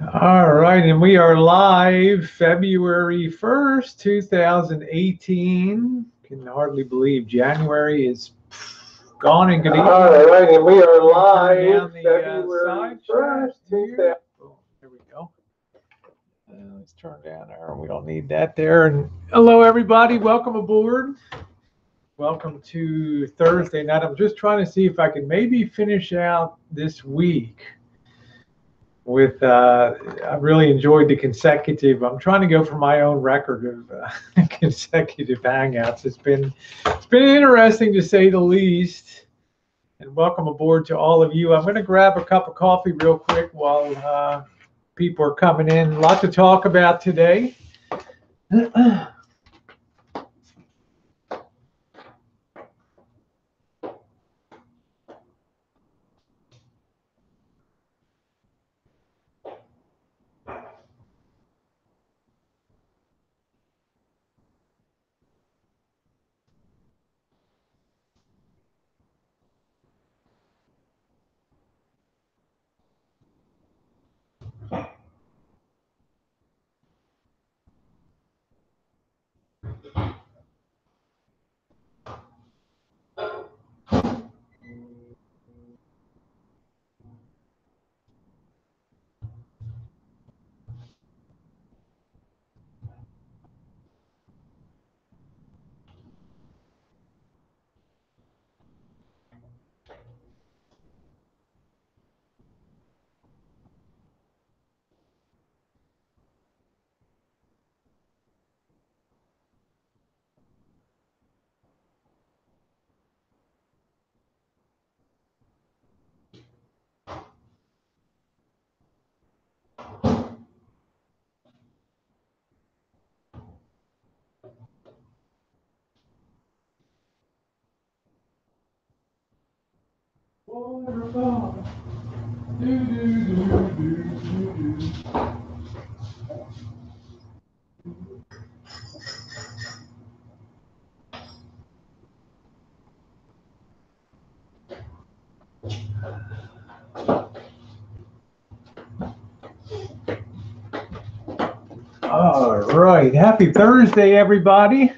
All right, and we are live February 1st, 2018. Can hardly believe January is gone and good evening. All right, and we are live February 1st, 2000. Oh, there we go. Let's turn down there. We don't need that there. And hello, everybody. Welcome aboard. Welcome to Thursday night. I'm just trying to see if I can maybe finish out this week with I really enjoyed the consecutive. I'm trying to go for my own record of consecutive hangouts. It's been interesting to say the least. And welcome aboard to all of you. I'm going to grab a cup of coffee real quick while people are coming in. A lot to talk about today. All right, happy Thursday, everybody.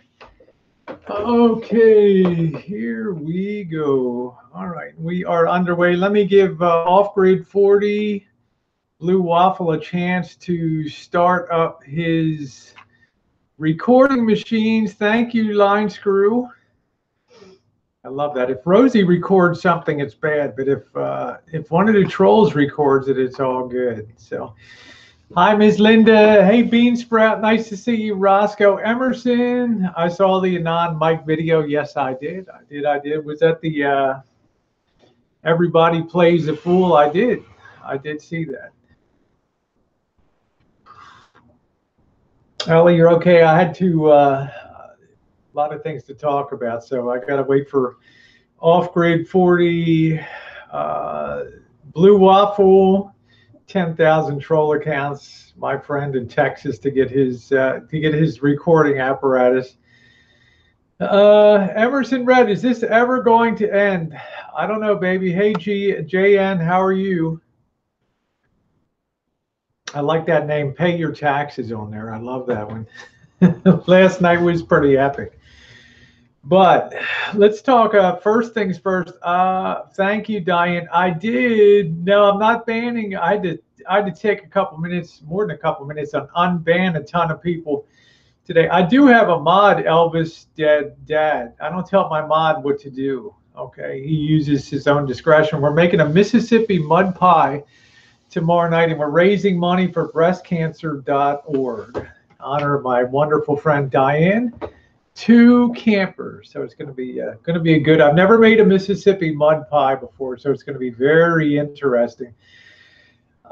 Okay, here we go. All right, we are underway. Let me give Off-Grid 40 Blue Waffle a chance to start up his recording machines. Thank you, Line Screw. I love that. If Rosie records something, it's bad, but if one of the trolls records it, it's all good. So, hi, Ms. Linda. Hey, Bean Sprout. Nice to see you, Roscoe Emerson. I saw the Anon Mike video. Yes, I did. I did. Was that the Everybody Plays a Fool? I did see that. Ellie, you're okay. I had to, a lot of things to talk about, so I got to wait for Off-Grid 40, Blue Waffle, 10,000 troll accounts, my friend in Texas, to get his recording apparatus. Emerson Red, is this ever going to end? I don't know, baby. Hey, JN, how are you? I like that name. Pay your taxes on there. I love that one. Last night was pretty epic. But let's talk first things first. Thank you, Diane. No, I'm not banning. I had to take a couple minutes, more than a couple minutes, on unban a ton of people today. I do have a mod, Elvis Dad. I don't tell my mod what to do. Okay, he uses his own discretion. We're making a Mississippi mud pie tomorrow night, and we're raising money for breastcancer.org. Honor my wonderful friend Diane. 2 campers, so it's going to be a good. I've never made a Mississippi mud pie before, so it's going to be very interesting.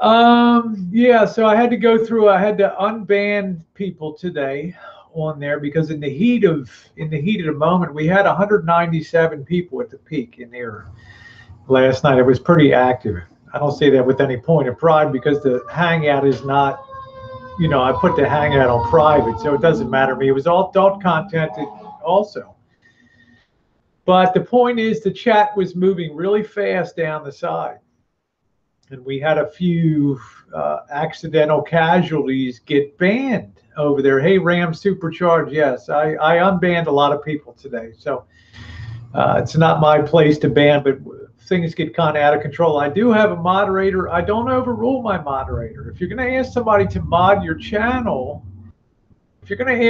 Yeah, so I had to unban people today on there because in the heat of the moment, we had 197 people at the peak in there last night. It was pretty active. I don't say that with any point of pride because the hangout is not, I put the hangout on private, so it doesn't matter to me. It was all adult content also. But the point is the chat was moving really fast down the side. and we had a few accidental casualties get banned over there. Hey, Ram Supercharged, yes, I unbanned a lot of people today. So it's not my place to ban, but things get kind of out of control. I do have a moderator. I don't overrule my moderator. If you're going to ask somebody to mod your channel, then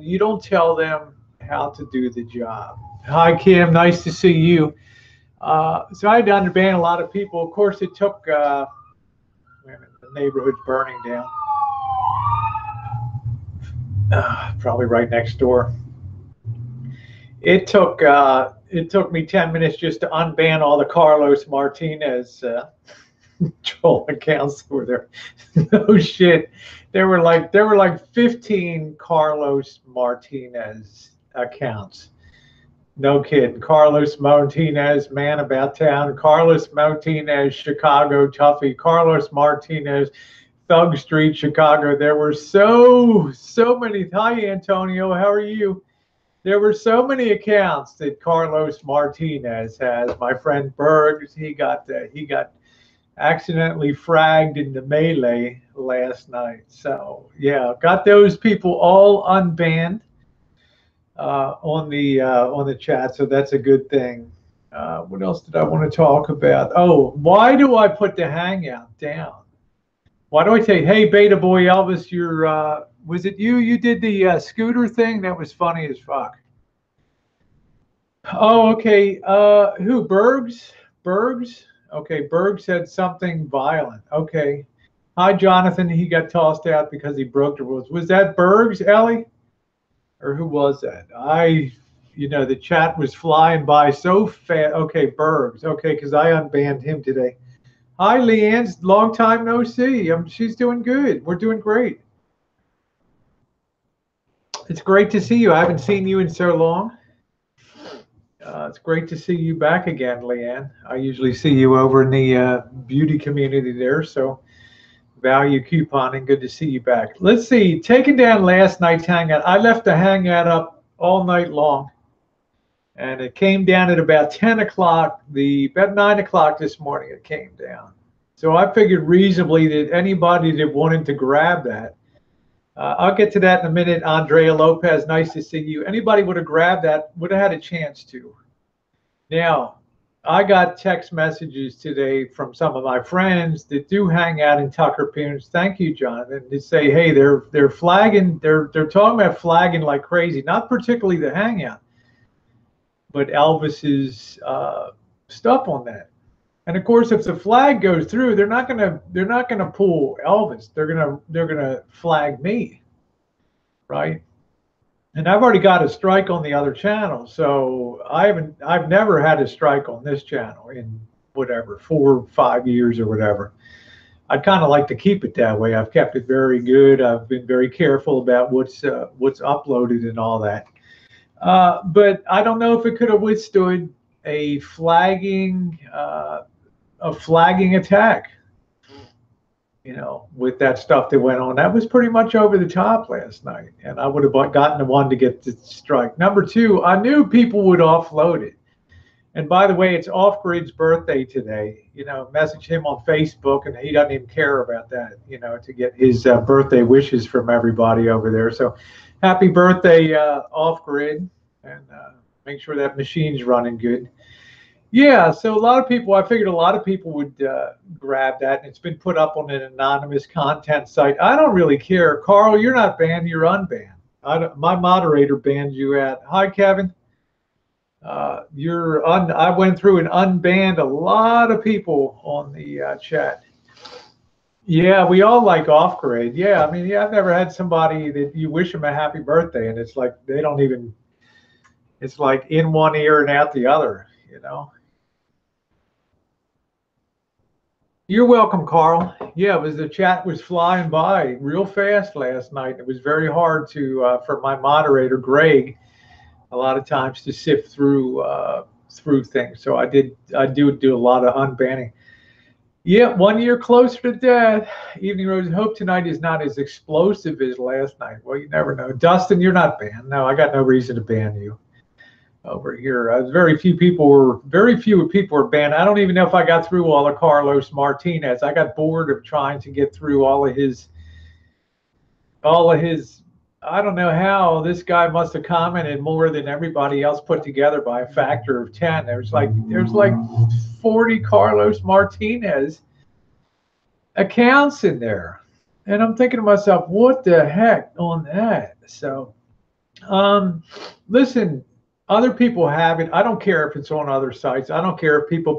you don't tell them how to do the job. Hi, Kim. Nice to see you. So I had to unban a lot of people. Of course, it took, wait a minute, the neighborhood's burning down. Probably right next door. It took me 10 minutes just to unban all the Carlos Martinez troll accounts over there. No shit. There were like 15 Carlos Martinez accounts. No kidding. Carlos Martinez, Man About Town. Carlos Martinez, Chicago Toughie. Carlos Martinez, Thug Street, Chicago. There were so many. Hi, Antonio. How are you? There were so many accounts that Carlos Martinez has. My friend Bergs, he got accidentally fragged in the melee last night. So yeah, got those people all unbanned on the chat. So that's a good thing. What else did I want to talk about? Oh, why do I put the Hangout down? Why do I say, hey, Beta Boy Elvis, you're was it you? You did the scooter thing? That was funny as fuck. Oh, okay. Who? Bergs? Bergs? Okay, Berg said something violent. Okay. Hi, Jonathan. He got tossed out because he broke the rules. Was that Bergs, Ellie? Or who was that? The chat was flying by so fast. Okay, Bergs. Okay, because I unbanned him today. Hi, Leanne. Long time no see. She's doing good. We're doing great. It's great to see you. I haven't seen you in so long. It's great to see you back again, Leanne. I usually see you over in the beauty community there, so value couponing. Good to see you back. Let's see. Taking down last night's Hangout. I left the Hangout up all night long, and it came down at about 10 o'clock. About 9 o'clock this morning, it came down. So I figured reasonably that anybody that wanted to grab that, I'll get to that in a minute. Andrea Lopez, nice to see you. Anybody would have grabbed that, would have had a chance to. Now, I got text messages today from some of my friends that do hang out in Tucker Pearson. Thank you, Jonathan. They say, hey, they're flagging. They're talking about flagging like crazy. Not particularly the Hangout, but Elvis's stuff on that. And of course, if the flag goes through, they're not gonna pull Elvis. They're gonna flag me, right? And I've already got a strike on the other channel, so I've never had a strike on this channel in whatever 4 or 5 years or whatever. I'd kind of like to keep it that way. I've kept it very good. I've been very careful about what's uploaded and all that. But I don't know if it could have withstood a flagging attack, with that stuff that went on. That was pretty much over the top last night, and I would have gotten the one to get the strike. Number two, I knew people would offload it. And by the way, it's Off Grid's birthday today. Message him on Facebook, and he doesn't even care about that, to get his birthday wishes from everybody over there. So happy birthday, Off Grid, and make sure that machine's running good. Yeah, so I figured a lot of people would grab that, and it's been put up on an anonymous content site. I don't really care. Carl, you're not banned, you're unbanned. My moderator banned you out. Hi, Kevin. I went through and unbanned a lot of people on the chat. Yeah, we all like Off Grid. Yeah, I've never had somebody that you wish them a happy birthday, and it's like they don't even, it's like in one ear and out the other, You're welcome, Carl. Yeah, the chat was flying by real fast last night. It was very hard for my moderator, Greg, a lot of times to sift through things. So I do a lot of unbanning. Yeah, 1 year closer to death. Evening Rose, hope tonight is not as explosive as last night. Well, you never know. Dustin, you're not banned. No, I got no reason to ban you. over here. Very few people were banned. I don't even know if I got through all of Carlos Martinez. I got bored of trying to get through all of his. I don't know how this guy must have commented more than everybody else put together by a factor of 10. There's like 40 Carlos Martinez accounts in there, and I'm thinking to myself, what the heck on that? So, listen. Other people have it. I don't care if it's on other sites. I don't care if people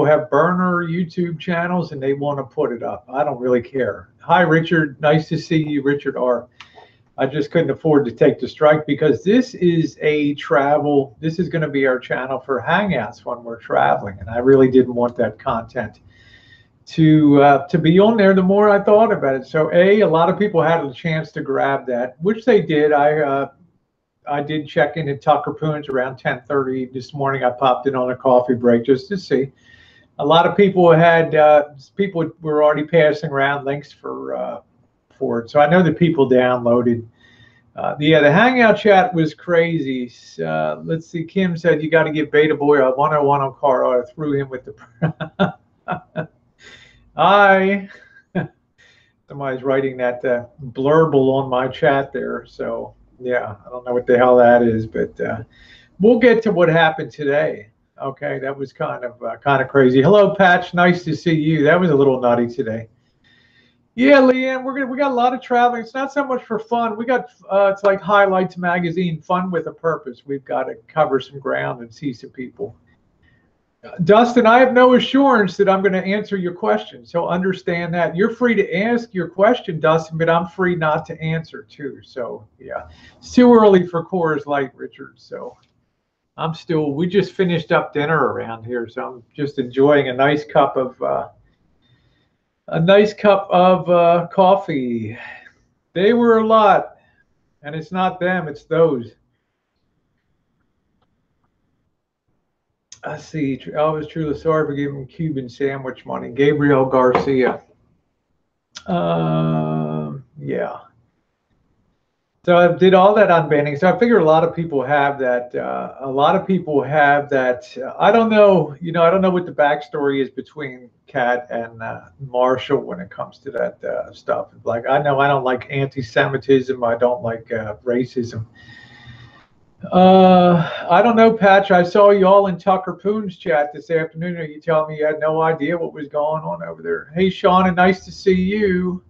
have burner YouTube channels and they want to put it up. I don't really care. Hi, Richard. Nice to see you, Richard R. I just couldn't afford to take the strike because this is going to be our channel for Hangouts when we're traveling. And I really didn't want that content to be on there the more I thought about it. So a lot of people had a chance to grab that, which they did. I did check in at Tucker Poon's around 10:30 this morning. I popped in on a coffee break just to see. A lot of people people were already passing around links for it. So I know that people downloaded. The Hangout chat was crazy. Let's see. Kim said you got to give Beta Boy a 101 on Carl. I threw him with the. Somebody's writing that blurble on my chat there. So. Yeah, I don't know what the hell that is, but we'll get to what happened today. Okay, that was kind of crazy. Hello, Patch. Nice to see you. That was a little nutty today. Yeah, Leanne, we got a lot of traveling. It's not so much for fun. We got it's like Highlights Magazine, fun with a purpose. We've got to cover some ground and see some people. Dustin, I have no assurance that I'm going to answer your question, so understand that. You're free to ask your question, Dustin, but I'm free not to answer too. So yeah, it's too early for Coors Light, Richard. So we just finished up dinner around here, so I'm just enjoying a nice cup of coffee. They were a lot, and it's not them, it's those. I see. Elvis Trulisar for giving Cuban sandwich money. Gabriel Garcia. Yeah. So I did all that unbanning. So I figure a lot of people have that. I don't know. I don't know what the backstory is between Kat and Marshall when it comes to that stuff. Like I know I don't like anti-Semitism. I don't like racism. I don't know, Patch. I saw you all in Tucker Poon's chat this afternoon. Are you telling me you had no idea what was going on over there? Hey, Sean, nice to see you.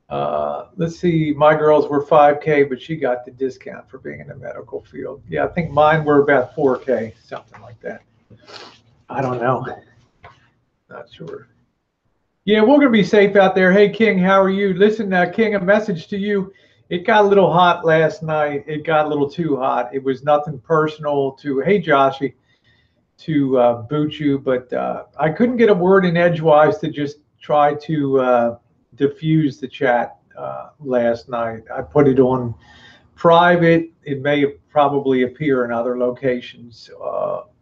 Let's see. My girls were 5K, but she got the discount for being in the medical field. Yeah, I think mine were about 4K, something like that. I don't know. Not sure. Yeah, we're going to be safe out there. Hey, King, how are you? Listen, King, a message to you. It got a little hot last night. It got a little too hot. It was nothing personal hey, Joshy, to boot you, but I couldn't get a word in edgewise to just try to diffuse the chat last night. I put it on private. It may probably appear in other locations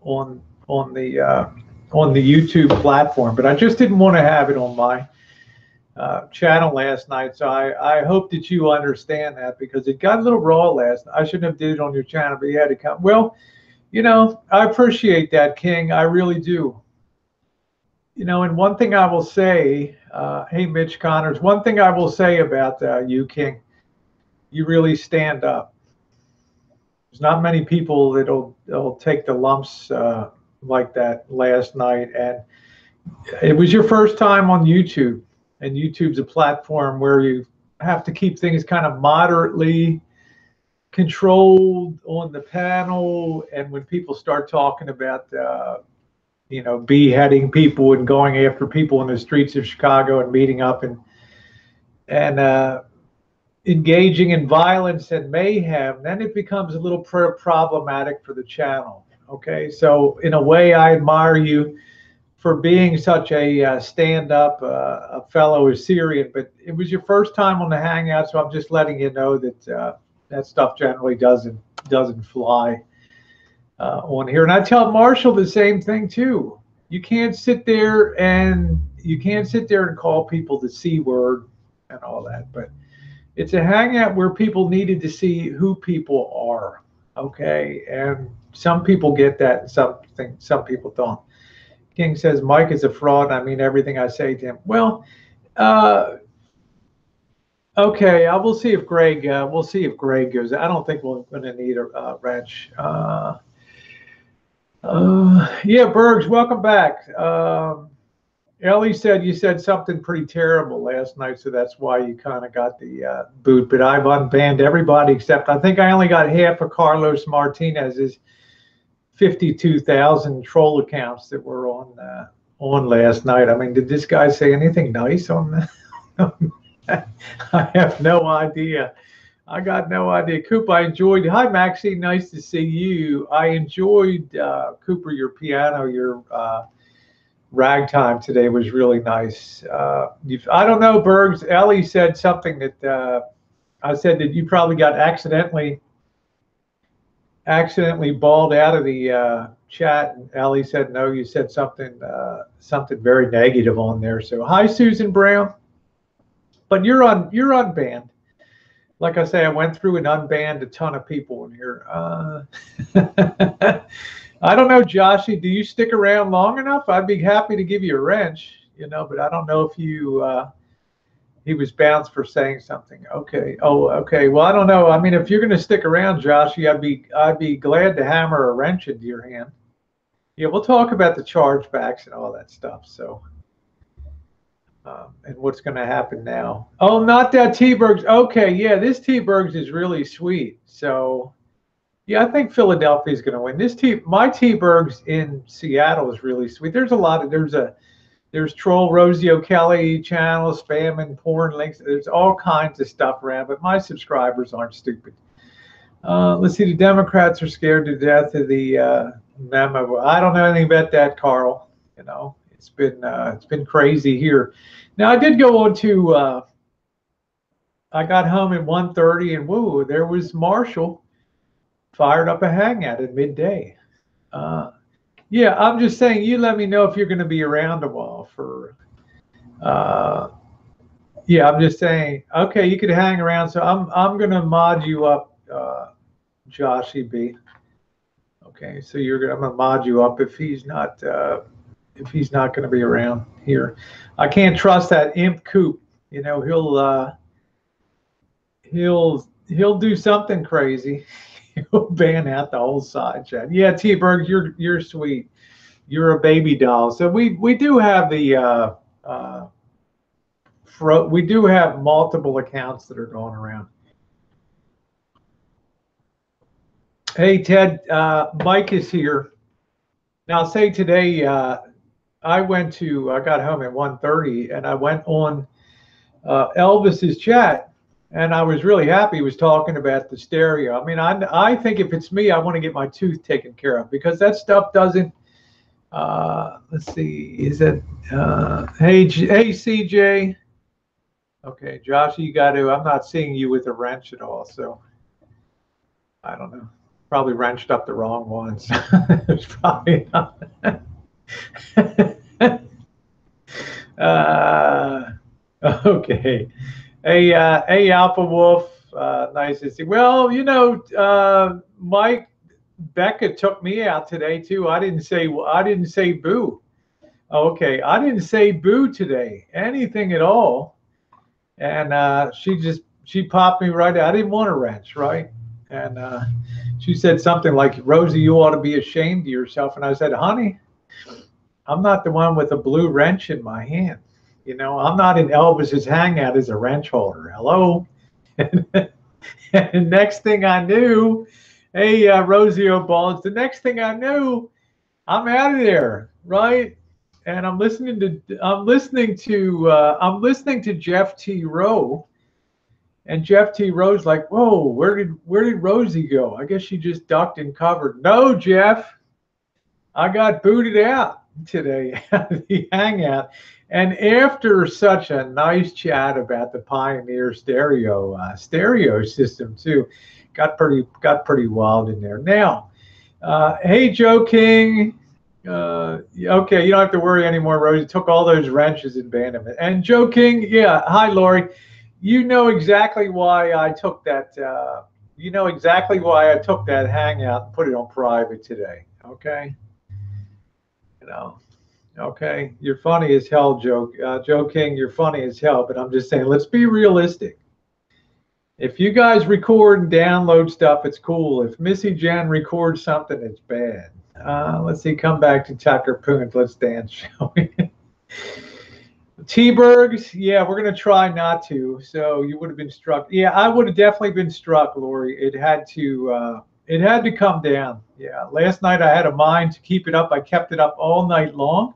on the YouTube platform, but I just didn't want to have it on my channel last night, so I hope that you understand that because it got a little raw last night. I shouldn't have did it on your channel, but you had to come. Well, I appreciate that, King. I really do. And one thing I will say, hey, Mitch Connors, one thing I will say about you, King, you really stand up. There's not many people that'll take the lumps like that last night, and it was your first time on YouTube. And YouTube's a platform where you have to keep things kind of moderately controlled on the panel. And when people start talking about, beheading people and going after people in the streets of Chicago and meeting up and engaging in violence and mayhem, then it becomes a little problematic for the channel. Okay, so in a way, I admire you for being such a stand-up, a fellow Assyrian, but it was your first time on the Hangout, so I'm just letting you know that that stuff generally doesn't fly on here. And I tell Marshall the same thing too. You can't sit there and call people the C word and all that, but it's a Hangout where people needed to see who people are. Okay, and some people get that, and some people don't. King says Mike is a fraud. I mean everything I say to him. Well, uh, okay, I will see if Greg. We'll see if Greg goes. I don't think we're going to need a wrench. Yeah, Bergs, welcome back. Ellie said you said something pretty terrible last night, so that's why you kind of got the boot. But I've unbanned everybody except I think I only got half of Carlos Martinez's 52,000 troll accounts that were on last night. I mean, did this guy say anything nice on that? I have no idea. I got no idea. Coop, I enjoyed. Hi, Maxie. Nice to see you. I enjoyed, Cooper, your piano, your ragtime today was really nice. I don't know, Bergs. Ellie said something that I said that you probably got accidentally balled out of the chat. And Ellie said no. You said something very negative on there. So hi, Susan Brown. But you're unbanned. Like I say, I went through and unbanned a ton of people in here. I don't know, Joshy, do you stick around long enough? I'd be happy to give you a wrench, but I don't know if he was bounced for saying something. Okay. Oh, okay. Well, I don't know. I mean, if you're going to stick around, Joshy, I'd be glad to hammer a wrench into your hand. Yeah, we'll talk about the chargebacks and all that stuff. So, and what's going to happen now? Oh, not that T-Bergs. Okay, yeah, this T-Bergs is really sweet. So, yeah, I think Philadelphia is going to win. My T-Bergs in Seattle is really sweet. There's a lot of there's troll Rosie O'Kelly channel, spam and porn links. There's all kinds of stuff around, but my subscribers aren't stupid. Let's see. The Democrats are scared to death of the memo. I don't know anything about that, Carl. It's been crazy here. Now I did go on to. I got home at 1:30, and woo, there was Marshall. Fired up a hangout at midday. Yeah, I'm just saying, you let me know if you're going to be around a while for. Yeah, I'm just saying. Okay, you could hang around. So I'm going to mod you up, Josh EB. Okay, so I'm going to mod you up if he's not going to be around here. I can't trust that imp Coop. He'll do something crazy. He'll ban out the whole side chat. Yeah, T-Berg, you're sweet. You're a baby doll. So we do have the we do have multiple accounts that are going around. Hey Ted, Mike is here. Now say today I got home at 1:30 and I went on Elvis's chat. And I was really happy he was talking about the stereo. I mean, I think if it's me, I want to get my tooth taken care of because that stuff doesn't. Let's see, is it? Hey CJ. Okay, Josh, you got to. I'm not seeing you with a wrench at all, so I don't know. Probably wrenched up the wrong ones. It's probably not. Okay. Hey, Alpha Wolf, nice to see. Well, Mike, Becca took me out today too. I didn't say boo. Okay, I didn't say boo today, anything at all. And she popped me right out. I didn't want a wrench, right? And she said something like, "Rosie, you ought to be ashamed of yourself." And I said, "Honey, I'm not the one with a blue wrench in my hand. I'm not in Elvis's hangout as a wrench holder. Hello." And next thing I knew, hey, Rosie O'Balls, the next thing I knew, I'm out of there, right? And I'm listening to Jeff T. Rowe, and Jeff T. Rowe's like, "Whoa, where did Rosie go? I guess she just ducked and covered." No, Jeff, I got booted out today at the hangout. And after such a nice chat about the Pioneer stereo system too, got pretty wild in there. Now, hey Joe King, okay, you don't have to worry anymore. Rosie took all those wrenches and banned them. And Joe King, yeah, hi Lori, you know exactly why I took that you know exactly why I took that hangout and put it on private today. Okay. You know. Okay. You're funny as hell, Joe. Joe King, you're funny as hell. But I'm just saying, let's be realistic. If you guys record and download stuff, it's cool. If Missy Jen records something, it's bad. Let's see. Come back to Tucker Poons. Let's dance, shall we? T-Bergs, yeah, we're going to try not to. So you would have been struck. Yeah, I would have definitely been struck, Lori. It had to come down. Yeah, last night I had a mind to keep it up. I kept it up all night long.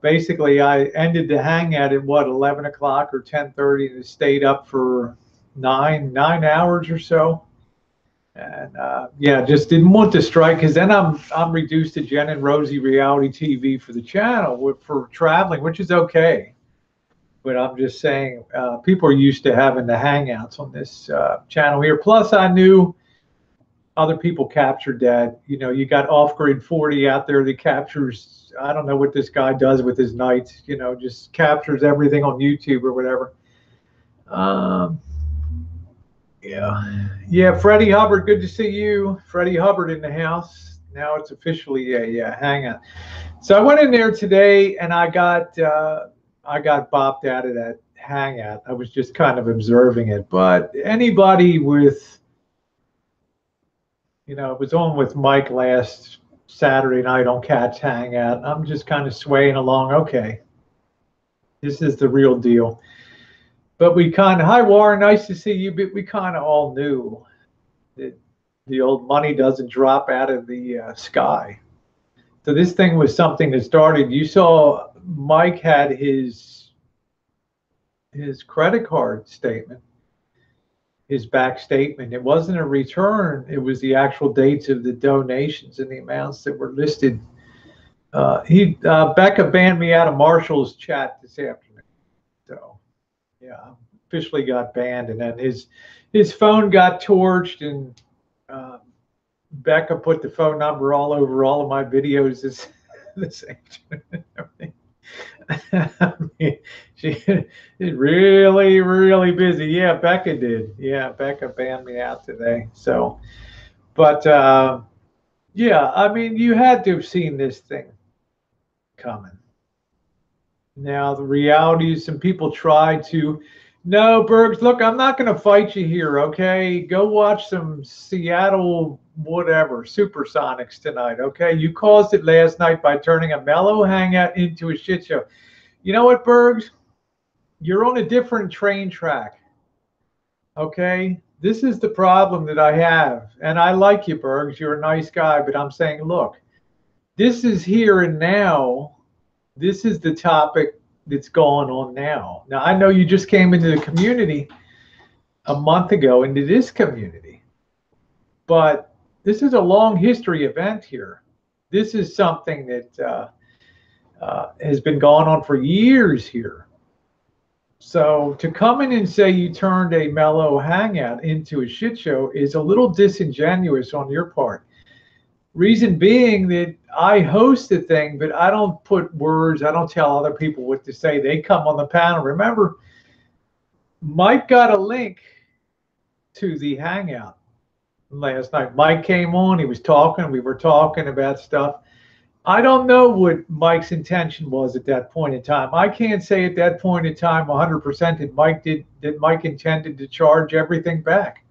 Basically, I ended the hangout at what, 11 o'clock or 10:30, and it stayed up for nine hours or so. And yeah, just didn't want to strike, because then I'm reduced to Jen and Rosie reality TV for the channel for traveling, which is okay. But I'm just saying, people are used to having the hangouts on this channel here. Plus, I knew other people captured that. You know, you got Off Grid 40 out there that captures. I don't know what this guy does with his nights. You know, just captures everything on YouTube or whatever. Yeah, Freddie Hubbard, good to see you. Freddie Hubbard in the house. Now it's officially a hangout. So I went in there today and I got bopped out of that hangout. I was just kind of observing it. But anybody with, you know, it was on with Mike last Saturday night on Cat's Hangout. I'm just kind of swaying along. Okay, this is the real deal. But we kind of, hi Warren, nice to see you. But we kind of all knew that the old money doesn't drop out of the sky. So this thing was something that started. You saw Mike had his credit card statement, his back statement. It wasn't a return. It was the actual dates of the donations and the amounts that were listed. Becca banned me out of Marshall's chat this afternoon. So. Yeah, officially got banned, and then his phone got torched, and Becca put the phone number all over all of my videos this afternoon. I mean, she is really, really busy. Yeah, Becca did. Yeah, Becca banned me out today. So, but yeah, I mean, you had to have seen this thing coming. Now, the reality is some people try to, no, Bergs, look, I'm not going to fight you here, okay? Go watch some Seattle, whatever, Supersonics tonight, okay? You caused it last night by turning a mellow hangout into a shit show. You know what, Bergs? You're on a different train track, okay? This is the problem that I have. And I like you, Bergs. You're a nice guy, but I'm saying, look, this is here and now. This is the topic that's going on now. Now, I know you just came into the community a month ago, into this community, but this is a long history event here. This is something that has been going on for years here. So to come in and say you turned a mellow hangout into a shit show is a little disingenuous on your part. Reason being that I host the thing, but I don't put words, I don't tell other people what to say. They come on the panel. Remember, Mike got a link to the hangout last night. Mike came on, he was talking, we were talking about stuff. I don't know what Mike's intention was at that point in time. I can't say at that point in time 100% that Mike intended to charge everything back.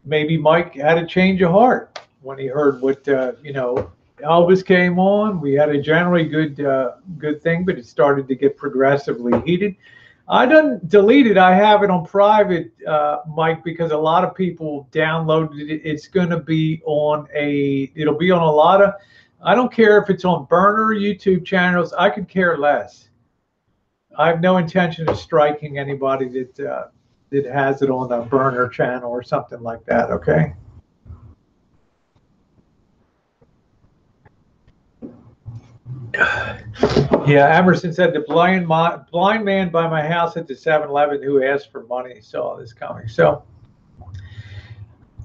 Maybe Mike had a change of heart when he heard what, you know, Elvis came on. We had a generally good thing, but it started to get progressively heated. I didn't delete it. I have it on private, Mike, because a lot of people downloaded it. It's going to be on it'll be on a lot of, I don't care if it's on burner YouTube channels. I could care less. I have no intention of striking anybody that has it on a burner channel or something like that, okay? Yeah, Emerson said the blind man by my house at the 7-Eleven who asked for money saw this coming. So,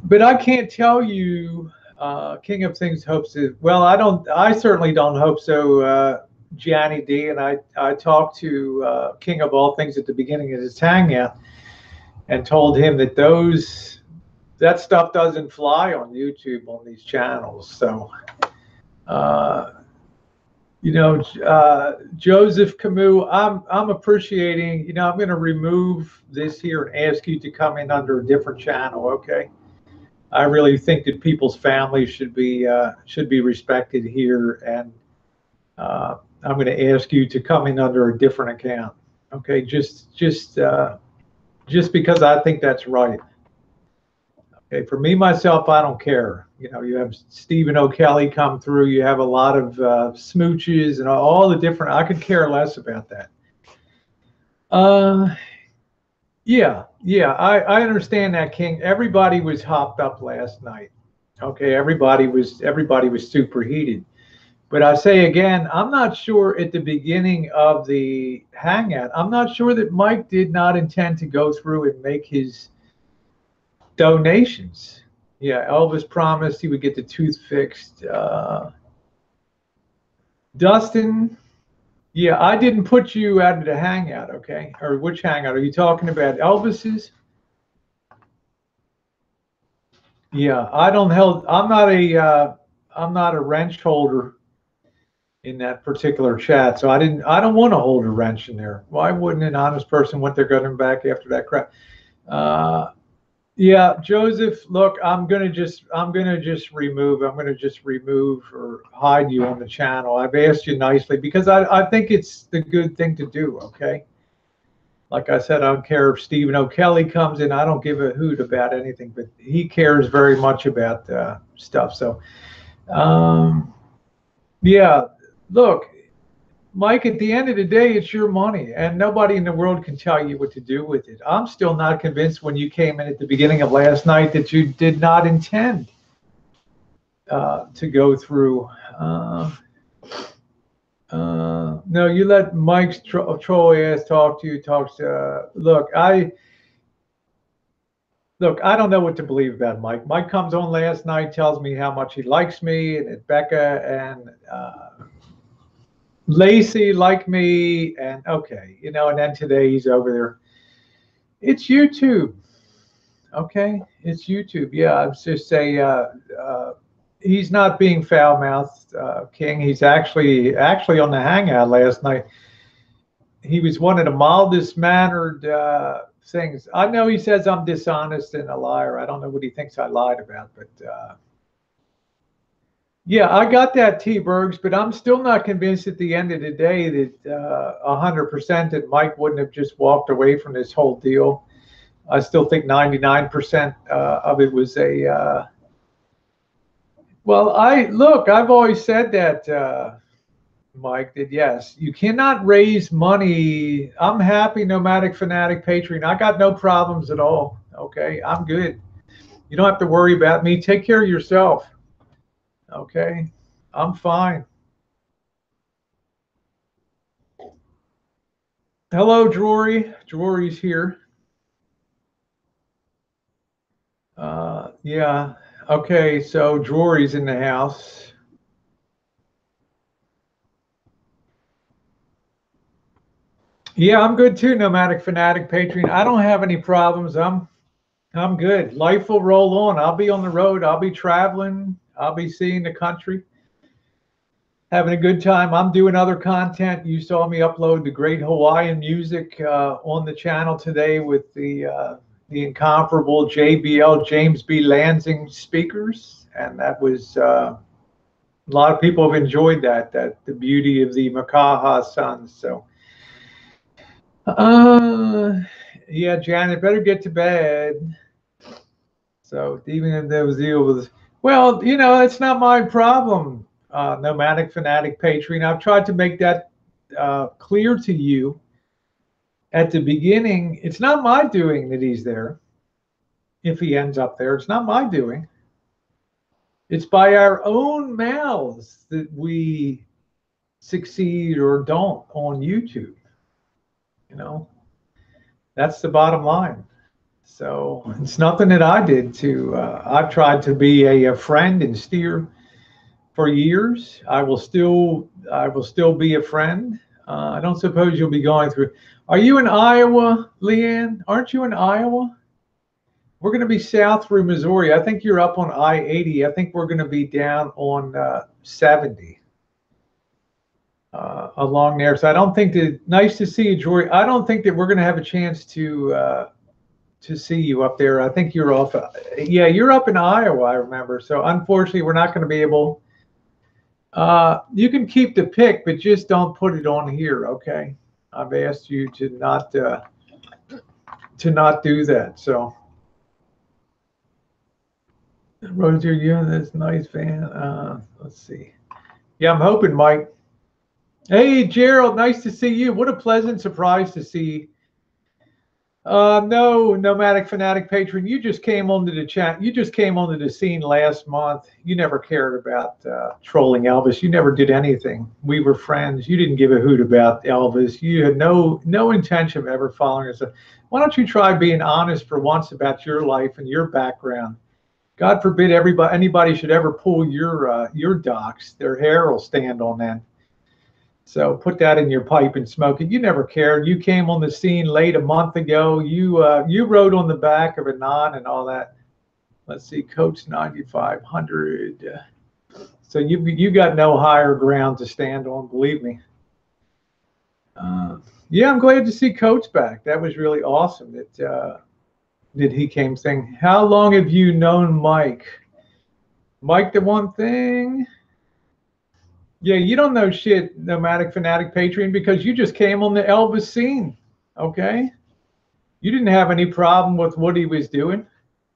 but I can't tell you, King of Things hopes it. Well, I certainly don't hope so, Gianni D. And I talked to King of All Things at the beginning of his hangout and told him that those that stuff doesn't fly on YouTube on these channels. So, Joseph Camus, I'm appreciating. I'm going to remove this here and ask you to come in under a different channel. Okay. I really think that people's families should be respected here, and I'm going to ask you to come in under a different account. Okay, just because I think that's right. Okay, for me myself, I don't care. You have Stephen O'Kelly come through. You have a lot of smooches and all the different. I could care less about that. Yeah, I understand that, King. Everybody was hopped up last night. Okay, everybody was super heated. But I say again, I'm not sure at the beginning of the hangout, I'm not sure that Mike did not intend to go through and make his donations. Yeah, Elvis promised he would get the tooth fixed. Dustin, yeah, I didn't put you out of the hangout, okay? Or which hangout? Are you talking about Elvis's? Yeah, I'm not a wrench holder in that particular chat, so I don't want to hold a wrench in there. Why wouldn't an honest person want their gun back after that crap? Yeah, Joseph, look, I'm gonna just remove or hide you on the channel. I've asked you nicely because I think it's the good thing to do. Okay, like I said, I don't care if Stephen O'Kelly comes in. I don't give a hoot about anything, but he cares very much about stuff. So, yeah, look, Mike, at the end of the day, it's your money, and nobody in the world can tell you what to do with it. I'm still not convinced when you came in at the beginning of last night that you did not intend to go through. No, you let Mike's troll ass talk to you. Look, I don't know what to believe about Mike. Mike comes on last night, tells me how much he likes me, and Becca and Lacey like me, and okay, and then today he's over there. It's YouTube, okay? It's YouTube. Yeah, I was just say he's not being foul-mouthed, King. He's actually on the hangout last night. He was one of the mildest mannered things. I know he says I'm dishonest and a liar. I don't know what he thinks I lied about, but. Yeah, I got that, T. Bergs, but I'm still not convinced at the end of the day that 100% that Mike wouldn't have just walked away from this whole deal. I still think 99% of it was a. Well, I've always said that, Mike, that yes, you cannot raise money. I'm happy, Nomadic Fanatic Patreon. I got no problems at all. Okay, I'm good. You don't have to worry about me. Take care of yourself. Okay, I'm fine. Hello, Drury. Drury's here. Yeah. Okay, so Drury's in the house. Yeah, I'm good too, Nomadic Fanatic Patreon. I don't have any problems. I'm good. Life will roll on. I'll be on the road. I'll be traveling. I'll be seeing the country, having a good time. I'm doing other content. You saw me upload the great Hawaiian music on the channel today with the incomparable JBL James B. Lansing speakers, and that was a lot of people have enjoyed that the beauty of the Makaha Sons. So, yeah, Janet, better get to bed. So even if there was deal with. Well, it's not my problem, Nomadic Fanatic Patreon. I've tried to make that clear to you at the beginning. It's not my doing that he's there. If he ends up there, it's not my doing. It's by our own mouths that we succeed or don't on YouTube. That's the bottom line. So it's nothing that I did to. I've tried to be a friend and steer for years. I will still be a friend. I don't suppose you'll be going through. Are you in Iowa, Leanne? Aren't you in Iowa? We're going to be south through Missouri. I think you're up on I-80. I think we're going to be down on 70 along there. So I don't think that. Nice to see you, Jory. I don't think that we're going to have a chance to see you up there. I think you're off. Yeah, you're up in Iowa, I remember. So unfortunately, we're not going to be able. You can keep the pic, but just don't put it on here, okay? I've asked you to not do that. So. Roger, yeah, that's nice, van. Let's see. Yeah, I'm hoping, Mike. Hey, Gerald, nice to see you. What a pleasant surprise to see. No, Nomadic Fanatic Patron, you just came onto the chat. You just came onto the scene last month. You never cared about trolling Elvis. You never did anything. We were friends. You didn't give a hoot about Elvis. You had no intention of ever following us. Why don't you try being honest for once about your life and your background? God forbid anybody should ever pull your docs. Their hair will stand on that. So put that in your pipe and smoke it. You never cared. You came on the scene late a month ago. You wrote on the back of a non and all that. Let's see, Coach 9500. So you got no higher ground to stand on, believe me. Yeah, I'm glad to see Coach back. That was really awesome. That he came saying, how long have you known Mike? Mike the one thing? Yeah, you don't know shit, Nomadic Fanatic Patreon, because you just came on the Elvis scene, okay? You didn't have any problem with what he was doing.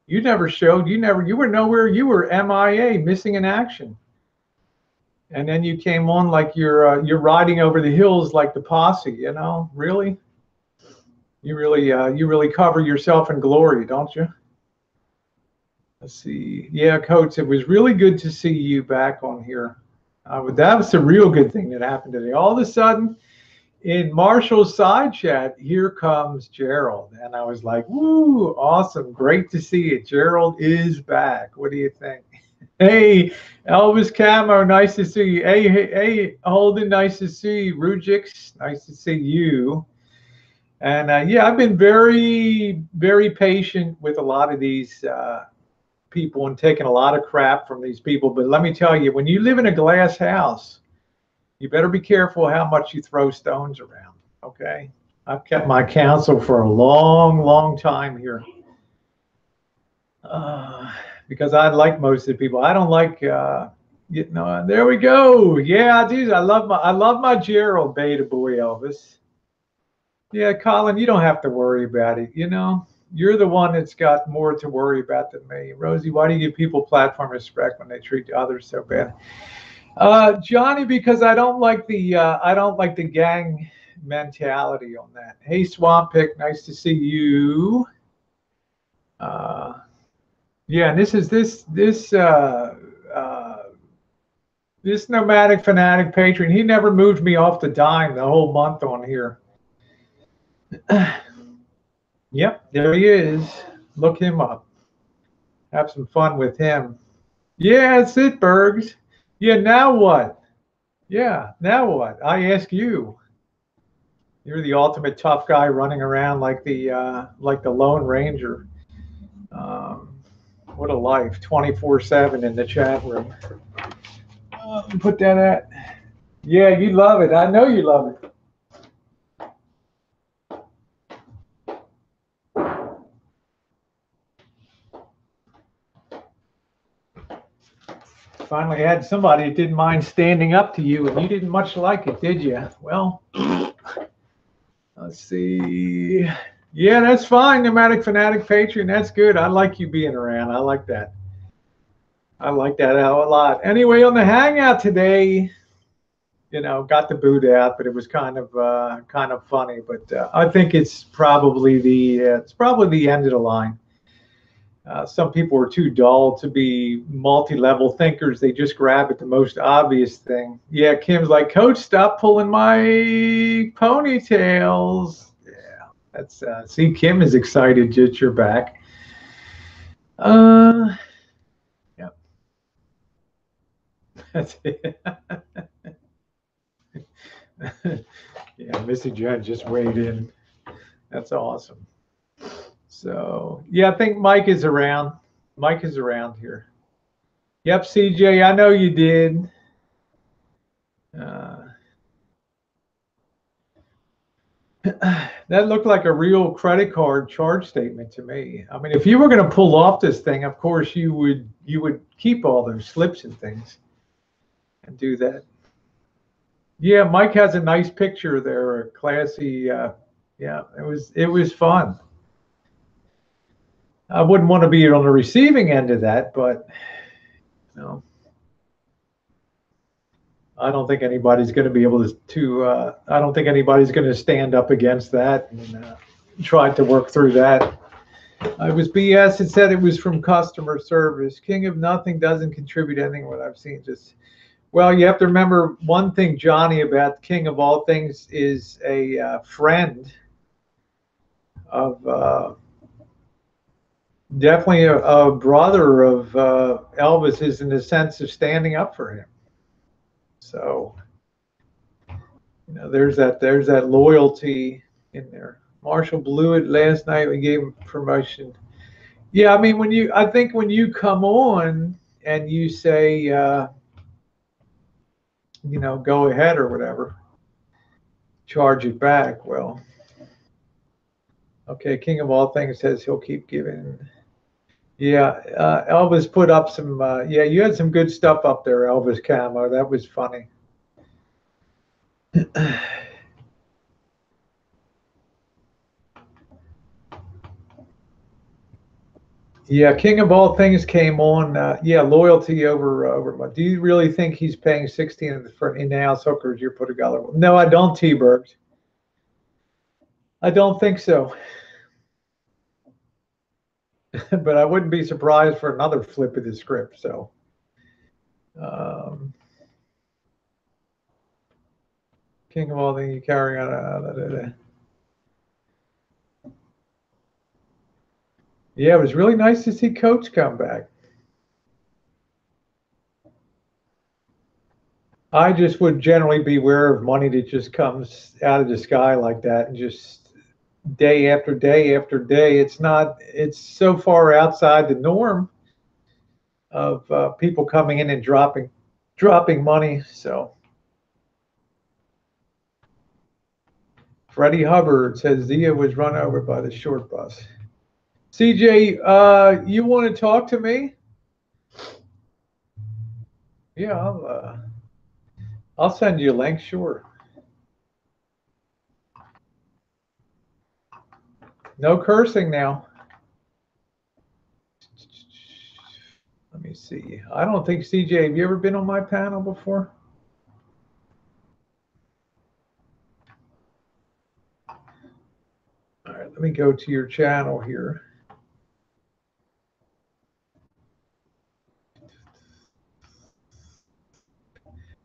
You never showed, you were nowhere, you were MIA, missing in action. And then you came on like you're riding over the hills like the posse, you know, really? You really cover yourself in glory, don't you? Let's see. Yeah, Coach, it was really good to see you back on here. That was the real good thing that happened today. All of a sudden, in Marshall's side chat, here comes Gerald. And I was like, woo, awesome. Great to see it. Gerald is back. What do you think? Hey, Elvis Camo, nice to see you. Hey, Holden, nice to see you. Rujix, nice to see you. And yeah, I've been very, very patient with a lot of these people and taking a lot of crap from these people. But let me tell you, when you live in a glass house, you better be careful how much you throw stones around, okay? I've kept my counsel for a long, long time here. Because I like most of the people. I don't like, you know, there we go. Yeah, I do. I love my Gerald Beta boy, Elvis. Yeah, Colin, you don't have to worry about it. You know, you're the one that's got more to worry about than me. Rosie, why do you give people platform respect when they treat others so bad? Johnny, because I don't like the gang mentality on that. Hey, Swamp Pick, nice to see you. Yeah, and this Nomadic Fanatic Patron. He never moved me off the dime the whole month on here. Yep, there he is. Look him up. Have some fun with him. Yeah, that's it, Bergs. Yeah, now what? Yeah, now what? I ask you. You're the ultimate tough guy running around like the Lone Ranger. What a life, 24/7 in the chat room. Put that at. Yeah, you love it. I know you love it. Finally had somebody that didn't mind standing up to you, and you didn't much like it, did you? Well, let's see. Yeah, that's fine, Nomadic Fanatic Patreon. That's good. I like you being around. I like that. I like that a lot. Anyway, on the Hangout today, you know, got the boot out, but it was kind of funny. But I think it's probably the end of the line. Some people are too dull to be multi-level thinkers. They just grab at the most obvious thing. Yeah, Kim's like, Coach, stop pulling my ponytails. Yeah, that's see, Kim is excited that you're back. Yeah, that's it. Yeah, Missy Jen just weighed in. That's awesome. So yeah, I think Mike is around. Mike is around here. Yep, CJ, I know you did. That looked like a real credit card charge statement to me. I mean, if you were going to pull off this thing, of course you would keep all those slips and things and do that. Yeah, Mike has a nice picture there, a classy. Yeah, it was fun. I wouldn't want to be on the receiving end of that, but you know, I don't think anybody's going to be able to. I don't think anybody's going to stand up against that and try to work through that. It was BS. It said it was from customer service. King of Nothing doesn't contribute anything. What I've seen, just well, you have to remember one thing, Johnny, about King of All Things is a friend of definitely a brother of Elvis's in the sense of standing up for him. So, you know, there's that loyalty in there. Marshall blew it last night. We gave him promotion. Yeah, I mean, I think when you come on and you say, you know, go ahead or whatever, charge it back. Well, okay, King of All Things says he'll keep giving. Yeah, Elvis put up some. Yeah, you had some good stuff up there, Elvis Camo. That was funny. Yeah, King of All Things came on. Yeah, loyalty over. Do you really think he's paying 16 for in-house hookers? You're put together. No, I don't, T-Bergs. I don't think so. But I wouldn't be surprised for another flip of the script. So, King of All Things, you carry on. Yeah, it was really nice to see Coach come back. I just would generally beware of money that just comes out of the sky like that and just day after day after day. It's so far outside the norm of people coming in and dropping money. So Freddie Hubbard says Zia was run over by the short bus. CJ, you want to talk to me? Yeah, I'll send you a link, sure. No cursing now. Let me see. I don't think, CJ, have you ever been on my panel before? All right, let me go to your channel here.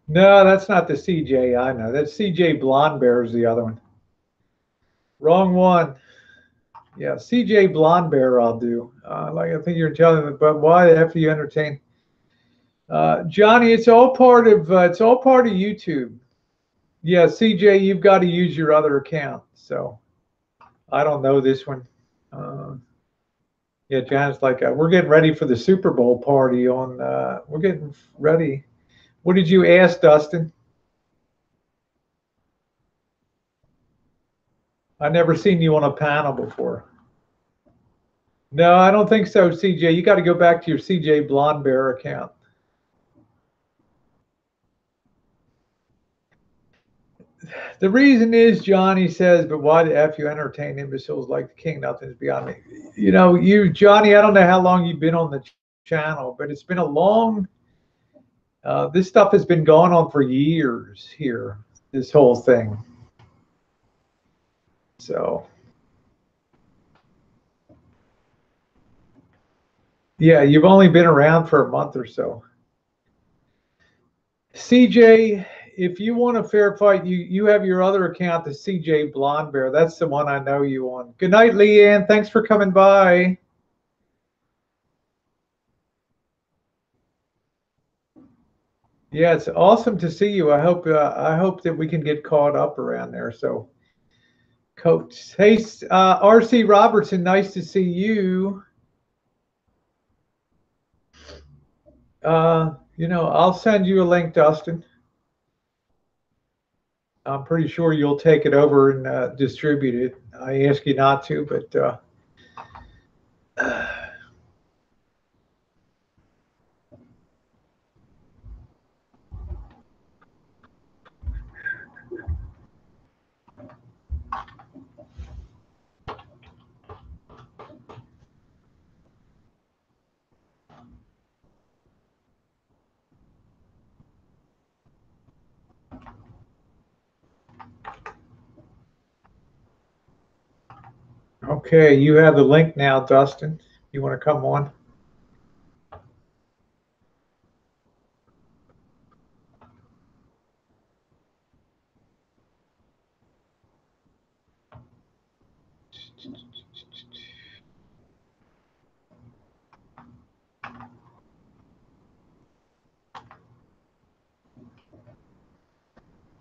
No, that's not the CJ I know. That's CJ Blonde Bear is the other one. Wrong one. Yeah, CJ Blonde Bear I'll do. Like I think you're telling me, but why the F do you entertain? Johnny, it's all part of YouTube. Yeah, CJ, you've got to use your other account. So I don't know this one. Yeah, John's like, we're getting ready for the Super Bowl party on. We're getting ready. What did you ask, Dustin? I've never seen you on a panel before. No, I don't think so, CJ. You got to go back to your CJ Blonde Bear account. The reason is, Johnny says, but why the F you entertain imbeciles like the king? Nothing's beyond me. You know, Johnny, I don't know how long you've been on the channel, but it's been a long, this stuff has been going on for years here, this whole thing. So, yeah, you've only been around for a month or so. CJ, if you want a fair fight, you have your other account, the CJ Blonde Bear. That's the one I know you on. Good night, Leanne. Thanks for coming by. Yeah, it's awesome to see you. I hope that we can get caught up around there. So Coates. Hey, RC Robertson, nice to see you. I'll send you a link, Dustin. I'm pretty sure you'll take it over and distribute it. I ask you not to, but okay, you have the link now, Dustin. You want to come on?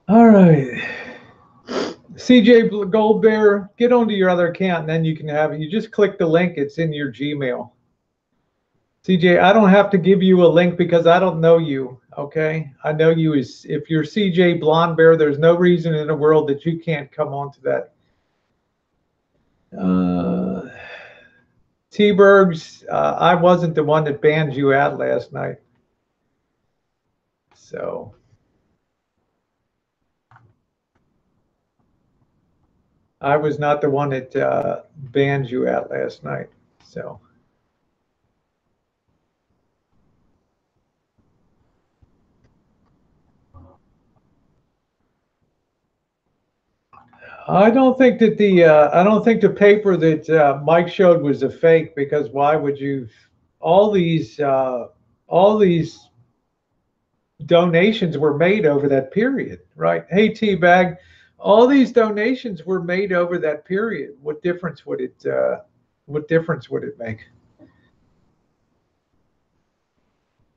All right. CJ Goldbear, get onto your other account and then you can have it. You just click the link, it's in your Gmail. CJ, I don't have to give you a link because I don't know you, okay? I know you as, if you're CJ Blonde Bear, there's no reason in the world that you can't come onto that. T-Bergs, I wasn't the one that banned you out last night. So. I was not the one that banned you out last night, so. I don't think that the paper that Mike showed was a fake, because why would you? All these donations were made over that period, right? Hey, T-Bag, all these donations were made over that period. What difference would it make?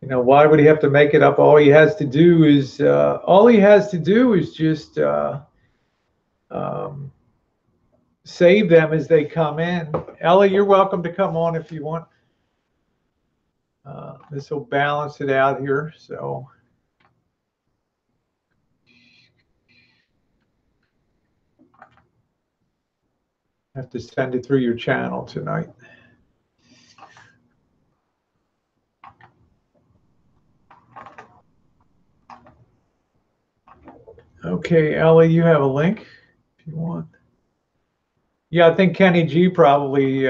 You know, why would he have to make it up? All he has to do is just save them as they come in. Ellie, you're welcome to come on if you want. This will balance it out here. So I have to send it through your channel tonight. Okay, Ellie, you have a link if you want. Yeah, I think Kenny G probably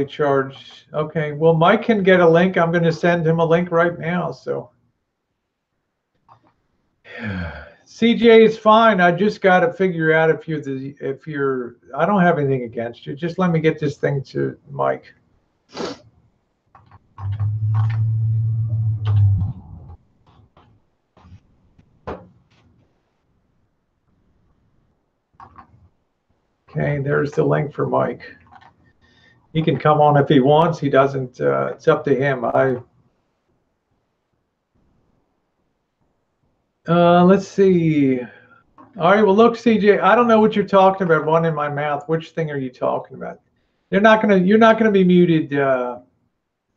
charged. Okay, well, Mike can get a link. I'm going to send him a link right now. So CJ is fine. I just got to figure out if you're. I don't have anything against you. Just let me get this thing to Mike. Okay, there's the link for Mike. He can come on if he wants. He doesn't. It's up to him. Let's see. All right. Well, look, CJ. I don't know what you're talking about. One in my mouth. Which thing are you talking about? You're not gonna be muted. You're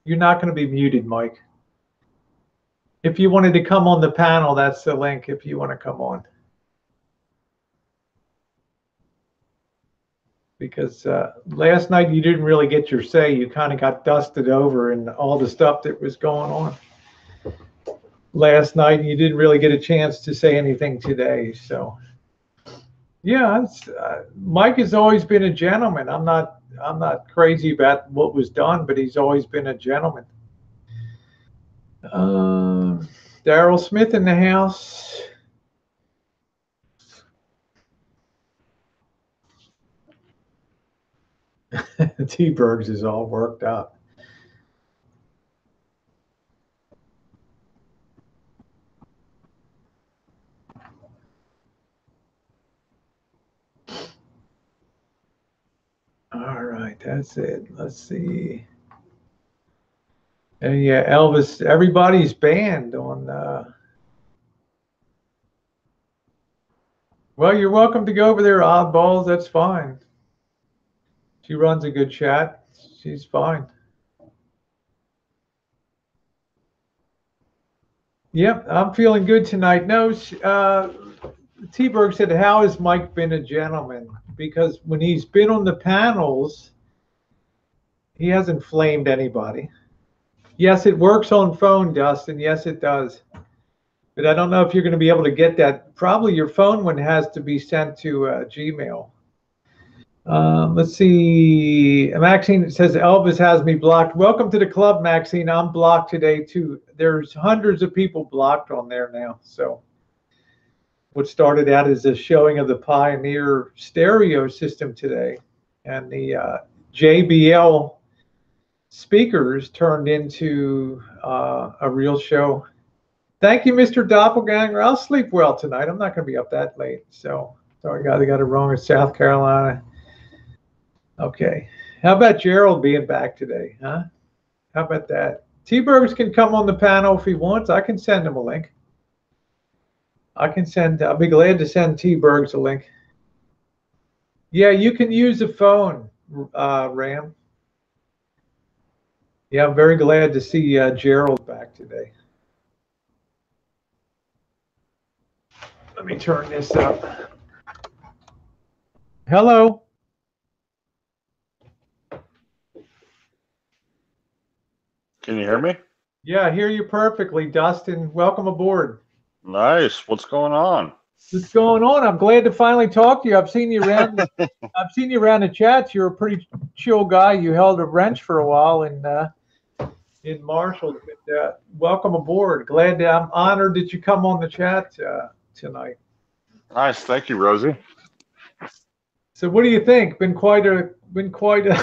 not gonna be muted, Mike. If you wanted to come on the panel, that's the link. If you want to come on. Because last night you didn't really get your say. You kind of got dusted over in all the stuff that was going on last night, and you didn't really get a chance to say anything today. So, yeah, Mike has always been a gentleman. I'm not crazy about what was done, but he's always been a gentleman. Daryl Smith in the house. T-Bergs is all worked up. All right, that's it. Let's see. And yeah, Elvis, everybody's banned on Well, you're welcome to go over there, oddballs. That's fine. She runs a good chat. She's fine. Yep, I'm feeling good tonight. No, T-Berg said, how has Mike been a gentleman? Because when he's been on the panels, he hasn't flamed anybody. Yes, it works on phone, Dustin. Yes, it does. But I don't know if you're going to be able to get that. Probably your phone one has to be sent to Gmail. Let's see. Maxine says Elvis has me blocked. Welcome to the club, Maxine. I'm blocked today too. There's hundreds of people blocked on there now. So what started out as a showing of the Pioneer stereo system today, and the JBL speakers turned into a real show. Thank you, Mr. Doppelganger. I'll sleep well tonight. I'm not going to be up that late. So sorry, guys, I got it wrong. It's South Carolina. Okay. How about Gerald being back today, huh? How about that? T-Bergs can come on the panel if he wants. I can send him a link. I'll be glad to send T-Bergs a link. Yeah, you can use a phone, Ram. Yeah, I'm very glad to see Gerald back today. Let me turn this up. Hello. Can you hear me? Yeah, I hear you perfectly, Dustin. Welcome aboard. Nice. What's going on? What's going on? I'm glad to finally talk to you. I've seen you around. I've seen you around the chats. You're a pretty chill guy. You held a wrench for a while in Marshall. But, welcome aboard. I'm honored that you come on the chat tonight. Nice. Thank you, Rosie. So, what do you think? Been quite a been quite a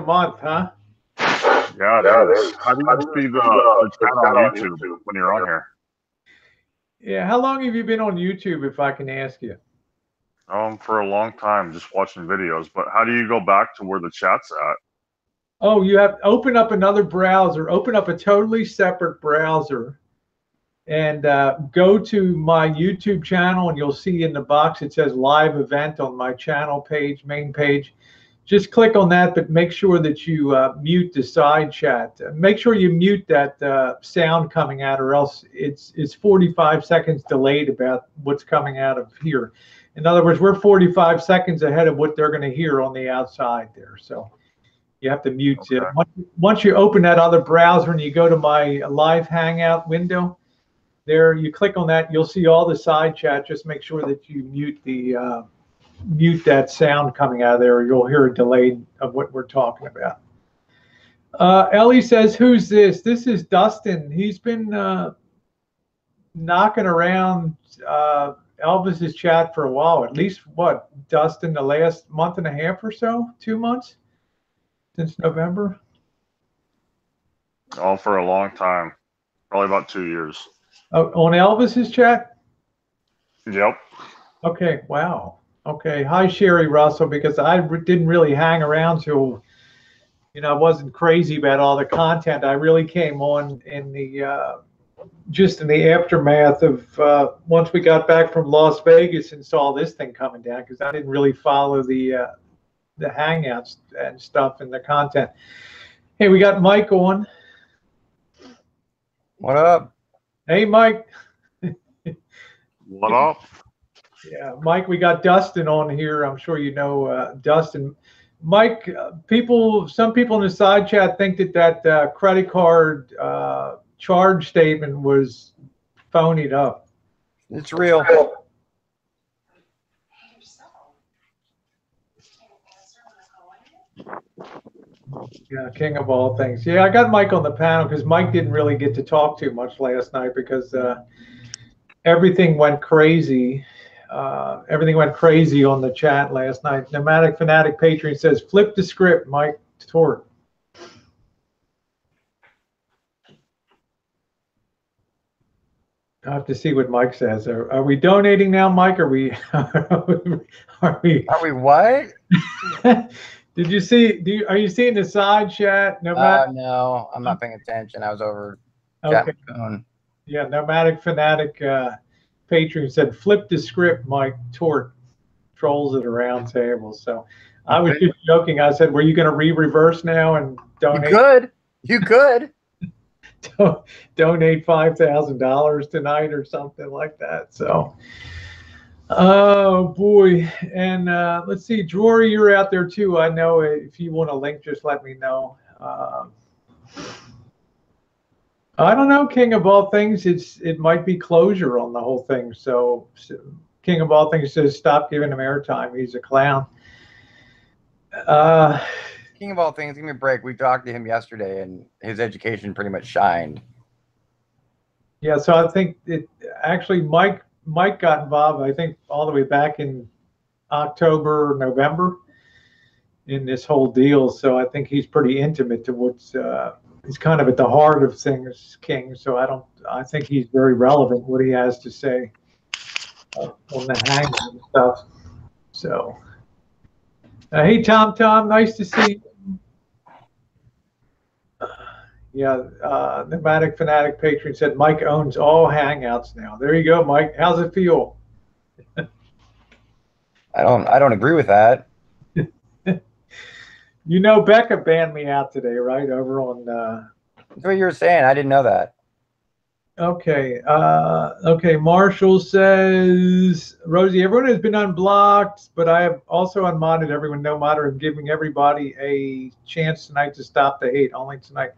month, huh? Yeah, it is. How do you see the chat on YouTube when you're on here? Yeah, how long have you been on YouTube, if I can ask you? For a long time, just watching videos. But how do you go back to where the chat's at? Oh, you have open up another browser, open up a totally separate browser, and go to my YouTube channel, and you'll see in the box it says live event on my channel page, main page. Just click on that, but make sure that you mute the side chat. Make sure you mute that sound coming out, or else it's 45 seconds delayed about what's coming out of here. In other words, we're 45 seconds ahead of what they're going to hear on the outside there. So you have to mute it. Once you open that other browser and you go to my live Hangout window, there you click on that, you'll see all the side chat. Just make sure that you mute that sound coming out of there, or you'll hear a delay of what we're talking about. Ellie says, who's this? This is Dustin. He's been knocking around Elvis's chat for a while. At least, what, Dustin, the last month and a half or so? 2 months? Since November? Oh, for a long time. Probably about 2 years. Oh, on Elvis's chat? Yep. Okay, wow. Okay, hi Sherry Russell, because I didn't really hang around till, I wasn't crazy about all the content. I really came on in the just in the aftermath of once we got back from Las Vegas and saw this thing coming down, because I didn't really follow the Hangouts and stuff and the content. Hey, we got Mike on. What up? Hey, Mike. What up? Yeah, Mike, we got Dustin on here. I'm sure you know Dustin. Mike, some people in the side chat think that credit card charge statement was phonied up. It's real. Yeah, king of all things. Yeah, I got Mike on the panel because Mike didn't really get to talk too much last night because everything went crazy. Everything went crazy on the chat last night. Nomadic Fanatic Patreon says, flip the script, Mike Tort. I have to see what Mike says. Are we donating now, Mike? Are we what? Did you see? Are you seeing the side chat? No, I'm not paying attention. I was over chatting. Yeah, Nomadic Fanatic Patreon said, flip the script, Mike Tort trolls at a round table. So I was just joking. I said, were you going to reverse now and donate? You could. Donate $5,000 tonight or something like that. So, oh boy. And let's see, Jory, you're out there too. I know if you want a link, just let me know. I don't know, King of All Things. It might be closure on the whole thing. So King of All Things says stop giving him airtime. He's a clown. King of All Things, give me a break. We talked to him yesterday, and his education pretty much shined. Yeah, so I think it actually Mike got involved. I think all the way back in October, November, in this whole deal. So I think he's pretty intimate to what's. He's kind of at the heart of things, King. So I think he's very relevant what he has to say on the hang and stuff. So, hey, Tom, nice to see you. Yeah, Nomadic Fanatic Patron said Mike owns all Hangouts now. There you go, Mike. How's it feel? I don't agree with that. You know, Becca banned me out today, right? Over on. That's what you were saying. I didn't know that. Okay. Okay. Marshall says, Rosie, everyone has been unblocked, but I have also unmodded everyone. No modder and giving everybody a chance tonight to stop the hate. Only tonight.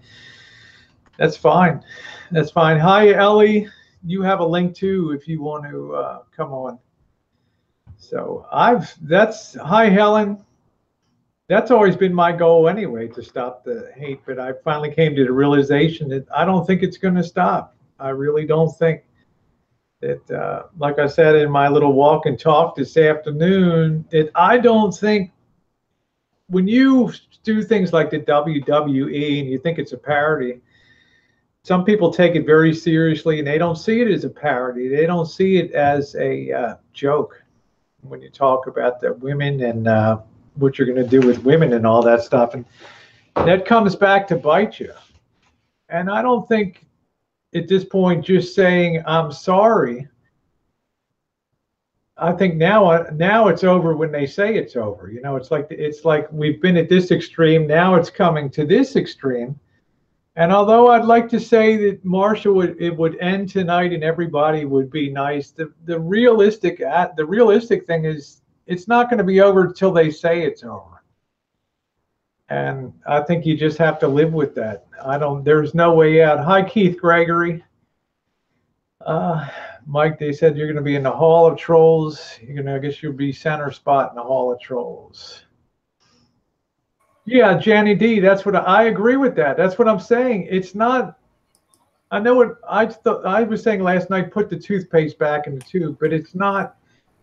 That's fine. That's fine. Hi, Ellie. You have a link too if you want to come on. So hi, Helen. That's always been my goal anyway, to stop the hate. But I finally came to the realization that I don't think it's going to stop. I really don't think that, like I said in my little walk and talk this afternoon, that I don't think when you do things like the WWE and you think it's a parody, some people take it very seriously and they don't see it as a parody. They don't see it as a joke when you talk about the women and what you're going to do with women and all that stuff. And that comes back to bite you. And I don't think at this point just saying, I'm sorry. I think now it's over when they say it's over. You know, it's like we've been at this extreme. Now it's coming to this extreme. And although I'd like to say that Marshall it would end tonight and everybody would be nice, the realistic thing is it's not going to be over until they say it's over. And I think you just have to live with that. There's no way out. Hi, Keith Gregory. Mike, they said you're going to be in the Hall of Trolls. I guess you'll be center spot in the Hall of Trolls. Yeah, Janny D, I agree with that. That's what I'm saying. It's not, I know what I was saying last night, put the toothpaste back in the tube, but it's not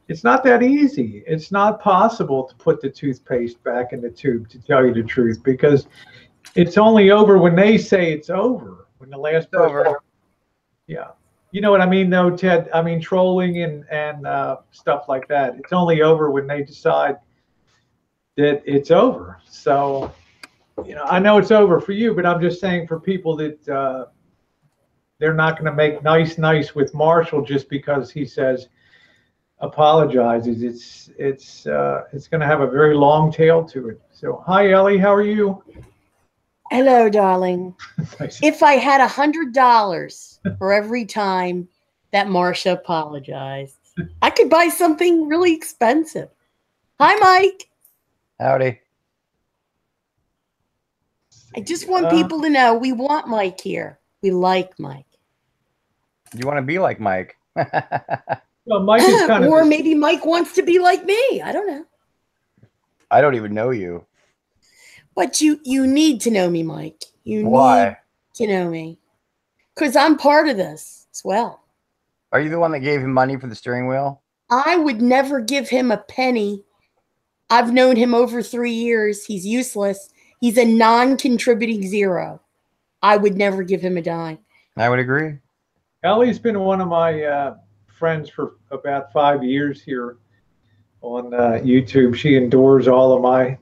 that easy. It's not possible to put the toothpaste back in the tube, to tell you the truth, because it's only over when they say it's over. When the last person, yeah. You know what I mean, though, Ted? I mean, trolling and stuff like that. It's only over when they decide that it's over. So, I know it's over for you, but I'm just saying for people that they're not going to make nice with Marshall just because he says apologizes. It's going to have a very long tail to it. So, hi, Ellie. How are you? Hello, darling. If I had $100 for every time that Marsha apologized, I could buy something really expensive. Hi, Mike. Howdy. I just want people to know we want Mike here. We like Mike. You want to be like Mike? Well, Mike is kind or maybe Mike wants to be like me. I don't know. I don't even know you. But you need to know me, Mike. Why? Need to know me. Because I'm part of this as well. Are you the one that gave him money for the steering wheel? I would never give him a penny. I've known him over 3 years. He's useless. He's a non-contributing zero. I would never give him a dime. I would agree. Ellie's been one of my friends for about 5 years here on YouTube. She endures all of my...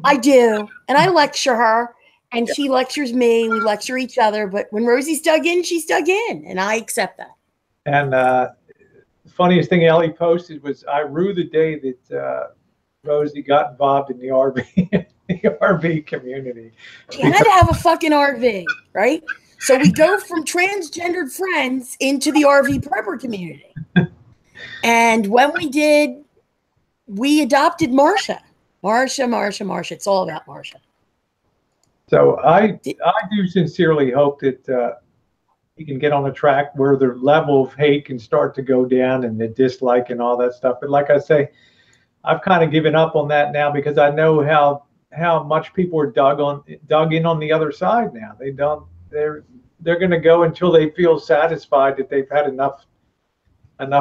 I do. And I lecture her. And she lectures me, we lecture each other, but when Rosie's dug in, she's dug in, and I accept that. And the funniest thing Ellie posted was, I rue the day that Rosie got involved in the RV, the RV community. She had to have a fucking RV, right? So we go from transgendered friends into the RV prepper community. And when we did, we adopted Marsha. Marsha. It's all about Marsha. So I do sincerely hope that you can get on a track where the level of hate can start to go down and the dislike and all that stuff. But like I say, I've kind of given up on that now because I know how much people are dug in on the other side now. They're going to go until they feel satisfied that they've had enough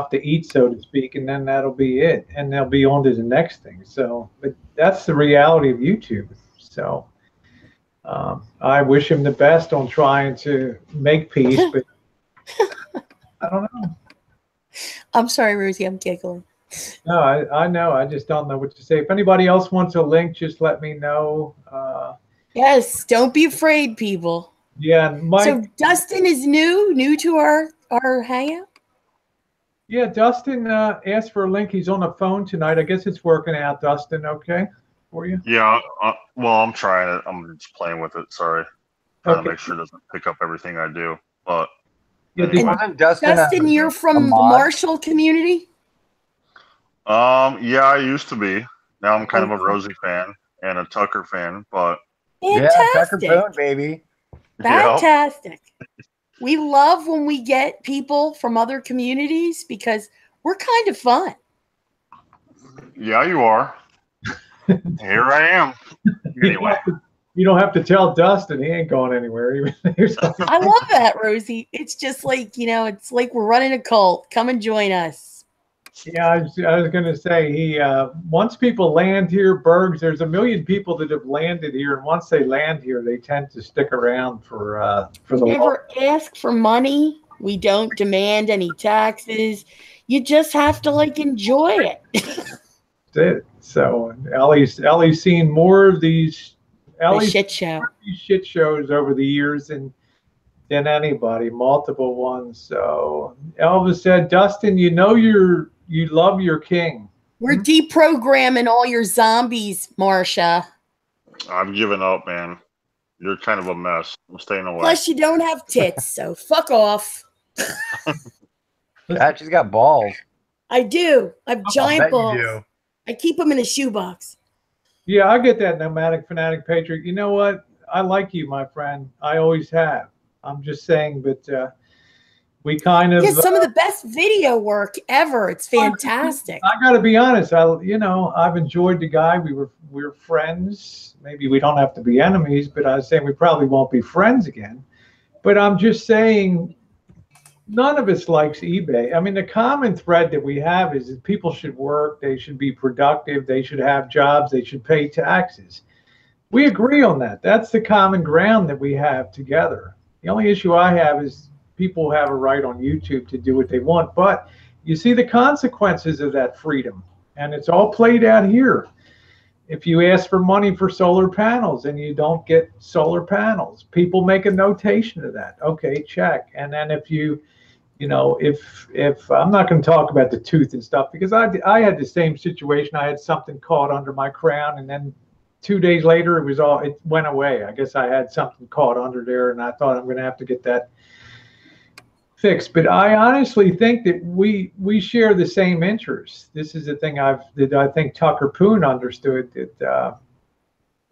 to eat, so to speak, and then that'll be it, and they'll be on to the next thing. So, but that's the reality of YouTube. So. I wish him the best on trying to make peace, but I don't know. I'm sorry, Rosie, I'm giggling. No, I know. I just don't know what to say. If anybody else wants a link, just let me know. Yes, don't be afraid, people. Yeah, Mike. So Dustin is new to our hangout? Yeah, Dustin asked for a link. He's on the phone tonight. I guess it's working out, Dustin. Okay. For you? Yeah, well, I'm trying it. I'm just playing with it. Sorry. Trying to make sure it doesn't pick up everything I do. But yeah, wasn't Dustin, you're from the Marshall community? Yeah, I used to be. Now I'm kind of a Rosie fan and a Tucker fan, but fantastic. Yeah, Tucker Boone, baby. Fantastic. Yep. We love when we get people from other communities because we're kind of fun. Yeah, you are. Here I am. Anyway. You don't have to tell Dustin. He ain't going anywhere. I love that, Rosie. It's just like, it's like we're running a cult. Come and join us. Yeah, I was going to say, once people land here, Bergs, there's a million people that have landed here. And once they land here, they tend to stick around for the never ask for money. We don't demand any taxes. You just have to enjoy it. That's it. So Ellie's seen more of these shit show. These shit shows over the years than anybody, multiple ones. So Elvis said, Dustin, you love your king. We're deprogramming all your zombies, Marsha. I've given up, man. You're kind of a mess. I'm staying away. Plus, you don't have tits, so fuck off. She's got balls. I do. I have giant balls. You do. I keep them in a shoebox. Yeah, I get that, Nomadic Fanatic Patriot. You know what? I like you, my friend. I always have. I'm just saying, but we kind of some of the best video work ever. It's fantastic. I got to be honest. I've enjoyed the guy. We're friends. Maybe we don't have to be enemies, but I was saying we probably won't be friends again. But I'm just saying, none of us likes eBay. I mean, the common thread that we have is that people should work, they should be productive, they should have jobs, they should pay taxes. We agree on that. That's the common ground that we have together. The only issue I have is people have a right on YouTube to do what they want, but you see the consequences of that freedom, and it's all played out here. If you ask for money for solar panels and you don't get solar panels, people make a notation of that. Okay, check. And then if if I'm not going to talk about the tooth and stuff, because I had the same situation. I had something caught under my crown, and then 2 days later it went away. I guess I had something caught under there, and I thought I'm going to have to get that fixed. But I honestly think that we share the same interests. This is the thing that I think Tucker Poon understood, that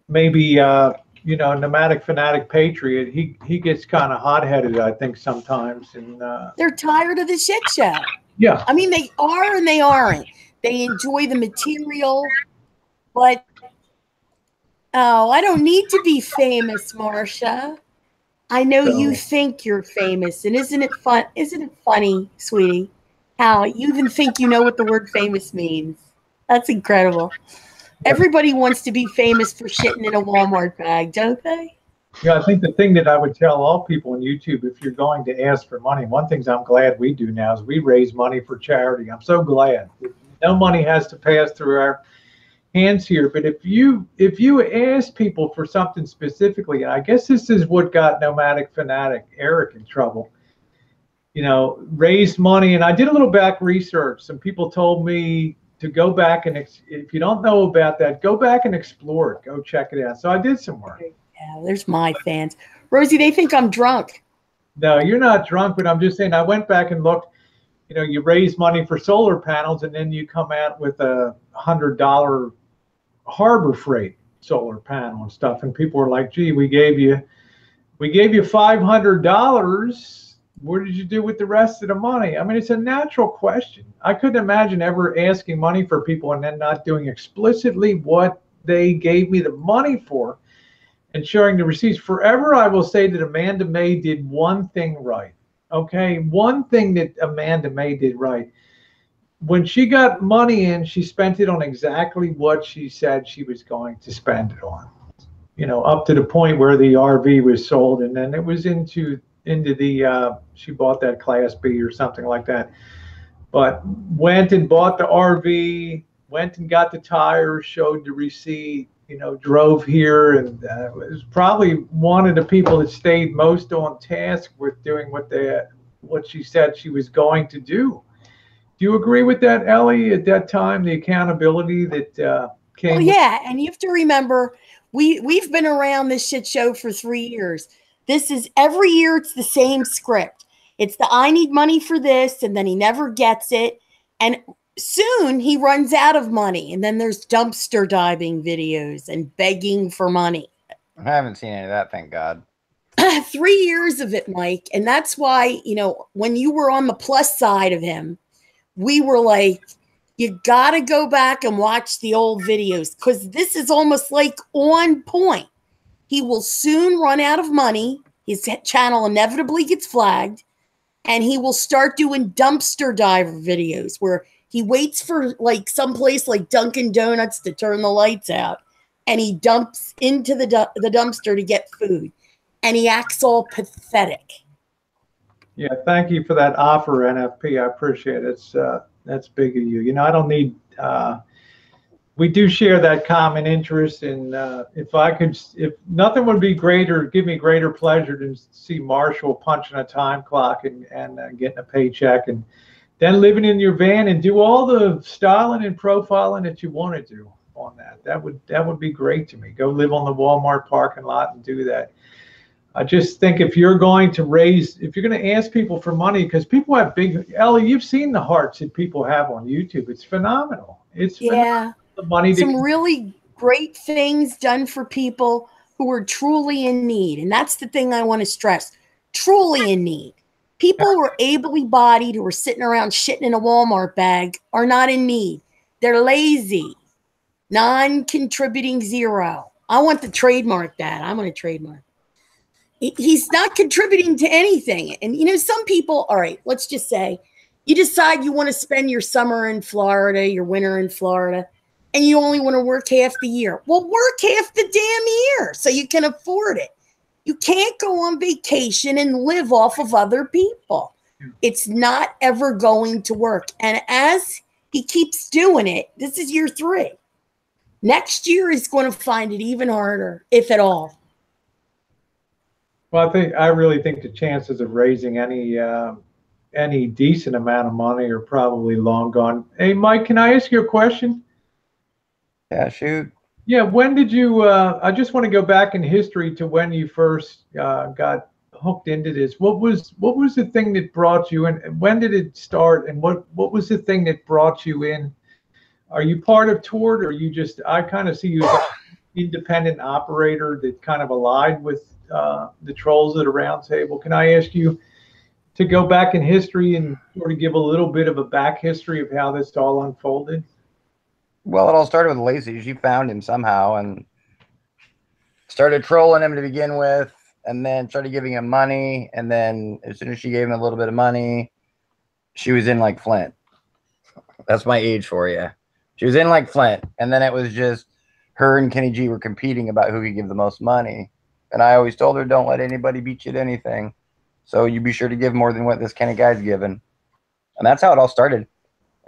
maybe Nomadic Fanatic Patriot, he gets kind of hot-headed, I think, sometimes. And they're tired of the shit show. Yeah. I mean, they are and they aren't. They enjoy the material, but I don't need to be famous, Marsha. I know you think you're famous, and isn't it fun? Isn't it funny, sweetie, how you even think you know what the word famous means? That's incredible. Everybody wants to be famous for shitting in a Walmart bag, don't they? Yeah, I think the thing that I would tell all people on YouTube, if you're going to ask for money, one thing I'm glad we do now is we raise money for charity. I'm so glad. No money has to pass through our hands here, but if you ask people for something specifically, and I guess this is what got Nomadic Fanatic Eric in trouble, you know, raised money. And I did a little back research. Some people told me to go back and if you don't know about that, go back and explore it. Go check it out. So I did some work. Yeah, there's my fans. Rosie, they think I'm drunk. No, you're not drunk, but I'm just saying I went back and looked. You know, you raise money for solar panels, and then you come out with a $100 Harbor Freight solar panel and stuff, and people were like, "Gee, we gave you $500. What did you do with the rest of the money?" I mean, it's a natural question. I couldn't imagine ever asking money for people and then not doing explicitly what they gave me the money for and showing the receipts. Forever, I will say that Amanda May did one thing right. Okay, one thing that Amanda May did right. When she got money in, she spent it on exactly what she said she was going to spend it on. You know, up to the point where the RV was sold, and then it was into the she bought that Class B or something like that. But went and bought the RV, went and got the tires, showed the receipt, you know, drove here, and was probably one of the people that stayed most on task with doing what she said she was going to do. Do you agree with that, Ellie? At that time, the accountability that came. Well, yeah, and you have to remember, we've been around this shit show for 3 years. This is every year. It's the same script. It's the I need money for this, and then he never gets it, and soon he runs out of money, and then there's dumpster diving videos and begging for money. I haven't seen any of that, thank God. 3 years of it, Mike, and that's why, you know, when you were on the plus side of him, we were like, you got to go back and watch the old videos because this is almost like on point. He will soon run out of money. His channel inevitably gets flagged, and he will start doing dumpster diver videos where he waits for like someplace like Dunkin' Donuts to turn the lights out, and he dumps into the dumpster to get food, and he acts all pathetic. Yeah, thank you for that offer, NFP. I appreciate it. That's big of you. You know, I don't need. We do share that common interest, and if nothing would be greater, give me greater pleasure than see Marshall punching a time clock and getting a paycheck, and then living in your van and do all the styling and profiling that you want to do on that. That would be great to me. Go live on the Walmart parking lot and do that. I just think if you're going to ask people for money, because people have Ellie, you've seen the hearts that people have on YouTube. It's phenomenal. Yeah. The money. Some really great things done for people who are truly in need. And that's the thing I want to stress. Truly in need. People who are ably bodied, who are sitting around shitting in a Walmart bag, are not in need. They're lazy. Non-contributing zero. I want to trademark that. I'm going to trademark. He's not contributing to anything. And, you know, some people, all right, let's just say you decide you want to spend your summer in Florida, your winter in Florida, and you only want to work half the year. Well, work half the damn year so you can afford it. You can't go on vacation and live off of other people. It's not ever going to work. And as he keeps doing it, this is year 3. Next year, he's going to find it even harder, if at all. Well, I really think the chances of raising any decent amount of money are probably long gone. Hey, Mike, can I ask you a question? Yeah, shoot. Yeah, when did you? I just want to go back in history to when you first got hooked into this. What was the thing that brought you in? When did it start? And what was the thing that brought you in? Are you part of Tort, or are you just? I kind of see you as an independent operator that kind of allied with the trolls at a round table. Can I ask you to go back in history and sort of give a little bit of a back history of how this all unfolded? Well, it all started with Lacey. She found him somehow and started trolling him to begin with, and then started giving him money. And then as soon as she gave him a little bit of money, she was in like Flint. That's my age for you. She was in like Flint. And then it was just her and Kenny G were competing about who could give the most money. And I always told her, don't let anybody beat you at anything. So you be sure to give more than what this Kenny guy's given. And that's how it all started.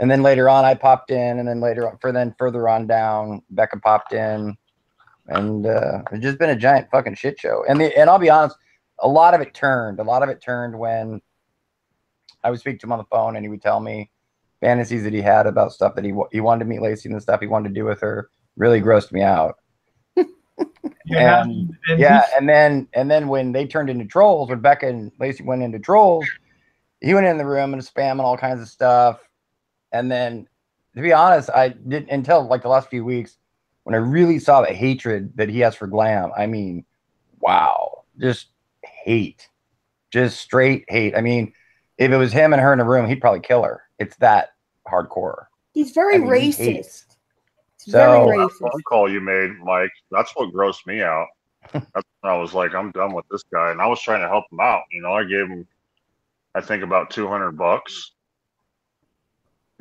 And then later on, I popped in, and then further on down, Becca popped in, and it's just been a giant fucking shit show. And I'll be honest, a lot of it turned when I would speak to him on the phone, and he would tell me fantasies that he had about stuff that he wanted to meet Lacey and the stuff he wanted to do with her. Really grossed me out. And then when they turned into trolls, when Becca and Lacey went into trolls, he went in the room and spamming all kinds of stuff. And then, to be honest, I didn't until like the last few weeks when I really saw the hatred that he has for Glam. I mean, wow, just hate, just straight hate. I mean, if it was him and her in a room, he'd probably kill her. It's that hardcore. He's very racist. So that phone call you made, Mike, that's what grossed me out. That's when I was like, I'm done with this guy, and I was trying to help him out. You know, I gave him, I think, about $200,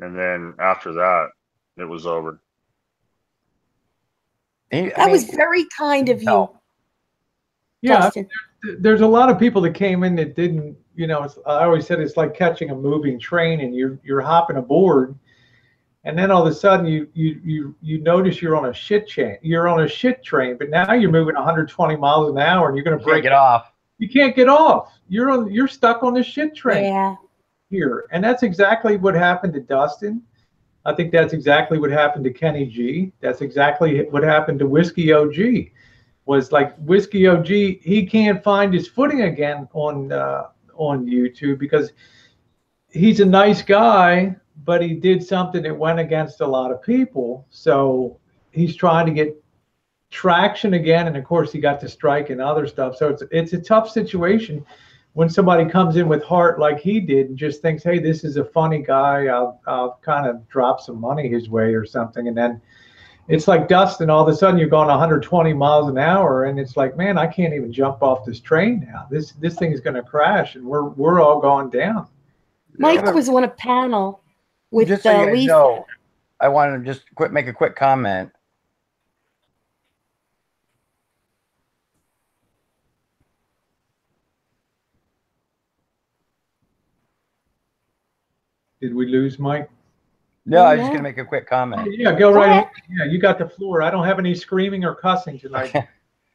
and then after that, it was over. That was very kind of you. Yeah, Justin. There's a lot of people that came in that didn't. You know, I always said it's like catching a moving train, and you're hopping aboard, and then all of a sudden you notice you're on a shit train. You're on a shit train, but now you're moving 120 miles an hour, and you're going to break it off. You can't get off. You're stuck on the shit train. Yeah. Here, and that's exactly what happened to Dustin. I think that's exactly what happened to Kenny G. That's exactly what happened to Whiskey OG. Was like Whiskey OG. He can't find his footing again on YouTube because he's a nice guy, but he did something that went against a lot of people. So he's trying to get traction again, and of course he got the strike and other stuff. So it's a tough situation when somebody comes in with heart like he did and just thinks, hey, this is a funny guy, I'll kind of drop some money his way or something. And then it's like Dustin, all of a sudden you're going 120 miles an hour, and it's like, man, I can't even jump off this train now. This thing is going to crash, and we're all going down. Mike was on a panel with just so you guys Lisa. know, I wanted to just make a quick comment. Did we lose Mike? No, I was just going to make a quick comment. Yeah, go right ahead. Yeah, you got the floor. I don't have any screaming or cussing tonight.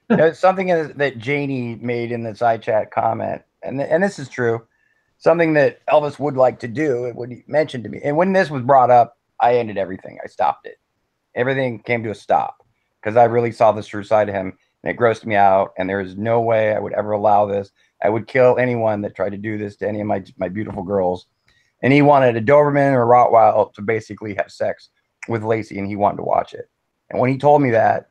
It's something that Janie made in the side chat comment, and this is true. Something that Elvis would like to do, what he mentioned to me. And when this was brought up, I ended everything. I stopped it. Everything came to a stop because I really saw this true side of him, and it grossed me out. And there is no way I would ever allow this. I would kill anyone that tried to do this to any of my beautiful girls. And he wanted a Doberman or a Rottweiler to basically have sex with Lacey, and he wanted to watch it. And when he told me that,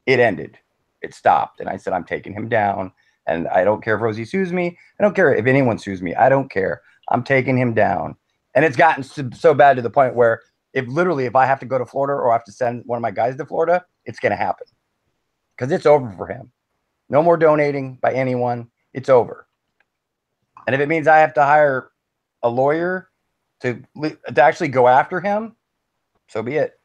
it ended. It stopped. And I said, I'm taking him down. And I don't care if Rosie sues me. I don't care if anyone sues me. I don't care. I'm taking him down. And it's gotten so bad to the point where if I have to go to Florida or I have to send one of my guys to Florida, it's going to happen. Because it's over for him. No more donating by anyone. It's over. And if it means I have to hire a lawyer to actually go after him, so be it.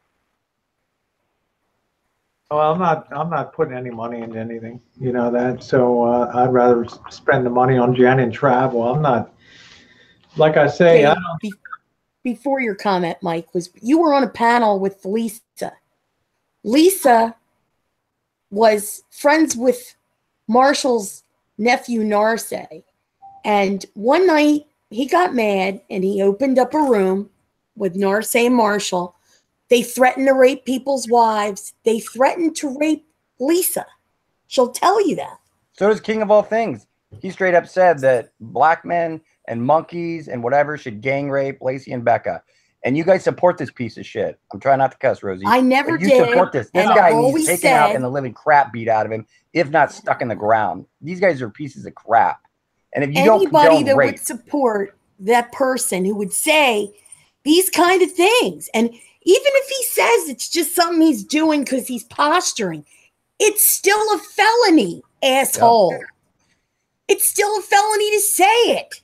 Well, I'm not putting any money into anything, you know that. So I'd rather spend the money on Jen and travel. I'm not, like I say, I don't. Before your comment, Mike, you were on a panel with Lisa. Lisa was friends with Marshall's nephew Narce, and one night he got mad and he opened up a room with Narce and Marshall. They threatened to rape people's wives. They threatened to rape Lisa. She'll tell you that. So does King of All Things. He straight up said that black men and monkeys and whatever should gang rape Lacey and Becca. And you guys support this piece of shit. I'm trying not to cuss, Rosie. I never did. You support this. This guy needs taken out and the living crap beat out of him, if not stuck in the ground. These guys are pieces of crap. And if you anybody that rape, would support that person who would say these kind of things, and even if he says it's just something he's doing because he's posturing, it's still a felony, asshole. Yep. It's still a felony to say it.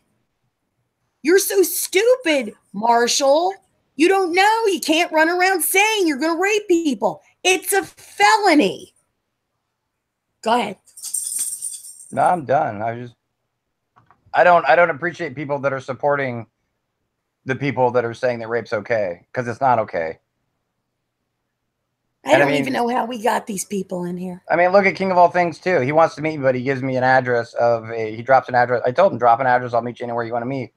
You're so stupid, Marshall. You don't know. You can't run around saying you're going to rape people. It's a felony. Go ahead. No, I'm done. I don't appreciate people that are supporting the people that are saying that rape's okay, because it's not okay. I don't even know how we got these people in here. I mean, look at King of All Things too. He wants to meet me, but he gives me an address he drops an address. I told him, drop an address. I'll meet you anywhere you want to meet.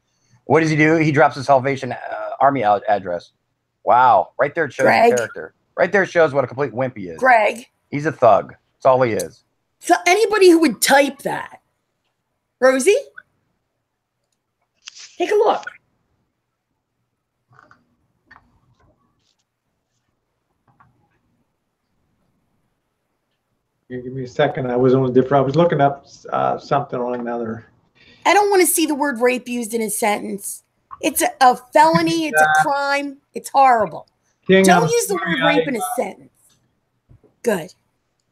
What does he do? He drops a Salvation Army address. Wow. Right there shows the character. Right there shows what a complete wimp he is. Greg. He's a thug. That's all he is. So anybody who would type that. Rosie? Take a look. Give me a second. I was looking up something on another. I don't want to see the word rape used in a sentence. It's a felony. It's a crime. It's horrible. Don't use the word rape in a sentence. Good.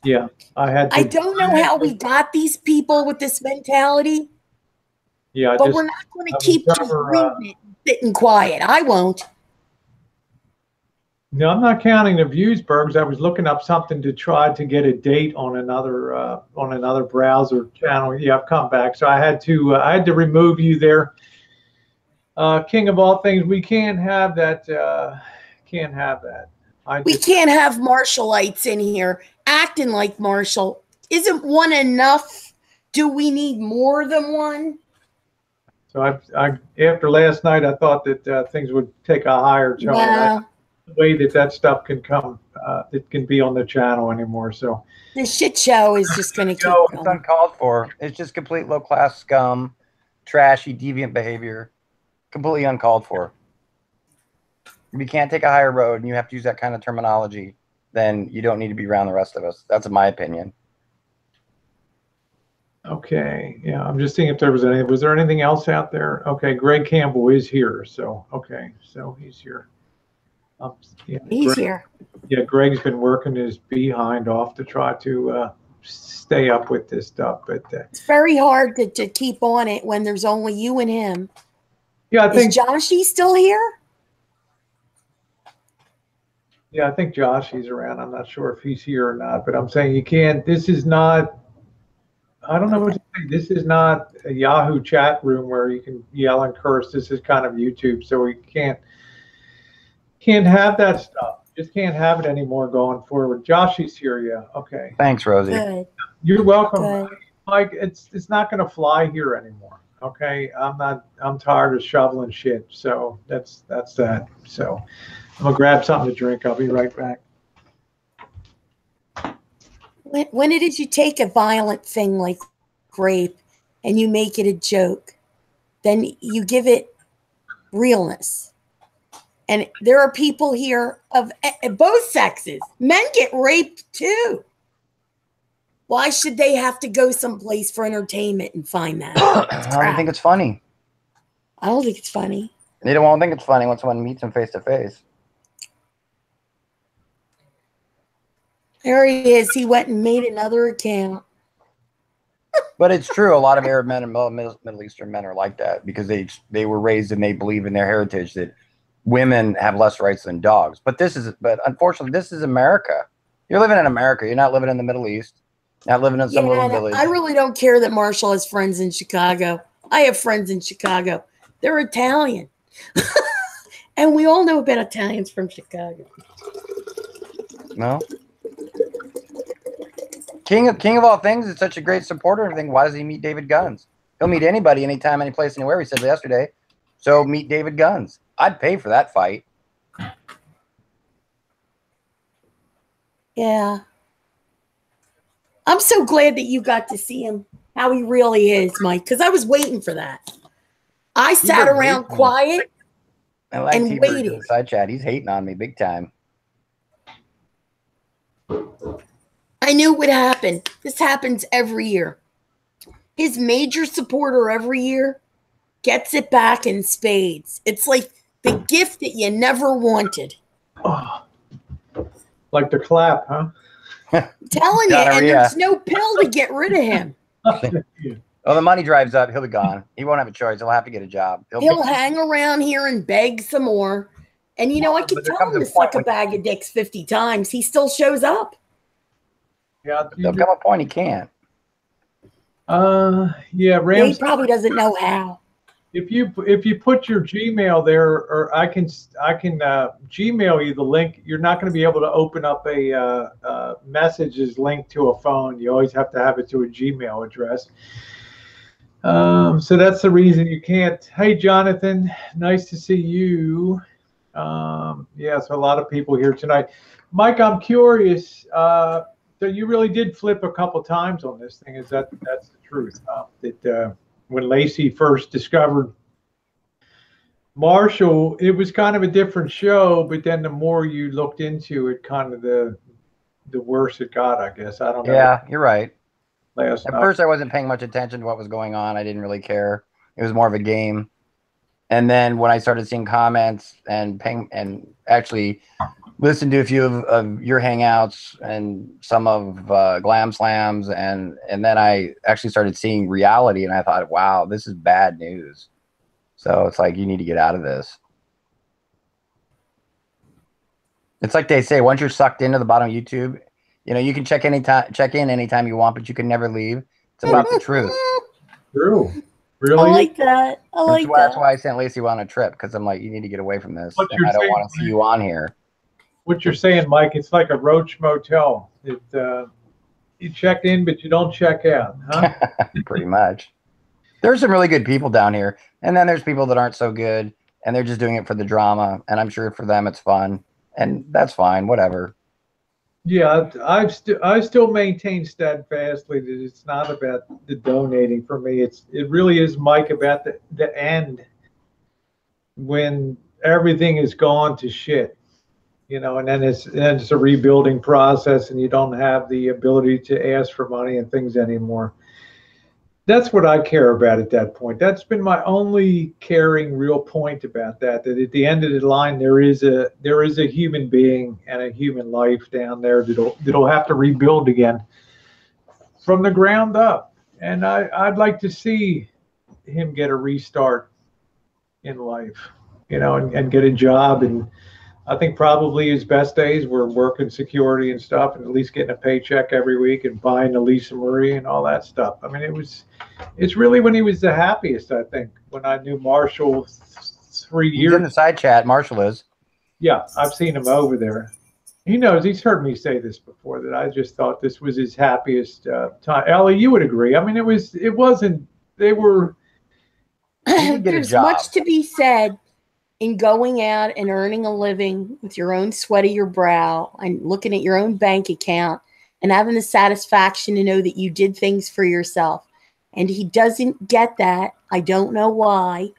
Yeah, I don't know how we got these people with this mentality. Yeah, but we're not going to keep just reading it, sitting quiet. I won't. No, I'm not counting the views, Bergs. I was looking up something to try to get a date on another browser channel. Yeah, I've come back, so I had to remove you there. King of all things, we can't have that. Can't have that. We can't have Marshallites in here acting like Marshall. Isn't one enough? Do we need more than one? So I after last night, I thought that things would take a higher tone. Wow. The way that stuff can come, it can be on the channel anymore. So the shit show is just going to keep going. It's uncalled for. It's just complete low-class scum, trashy, deviant behavior, completely uncalled for. If you can't take a higher road and you have to use that kind of terminology, then you don't need to be around the rest of us. That's my opinion. Okay, yeah, I'm just seeing if there was there anything else out there? Okay, Greg Campbell is here, so okay, so he's here. Yeah, he's here. Yeah, Greg's been working his behind off to try to stay up with this stuff, but it's very hard to keep on it when there's only you and him. Yeah, I think Joshy still here? Yeah, I think Joshy's around. I'm not sure if he's here or not, but I'm saying you can't. This is not. I don't know what to say. This is not a Yahoo chat room where you can yell and curse. This is kind of YouTube, so we can't have that stuff. Just can't have it anymore going forward. Joshy's here, yeah. Okay. Thanks, Rosie. Good. You're welcome. Good. Mike, it's not going to fly here anymore. Okay, I'm tired of shoveling shit. So that's that. So I'm gonna grab something to drink. I'll be right back. When did you take a violent thing like rape and you make it a joke? Then you give it realness. And there are people here of both sexes. Men get raped too. Why should they have to go someplace for entertainment and find that? I don't think it's funny. I don't think it's funny. They won't think it's funny when someone meets them face to face. There he is. He went and made another account. But it's true. A lot of Arab men and Middle Eastern men are like that because they were raised and they believe in their heritage that women have less rights than dogs. But unfortunately, this is America. You're living in America. You're not living in the Middle East. Not living in some little village. I really don't care that Marshall has friends in Chicago. I have friends in Chicago. They're Italian. And we all know about Italians from Chicago. No. King of all things is such a great supporter and everything. Why does he meet David Guns? He'll meet anybody, anytime, any place, anywhere. He said yesterday. So meet David Guns. I'd pay for that fight. Yeah. I'm so glad that you got to see him, how he really is, Mike, because I was waiting for that. I sat around quiet and waited. In the side chat. He's hating on me big time. I knew it would happen. This happens every year. His major supporter every year gets it back in spades. It's like the gift that you never wanted. Oh, like the clap, huh? I'm telling you, and there's no pill to get rid of him. Well, the money drives up. He'll be gone. He won't have a choice. He'll have to get a job. He'll hang around here and beg some more. And, you know, I could tell him to suck a bag of dicks 50 times. He still shows up. Yeah, there'll come a point he can't. Yeah, Rams. He probably doesn't know how. if you put your Gmail there, or I can Gmail you the link. You're not going to be able to open up a messages link to a phone. You always have to have it to a Gmail address. So that's the reason you can't. Hey, Jonathan, nice to see you. Yeah, so a lot of people here tonight. Mike, I'm curious. So you really did flip a couple times on this thing. That's the truth? That when Lacey first discovered Marshall, it was kind of a different show, but then the more you looked into it, kind of the worse it got, I guess. I don't know. Yeah, you're right. At first, I wasn't paying much attention to what was going on. I didn't really care. It was more of a game. And then when I started seeing comments and actually listened to a few of your hangouts and some of Glam Slams, and then I actually started seeing reality, and I thought, wow, this is bad news. So it's like, you need to get out of this. It's like they say, once you're sucked into the bottom of YouTube, you know, you can check in anytime you want, but you can never leave. It's about the truth. True. Really? I like that. That's why I sent Lacey on a trip, because I'm like, you need to get away from this. And I don't want to see you on here. What you're saying, Mike, it's like a roach motel. You check in, but you don't check out, huh? Pretty much. There's some really good people down here, and then there's people that aren't so good, and they're just doing it for the drama, and I'm sure for them it's fun, and that's fine, whatever. Yeah, I still maintain steadfastly that it's not about the donating for me. It really is, Mike, about the end, when everything is gone to shit, you know, and then it's a rebuilding process, and you don't have the ability to ask for money and things anymore. That's what I care about at that point. That's been my only caring real point about that. That at the end of the line, there is a human being and a human life down there that'll have to rebuild again from the ground up. And I'd like to see him get a restart in life, you know, and get a job. And I think probably his best days were working security and stuff, and at least getting a paycheck every week and buying the Lisa Marie and all that stuff. I mean, it's really when he was the happiest, I think, when I knew Marshall 3 years. He's in the side chat. Marshall is. Yeah, I've seen him over there. He knows. He's heard me say this before, that I just thought this was his happiest time. Ellie, you would agree. I mean, it wasn't. They were. There's much to be said in going out and earning a living with your own sweat of your brow and looking at your own bank account and having the satisfaction to know that you did things for yourself. And he doesn't get that. I don't know why.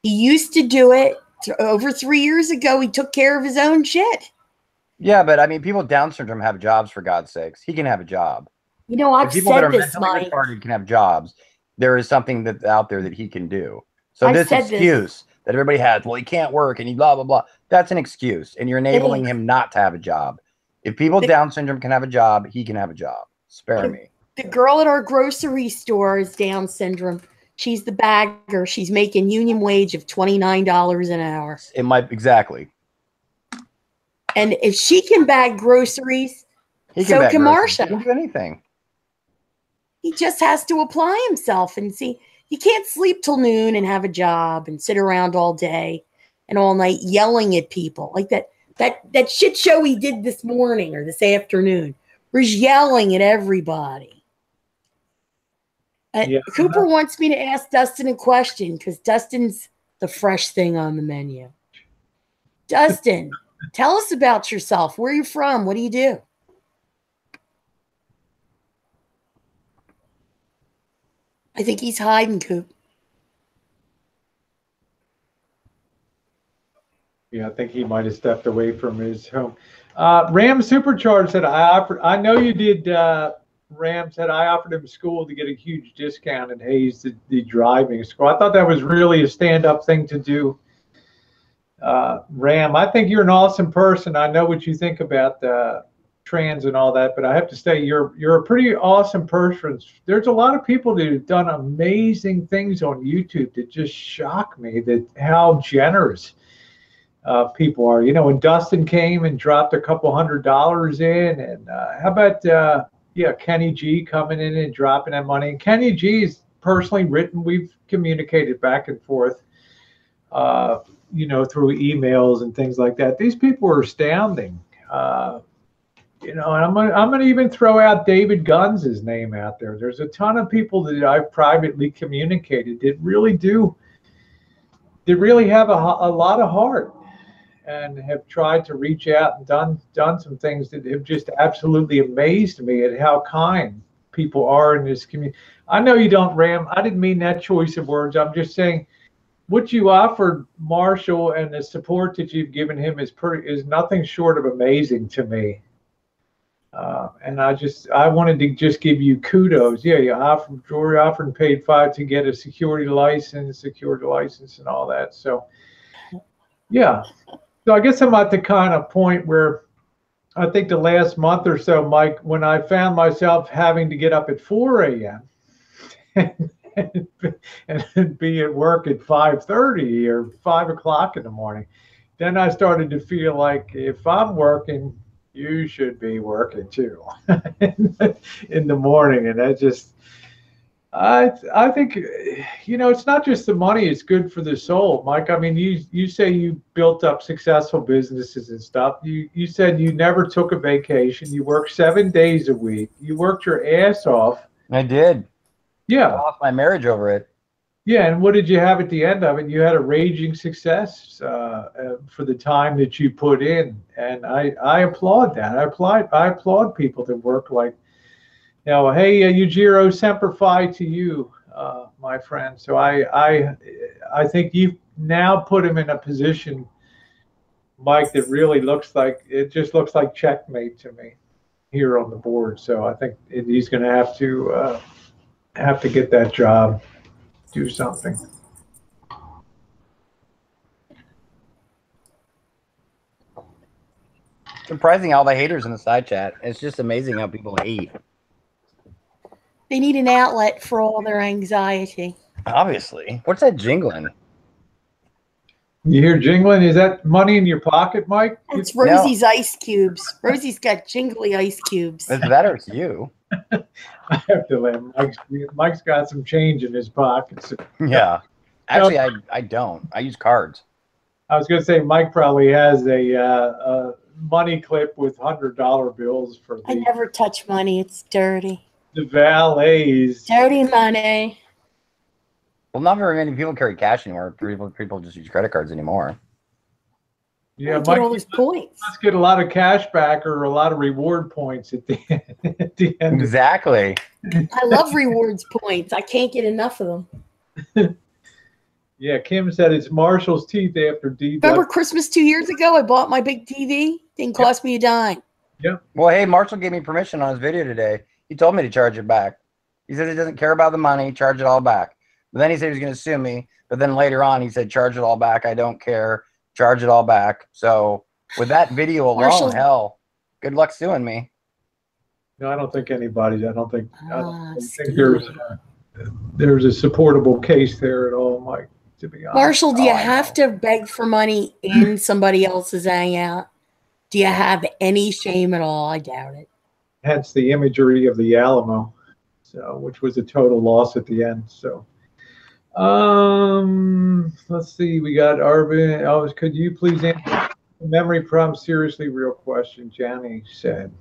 He used to do it over 3 years ago. He took care of his own shit. Yeah, but I mean, people with Down syndrome have jobs, for God's sakes. He can have a job. You know, I've people that said are this, mentally Mike. retarded can have jobs. There is something that's out there that he can do. So this excuse that everybody has, well, he can't work and he blah, blah, blah. That's an excuse. And you're enabling him not to have a job. If people with Down syndrome can have a job, he can have a job. Spare me. The girl at our grocery store is Down syndrome. She's the bagger. She's making union wage of $29 an hour. It might, exactly. And if she can bag groceries, so can Marsha. He can do anything. He just has to apply himself and see. You can't sleep till noon and have a job and sit around all day and all night yelling at people like that shit show he did this morning or this afternoon. Was yelling at everybody. Yeah. Cooper wants me to ask Dustin a question because Dustin's the fresh thing on the menu. Dustin, tell us about yourself. Where are you from? What do you do? I think he's hiding, Coop. Yeah, I think he might have stepped away from his home. Ram Supercharged said, I know you did. Ram said, I offered him school to get a huge discount in Hayes, the driving school. I thought that was really a stand-up thing to do. Ram, I think you're an awesome person. I know what you think about trans and all that, but I have to say you're a pretty awesome person. There's a lot of people that have done amazing things on YouTube that just shock me, that how generous people are. You know, when Dustin came and dropped a couple $100 in, and how about Kenny G coming in and dropping that money? And Kenny G's personally written. We've communicated back and forth, you know, through emails and things like that. These people are astounding. You know, and I'm gonna even throw out David Gunn's name out there. There's a ton of people that I've privately communicated that really have a lot of heart and have tried to reach out and done some things that have just absolutely amazed me at how kind people are in this community. I know you don't I didn't mean that choice of words. I'm just saying what you offered Marshall and the support that you've given him is nothing short of amazing to me. And I wanted to just give you kudos. Yeah, Jory offered and paid $5 to get a security license and all that. So, yeah. So I guess I'm at the kind of point where I think the last month or so, Mike, when I found myself having to get up at 4 a.m. and be at work at 5:30 or 5 o'clock in the morning, then I started to feel like if I'm working, you should be working too in the morning. And I think, you know, it's not just the money, it's good for the soul. Mike, I mean, you say you built up successful businesses and stuff. You said you never took a vacation. You worked 7 days a week. You worked your ass off. I did. Yeah. I lost my marriage over it. Yeah, and what did you have at the end of it? You had a raging success for the time that you put in, and I applaud that. I applaud people that work like, you know, hey, Yujiro, semper fi to you, my friend. So I think you've now put him in a position, Mike, that really looks like checkmate to me here on the board. So I think he's going to have to get that job. Do something. Surprising all the haters in the side chat. It's just amazing how people hate. They need an outlet for all their anxiety. Obviously. What's that jingling? You hear jingling? Is that money in your pocket, Mike? It's Rosie's ice cubes. Rosie's got jingly ice cubes. Is that or it's you? I have to let Mike's got some change in his pockets. Yeah. Actually, I don't. I use cards. I was going to say Mike probably has a money clip with $100 bills for I never touch money. It's dirty. The valets. Dirty money. Well, not very many people carry cash anymore. People just use credit cards anymore. Yeah, Mike, all those points. Let's get a lot of cash back or a lot of reward points at the end. Exactly. I love rewards points. I can't get enough of them. Yeah, Kim said it's Marshall's teeth after D. Remember Christmas 2 years ago? I bought my big TV. Didn't cost me a dime. Yeah. Well, hey, Marshall gave me permission on his video today. He told me to charge it back. He says he doesn't care about the money. Charge it all back. But then he said he was going to sue me. But then later on, he said, charge it all back. I don't care. Charge it all back. So with that video alone, Marshall, hell, good luck suing me. No, I don't think anybody. I don't think there's a supportable case there at all, Mike. To be honest. Marshall, do you have to beg for money in somebody else's hangout? Do you have any shame at all? I doubt it. Hence the imagery of the Alamo, which was a total loss at the end. So. Let's see. We got Arvin. Oh, could you please answer memory problem? Seriously, real question. Janny said.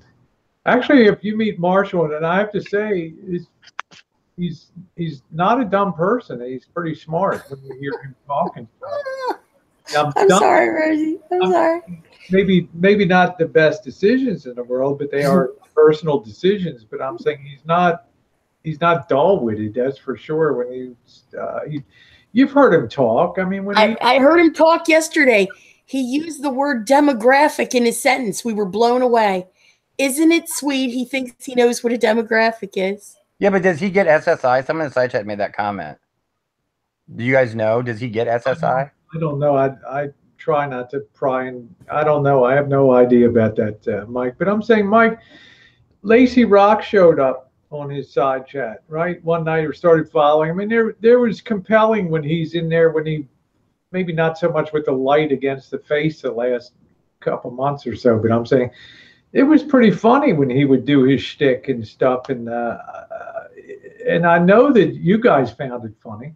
Actually, if you meet Marshall, and I have to say, he's not a dumb person. He's pretty smart when you hear him talking. I'm sorry, Rosie. I'm sorry. Maybe not the best decisions in the world, but they are personal decisions. But I'm saying he's not dull-witted, that's for sure. When you've heard him talk. I mean, I heard him talk yesterday. He used the word demographic in his sentence. We were blown away. Isn't it sweet? He thinks he knows what a demographic is. Yeah, but does he get SSI? Someone in the side chat made that comment. Do you guys know? Does he get SSI? I don't know. I try not to pry, and I don't know. I have no idea about that, Mike. But I'm saying, Mike, Lacey Rock showed up on his side chat, right? One night or started following. I mean, there was compelling when he's in there, when he, maybe not so much with the light against the face the last couple months or so, but I'm saying it was pretty funny when he would do his shtick and stuff. And and I know that you guys found it funny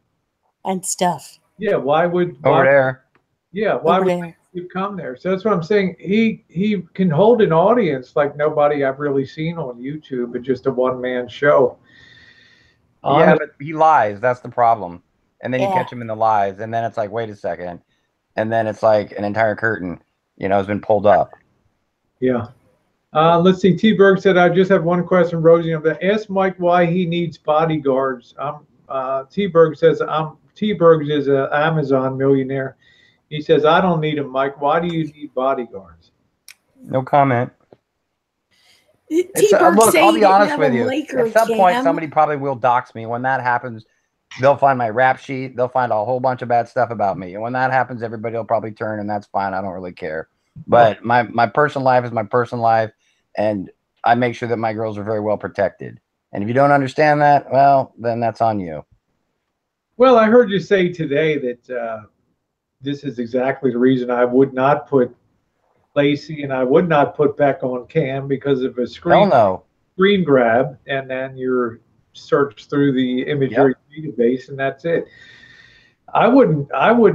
and stuff. Yeah, why would Over there. Yeah, why Over would there. you come there? So that's what I'm saying. He can hold an audience like nobody I've really seen on YouTube. It's just a one-man show. Yeah, but he lies. That's the problem. And then you Yeah. catch him in the lies, and then it's like, wait a second, and then it's like an entire curtain, has been pulled up. Yeah. Let's see. T. Berg said, I just have one question, Rosie. I'm going to ask Mike why he needs bodyguards. T. Berg says, T. Berg is an Amazon millionaire. He says, I don't need them, Mike. Why do you need bodyguards? No comment. T-Berg Look, I'll be honest with you. Laker At some cam. point, somebody probably will dox me. When that happens, they'll find my rap sheet. They'll find a whole bunch of bad stuff about me. And when that happens, everybody will probably turn, and that's fine. I don't really care. But my personal life is my personal life, and I make sure that my girls are very well protected. And if you don't understand that, well, then that's on you. Well, I heard you say today that this is exactly the reason I would not put Lacey and I would not put Beck on cam because of a screen grab, and then you're search through the imagery database, and that's it. I wouldn't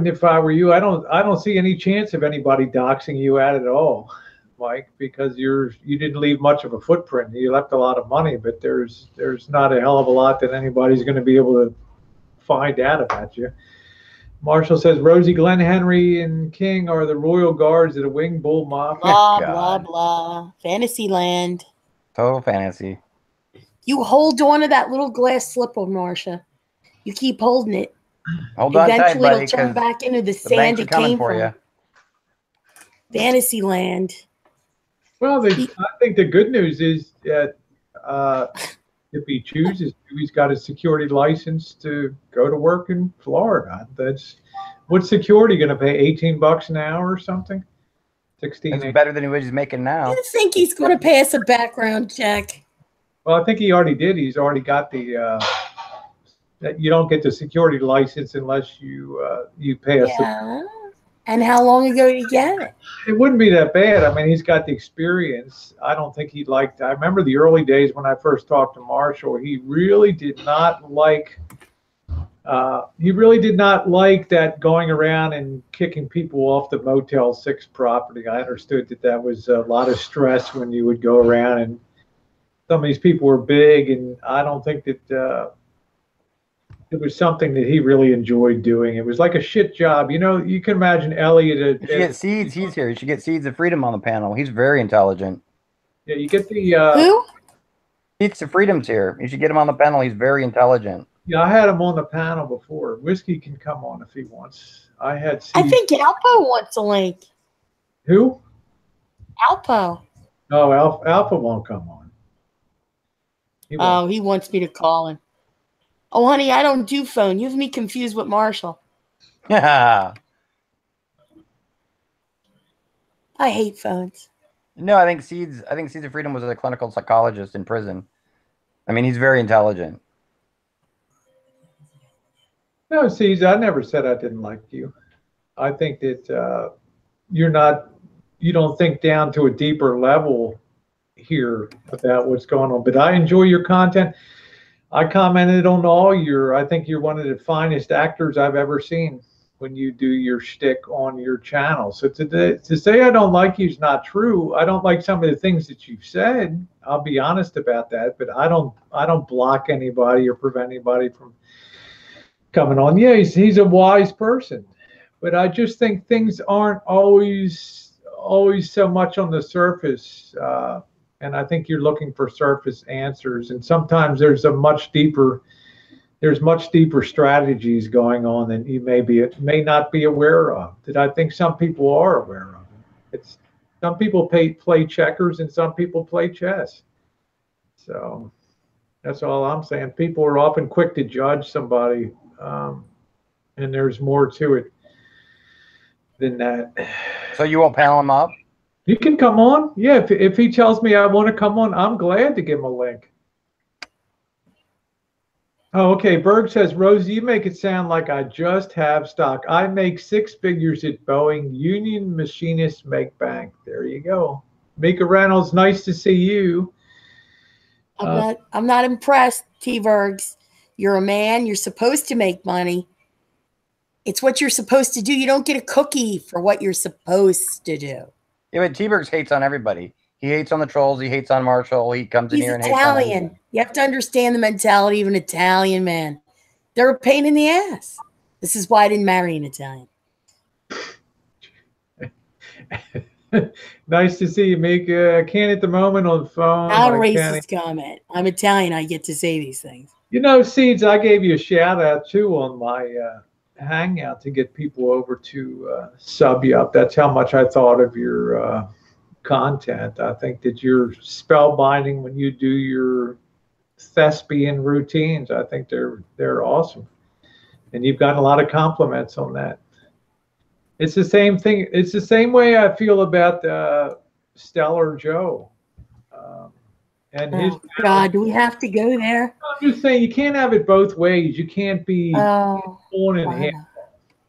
if I were you. I don't see any chance of anybody doxing you at all, Mike, because you didn't leave much of a footprint. You left a lot of money, but there's not a hell of a lot that anybody's going to be able to find out about you. Marshall says Rosie, Glenn Henry, and King are the royal guards of the Wing Bull Mafia. Blah, blah, blah. Fantasyland. Total fantasy. You hold on to that little glass slipper, Marcia. You keep holding it. Hold on tight, buddy. It'll turn back into the sand it came from. Fantasyland. Well, I think the good news is that if he chooses to, he's got a security license to go to work in Florida. What's security going to pay? $18 an hour or something? 16. It's better than what he's making now. I think he's going to pass a background check. Well, I think he already did. He's already got the. You don't get the security license unless you pass. Yeah. And how long ago did you get it? It wouldn't be that bad. I mean, he's got the experience. I don't think he'd like. I remember the early days when I first talked to Marshall. He really did not like. He really did not like that going around and kicking people off the Motel 6 property. I understood that was a lot of stress when you would go around, and some of these people were big, and I don't think that it was something that he really enjoyed doing. It was like a shit job. You can imagine Elliot. You should get Seeds. He's here. You should get Seeds of Freedom on the panel. He's very intelligent. Yeah, you get the. Who? Seeds of Freedom's here. You should get him on the panel. He's very intelligent. Yeah, I had him on the panel before. Whiskey can come on if he wants. I think Alpo wants a link. Who? Alpo. No, Alpha won't come on. He wants me to call him. Oh, honey, I don't do phone. You have me confused with Marshall. Yeah. I hate phones. No, I think Seeds of Freedom was a clinical psychologist in prison. I mean, he's very intelligent. No, Seeds, I never said I didn't like you. I think that you don't think down to a deeper level here about what's going on. But I enjoy your content. I commented on I think you're one of the finest actors I've ever seen when you do your shtick on your channel. So to say I don't like you is not true. I don't like some of the things that you've said. I'll be honest about that, but I don't block anybody or prevent anybody from coming on. Yeah, he's a wise person, but I just think things aren't always so much on the surface. And I think you're looking for surface answers, and sometimes there's much deeper strategies going on than you may not be aware of. That I think some people are aware of. It's some people play checkers and some people play chess. So that's all I'm saying. People are often quick to judge somebody, and there's more to it than that. So you won't panel him up? You can come on. Yeah, if he tells me I want to come on, I'm glad to give him a link. Oh, okay. Berg says, Rosie, you make it sound like I just have stock. I make 6 figures at Boeing. Union machinists make bank. There you go. Mika Reynolds, nice to see you. I'm not impressed, T. Bergs. You're a man. You're supposed to make money. It's what you're supposed to do. You don't get a cookie for what you're supposed to do. Yeah, but T-Bergs hates on everybody. He hates on the trolls. He hates on Marshall. He comes in here and hates on Italian. You have to understand the mentality of an Italian man. They're a pain in the ass. This is why I didn't marry an Italian. Nice to see you, Mika. I can't at the moment on the phone. Not a racist comment. I'm Italian. I get to say these things. You know, Seeds, I gave you a shout out too on my Hangout to get people over to sub you up. That's how much I thought of your content. I think that you're spellbinding when you do your thespian routines. I think they're awesome, and you've gotten a lot of compliments on that. It's the same thing. It's the same way I feel about Stellar Joe. And his God, do we have to go there? I'm just saying you can't have it both ways. You can't be on and half.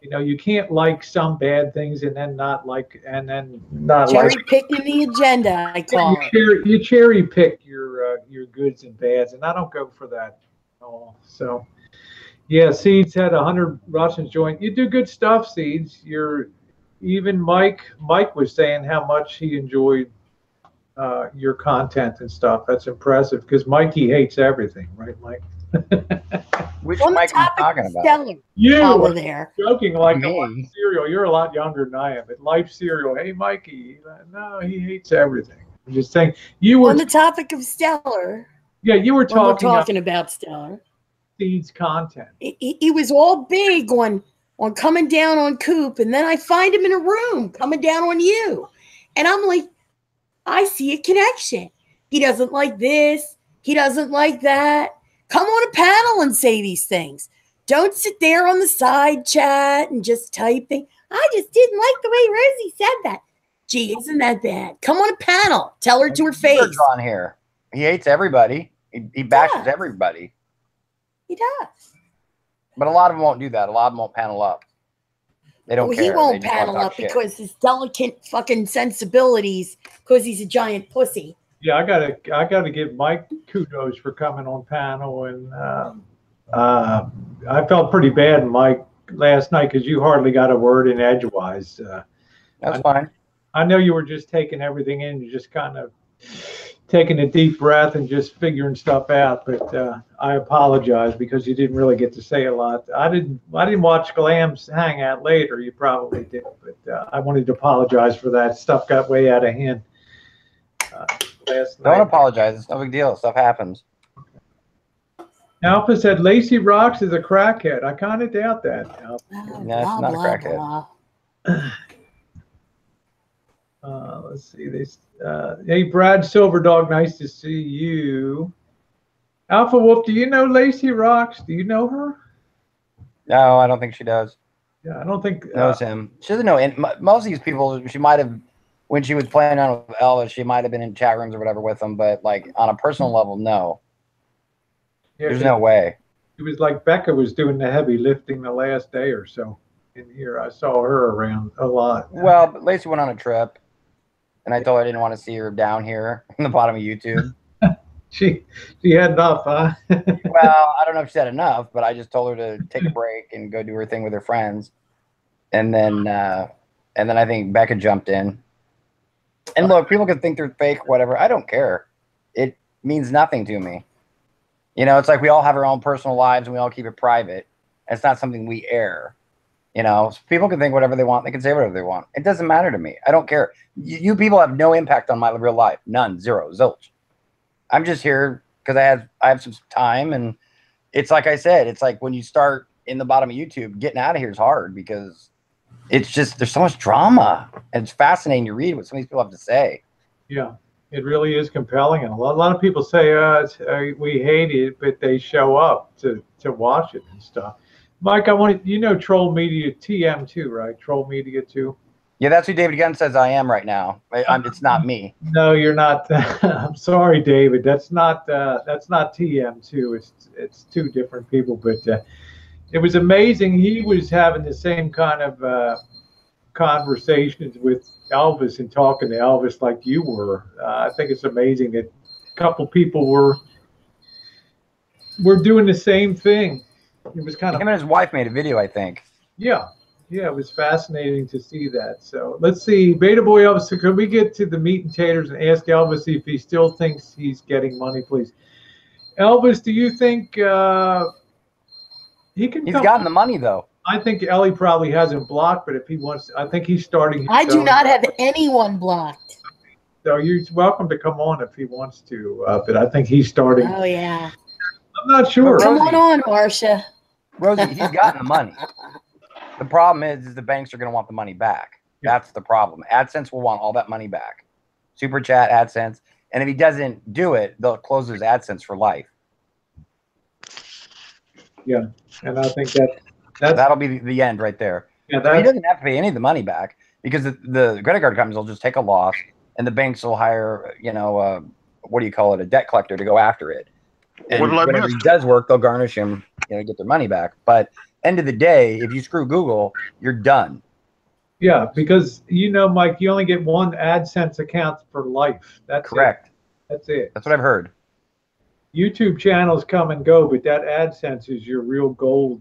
You know, you can't like some bad things and then not like, and then not cherry like picking the agenda. I call it. You cherry pick your goods and bads, and I don't go for that at all. So, yeah, Seeds had 100 Russians join. You do good stuff, Seeds. Even Mike was saying how much he enjoyed your content and stuff. That's impressive because Mikey hates everything, right, Mike? Which Mike are you talking about? You were there. Joking like a Life Cereal. You're a lot younger than I am. At Life Cereal, hey Mikey, no, he hates everything. I'm just saying you were on the topic of Stellar. Yeah, you were talking about Stellar. Seeds content. He was all big on coming down on Coop, and then I find him in a room coming down on you, and I'm like, I see a connection. He doesn't like this. He doesn't like that. Come on a panel and say these things. Don't sit there on the side chat and just typing. I just didn't like the way Rosie said that. Gee, isn't that bad? Come on a panel. Tell her to her face. On here. He hates everybody. He bashes everybody. He does. But a lot of them won't do that. A lot of them won't panel up. They don't care. He won't panel up because his delicate fucking sensibilities, because he's a giant pussy. Yeah, I gotta give Mike kudos for coming on panel, and I felt pretty bad, Mike, last night because you hardly got a word in edgewise. That's fine. I know you were just taking everything in, you just kind of taking a deep breath and just figuring stuff out. But I apologize because you didn't really get to say a lot. I didn't watch Glam's Hangout later. You probably did, but I wanted to apologize for that. Stuff got way out of hand. Don't apologize. It's no big deal. Stuff happens. Alpha said Lacey Rocks is a crackhead. I kind of doubt that. That's not a crackhead. Let's see this. Hey, Brad Silverdog, nice to see you. Alpha Wolf, do you know Lacey Rocks? Do you know her? No, I don't think she does. Yeah, I don't think knows him. She doesn't know. And most of these people, she might have. When she was playing on with Elvis, she might have been in chat rooms or whatever with them, but like on a personal level, no. Yeah, there's no way. It was like Becca was doing the heavy lifting the last day or so in here. I saw her around a lot. Well, but Lacey went on a trip, and I told her I didn't want to see her down here in the bottom of YouTube. She had enough, huh? Well, I don't know if she had enough, but I just told her to take a break and go do her thing with her friends, and then I think Becca jumped in. And look, people can think they're fake, whatever. I don't care. It means nothing to me. You know, it's like we all have our own personal lives and we all keep it private. It's not something we air. You know, so people can think whatever they want. They can say whatever they want. It doesn't matter to me. I don't care. You people have no impact on my real life. None. Zero. Zilch. I'm just here because I have some time. And it's like I said, it's like when you start in the bottom of YouTube, getting out of here is hard because it's just, there's so much drama, and it's fascinating to read what some of these people have to say. Yeah, it really is compelling. And a lot of people say, we hate it, but they show up to watch it and stuff. Mike, you know Troll Media TM too, right? Troll Media too. Yeah, that's who David Gunn says I am right now. It's not me. No, you're not. I'm sorry, David. That's not TM2. It's two different people, but it was amazing. He was having the same kind of conversations with Elvis and talking to Elvis like you were. I think it's amazing that a couple people were we're doing the same thing. It was kind of him and his wife made a video, I think. Yeah, it was fascinating to see that. So let's see, Beta Boy Elvis. Could we get to the meat and taters and ask Elvis if he still thinks he's getting money, please? Elvis, do you think he can? He's gotten the money though. I think Ellie probably hasn't blocked, but if he wants, I think he's starting. I do not have anyone blocked. So you're welcome to come on if he wants to, but I think he's starting. Oh yeah. I'm not sure. Come on, Marcia. Rosie, he's gotten the money. The problem is the banks are going to want the money back. That's the problem. AdSense will want all that money back. Super Chat, AdSense. And if he doesn't do it, they'll close his AdSense for life. Yeah, and I think that'll be the end right there. Yeah, he doesn't have to pay any of the money back because the credit card companies will just take a loss and the banks will hire, what do you call it, a debt collector to go after it. And whenever he does work, they'll garnish him, get their money back. But end of the day, if you screw Google, you're done. Yeah, because Mike, you only get one AdSense account for life. That's correct. That's it. That's what I've heard. YouTube channels come and go, but that AdSense is your real gold.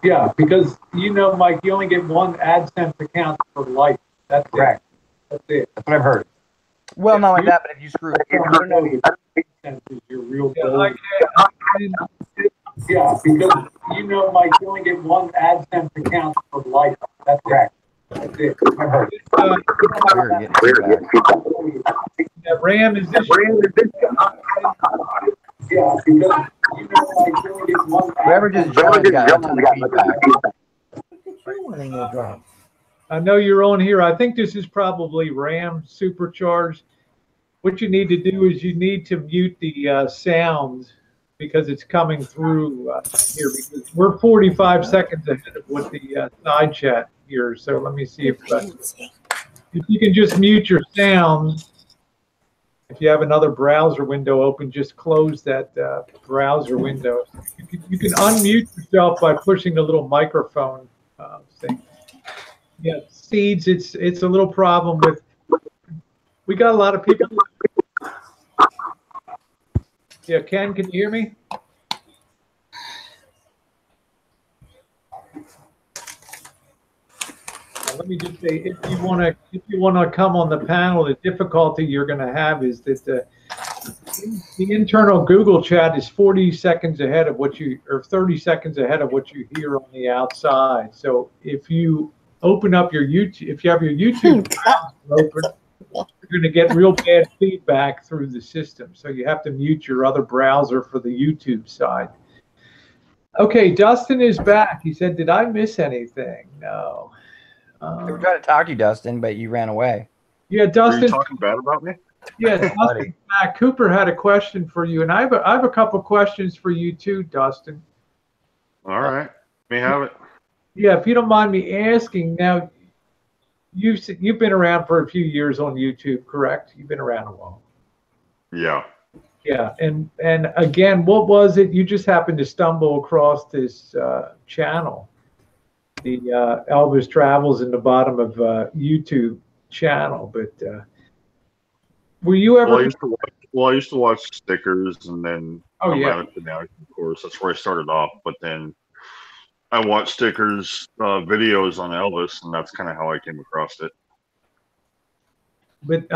Yeah, because Mike, you only get one AdSense account for life. That's correct. That's it. That's what I've heard. Well, not like that, but if you screw AdSense is your real gold. Yeah, because Mike, you only get one AdSense account for life. That's correct. That's it. Ram is this. Yeah, because like you only get one. Whoever just joined got a ton of feedback. I know you're on here. I think this is probably RAM supercharged. What you need to do is you need to mute the sound because it's coming through here. Because we're 45 seconds ahead of what the side chat here. So let me see if you can just mute your sound. If you have another browser window open, just close that browser window. You can unmute yourself by pushing the little microphone thing. Yeah, Seeds, it's a little problem with. We got a lot of people. Yeah, Ken, can you hear me? Let me just say, if you want to come on the panel, the difficulty you're going to have is that the internal Google chat is 40 seconds ahead of what you, or 30 seconds ahead of what you hear on the outside. So if you open up your YouTube, if you have your YouTube open, you're going to get real bad feedback through the system. So you have to mute your other browser for the YouTube side. Okay, Dustin is back. He said, "Did I miss anything?" No. They were trying to talk to you, Dustin, but you ran away. Yeah, Dustin. Are you talking bad about me? Yeah, Dustin. Cooper had a question for you, and I have a couple questions for you too, Dustin. All right, let me have it. Yeah, if you don't mind me asking, now you've been around for a few years on YouTube, correct? You've been around a while. Yeah. Yeah, and again, what was it? You just happened to stumble across this channel, the Elvis Travels in the bottom of YouTube channel. But were you ever? Well, I used to watch Stickers, and then Fanatic, of course. That's where I started off. But then I watched Stickers videos on Elvis, and that's kind of how I came across it. But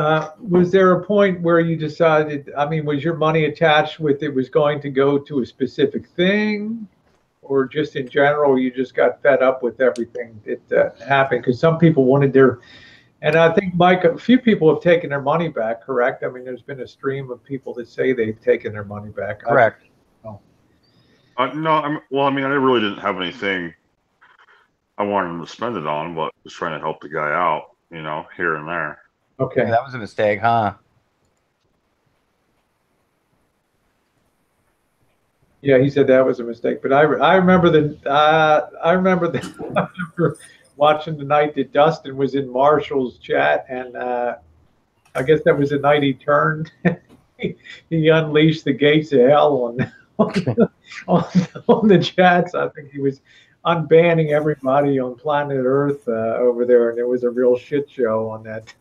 was there a point where you decided, I mean, was your money attached with it was going to go to a specific thing, or just in general, you just got fed up with everything that happened? Because some people wanted their, and I think, Mike, a few people have taken their money back, correct? I mean, there's been a stream of people that say they've taken their money back. Correct. No, I really didn't have anything I wanted them to spend it on, but just trying to help the guy out, here and there. Okay. Yeah, that was a mistake, huh? Yeah, he said that was a mistake. But I remember watching the night that Dustin was in Marshall's chat, and I guess that was the night he turned. He unleashed the gates of hell on the chats. I think he was unbanning everybody on planet Earth over there, and it was a real shit show on that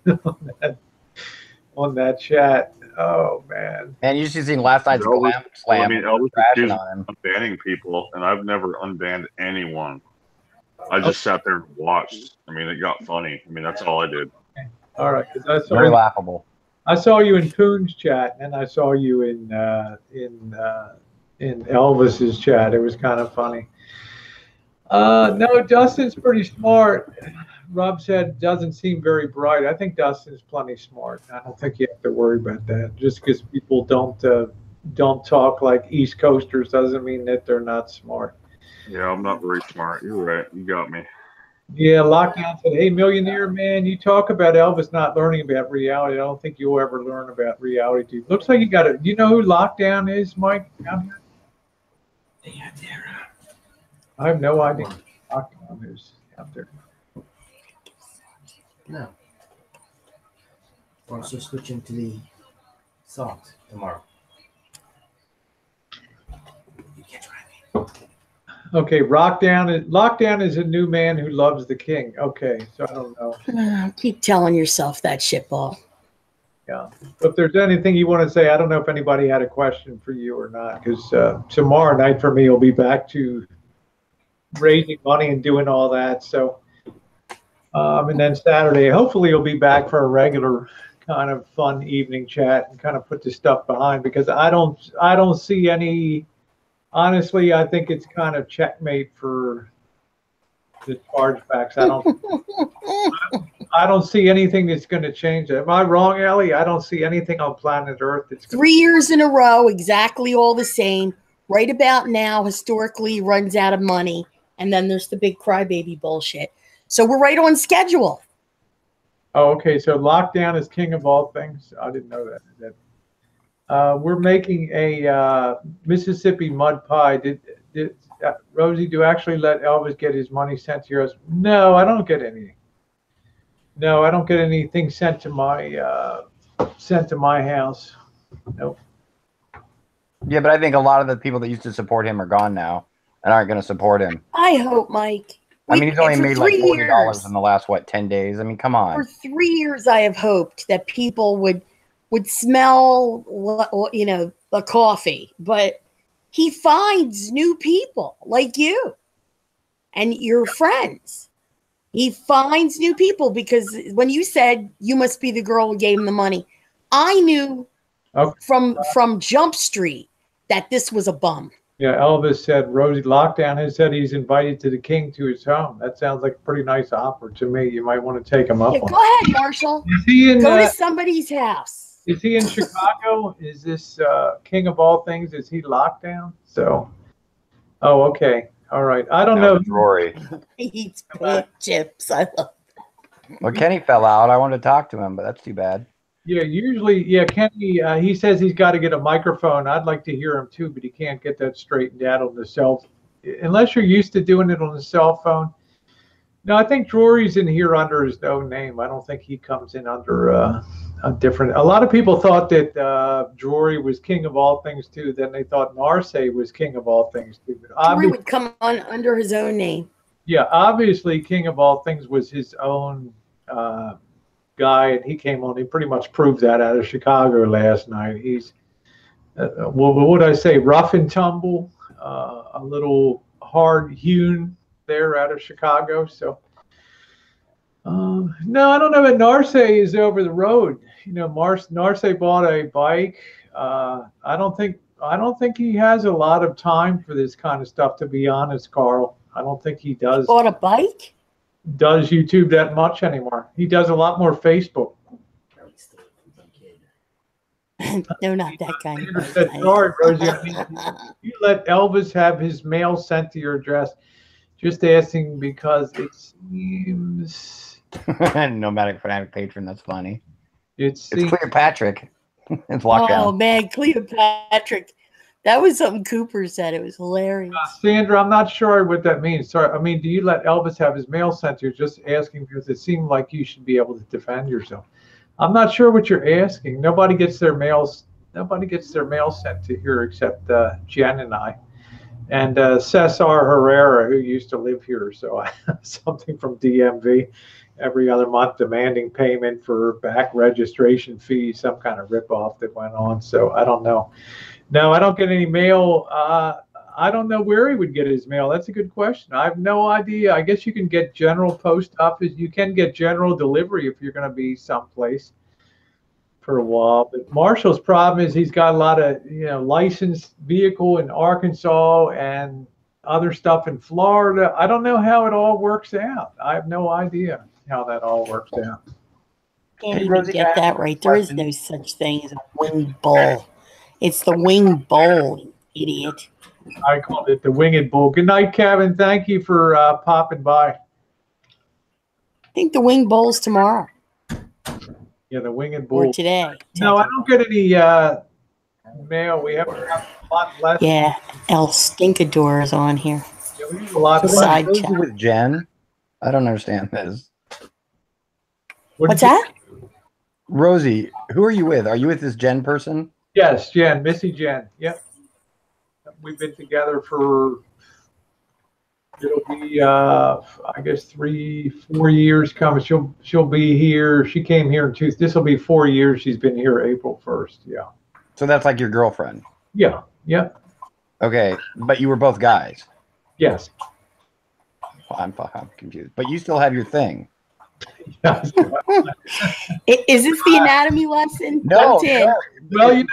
on that chat. Oh man. And you should have seen last night's Elvis, slam. I mean, Elvis crashing accused on him. of banning people, and I've never unbanned anyone. I just sat there and watched. I mean, it got funny. I mean, that's all I did. All right, because I saw Very you, laughable. I saw you in Poon's chat, and I saw you in Elvis's chat. It was kind of funny. No, Dustin's pretty smart. Rob said doesn't seem very bright. I think Dustin's plenty smart. I don't think you have to worry about that. Just because people don't talk like East Coasters doesn't mean that they're not smart. Yeah, I'm not very smart. You're right. You got me. Yeah, Lockdown said, "Hey, Millionaire Man, you talk about Elvis not learning about reality. I don't think you'll ever learn about reality TV. Looks like you got it. You know who Lockdown is, Mike? Down here? Yeah, there. I have no idea. Lockdown is out there. No. We're also switching to the salt tomorrow. You can't try me. Okay, Lockdown is a new man who loves the king. Okay, so I don't know. Keep telling yourself that shitball. Yeah. If there's anything you want to say, I don't know if anybody had a question for you or not, because tomorrow night for me will be back to raising money and doing all that. So, and then Saturday, hopefully you'll be back for a regular kind of fun evening chat and kind of put the stuff behind, because I don't see any. Honestly, I think it's kind of checkmate for the chargebacks. I don't see anything that's going to change it. Am I wrong, Ellie? I don't see anything on planet Earth that's 3 years in a row, exactly all the same. Right about now, historically, runs out of money, and then there's the big crybaby bullshit. So we're right on schedule. Oh, okay. So Lockdown is king of all things. I didn't know that. We're making a Mississippi mud pie. Did Rosie, do you actually let Elvis get his money sent to yours? No, I don't get any. No, I don't get anything sent to my house. Nope. Yeah, but I think a lot of the people that used to support him are gone now and aren't going to support him. I hope, Mike. I mean, he's only made like $40 years, in the last, 10 days? I mean, come on. For 3 years, I have hoped that people would smell, the coffee, but he finds new people like you and your friends. He finds new people, because when you said you must be the girl who gave him the money, I knew from Jump Street that this was a bum. Yeah, Elvis said, Rosie, Lockdown has said he's invited to the king to his home. That sounds like a pretty nice offer to me. You might want to take him up on it. Go ahead, Marshall. Go to somebody's house. Is he in Chicago? Is this king of all things? Is he Lockdown? So, oh, okay. All right. I don't know. Rory. He eats paint chips. I love that. Well, Kenny fell out. I wanted to talk to him, but that's too bad. Yeah, usually, Kenny, he says he's got to get a microphone. I'd like to hear him too, but he can't get that straightened out on the cell. Unless you're used to doing it on the cell phone. No, I think Rory's in here under his own name. I don't think he comes in under a different. A lot of people thought that Rory was king of all things too. Then they thought Narse was king of all things too. Rory would come on under his own name. Yeah, obviously, king of all things was his own guy, and he came on. He pretty much proved that out of Chicago last night. He's what would I say, rough and tumble, a little hard hewn there out of Chicago. So no, I don't know. But Narse is over the road. Narse bought a bike. I don't think he has a lot of time for this kind of stuff, to be honest, Carl. I don't think he does. Bought a bike? Does YouTube that much anymore. He does a lot more Facebook. No, not that kind of person. Sorry, Rosie. I mean, you let Elvis have his mail sent to your address. Just asking because it seems. Nomadic Fanatic Patron. That's funny. It's Cleopatra. It's Lockdown. Oh man, Cleopatra. That was something Cooper said. It was hilarious. Sandra, I'm not sure what that means. Sorry. I mean, do you let Elvis have his mail sent to you? Just asking because it seemed like you should be able to defend yourself. I'm not sure what you're asking. Nobody gets their mail sent to here except Jen and I, and Cesar Herrera, who used to live here. So something from DMV, every other month demanding payment for back registration fees, some kind of ripoff that went on. So I don't know. No, I don't get any mail. I don't know where he would get his mail. That's a good question. I have no idea. I guess you can get general post office. You can get general delivery if you're going to be someplace for a while. But Marshall's problem is he's got a lot of, licensed vehicle in Arkansas and other stuff in Florida. I don't know how it all works out. I have no idea how that all works out. Can't even get that right. There is no such thing as a winged bull. It's the winged bull, idiot. I called it the winged bull. Good night, Kevin. Thank you for popping by. I think the winged bull's tomorrow. Yeah, the winged bull. Or today. No, I don't get any mail. We have a lot less. Yeah, El Stinkador is on here. Yeah, we have a lot So less. what are you with Jen? I don't understand this. What's that? Rosie, who are you with? Are you with this Jen person? Yes, Jen, Missy Jen. Yep. We've been together for, it'll be, I guess 3-4 years coming. She'll be here. She came here in this will be 4 years. She's been here April 1st. Yeah. So that's like your girlfriend? Yeah. Yeah. Okay, but you were both guys? Yes. I'm confused. But you still have your thing? Yes. Is this the anatomy lesson? No. Well,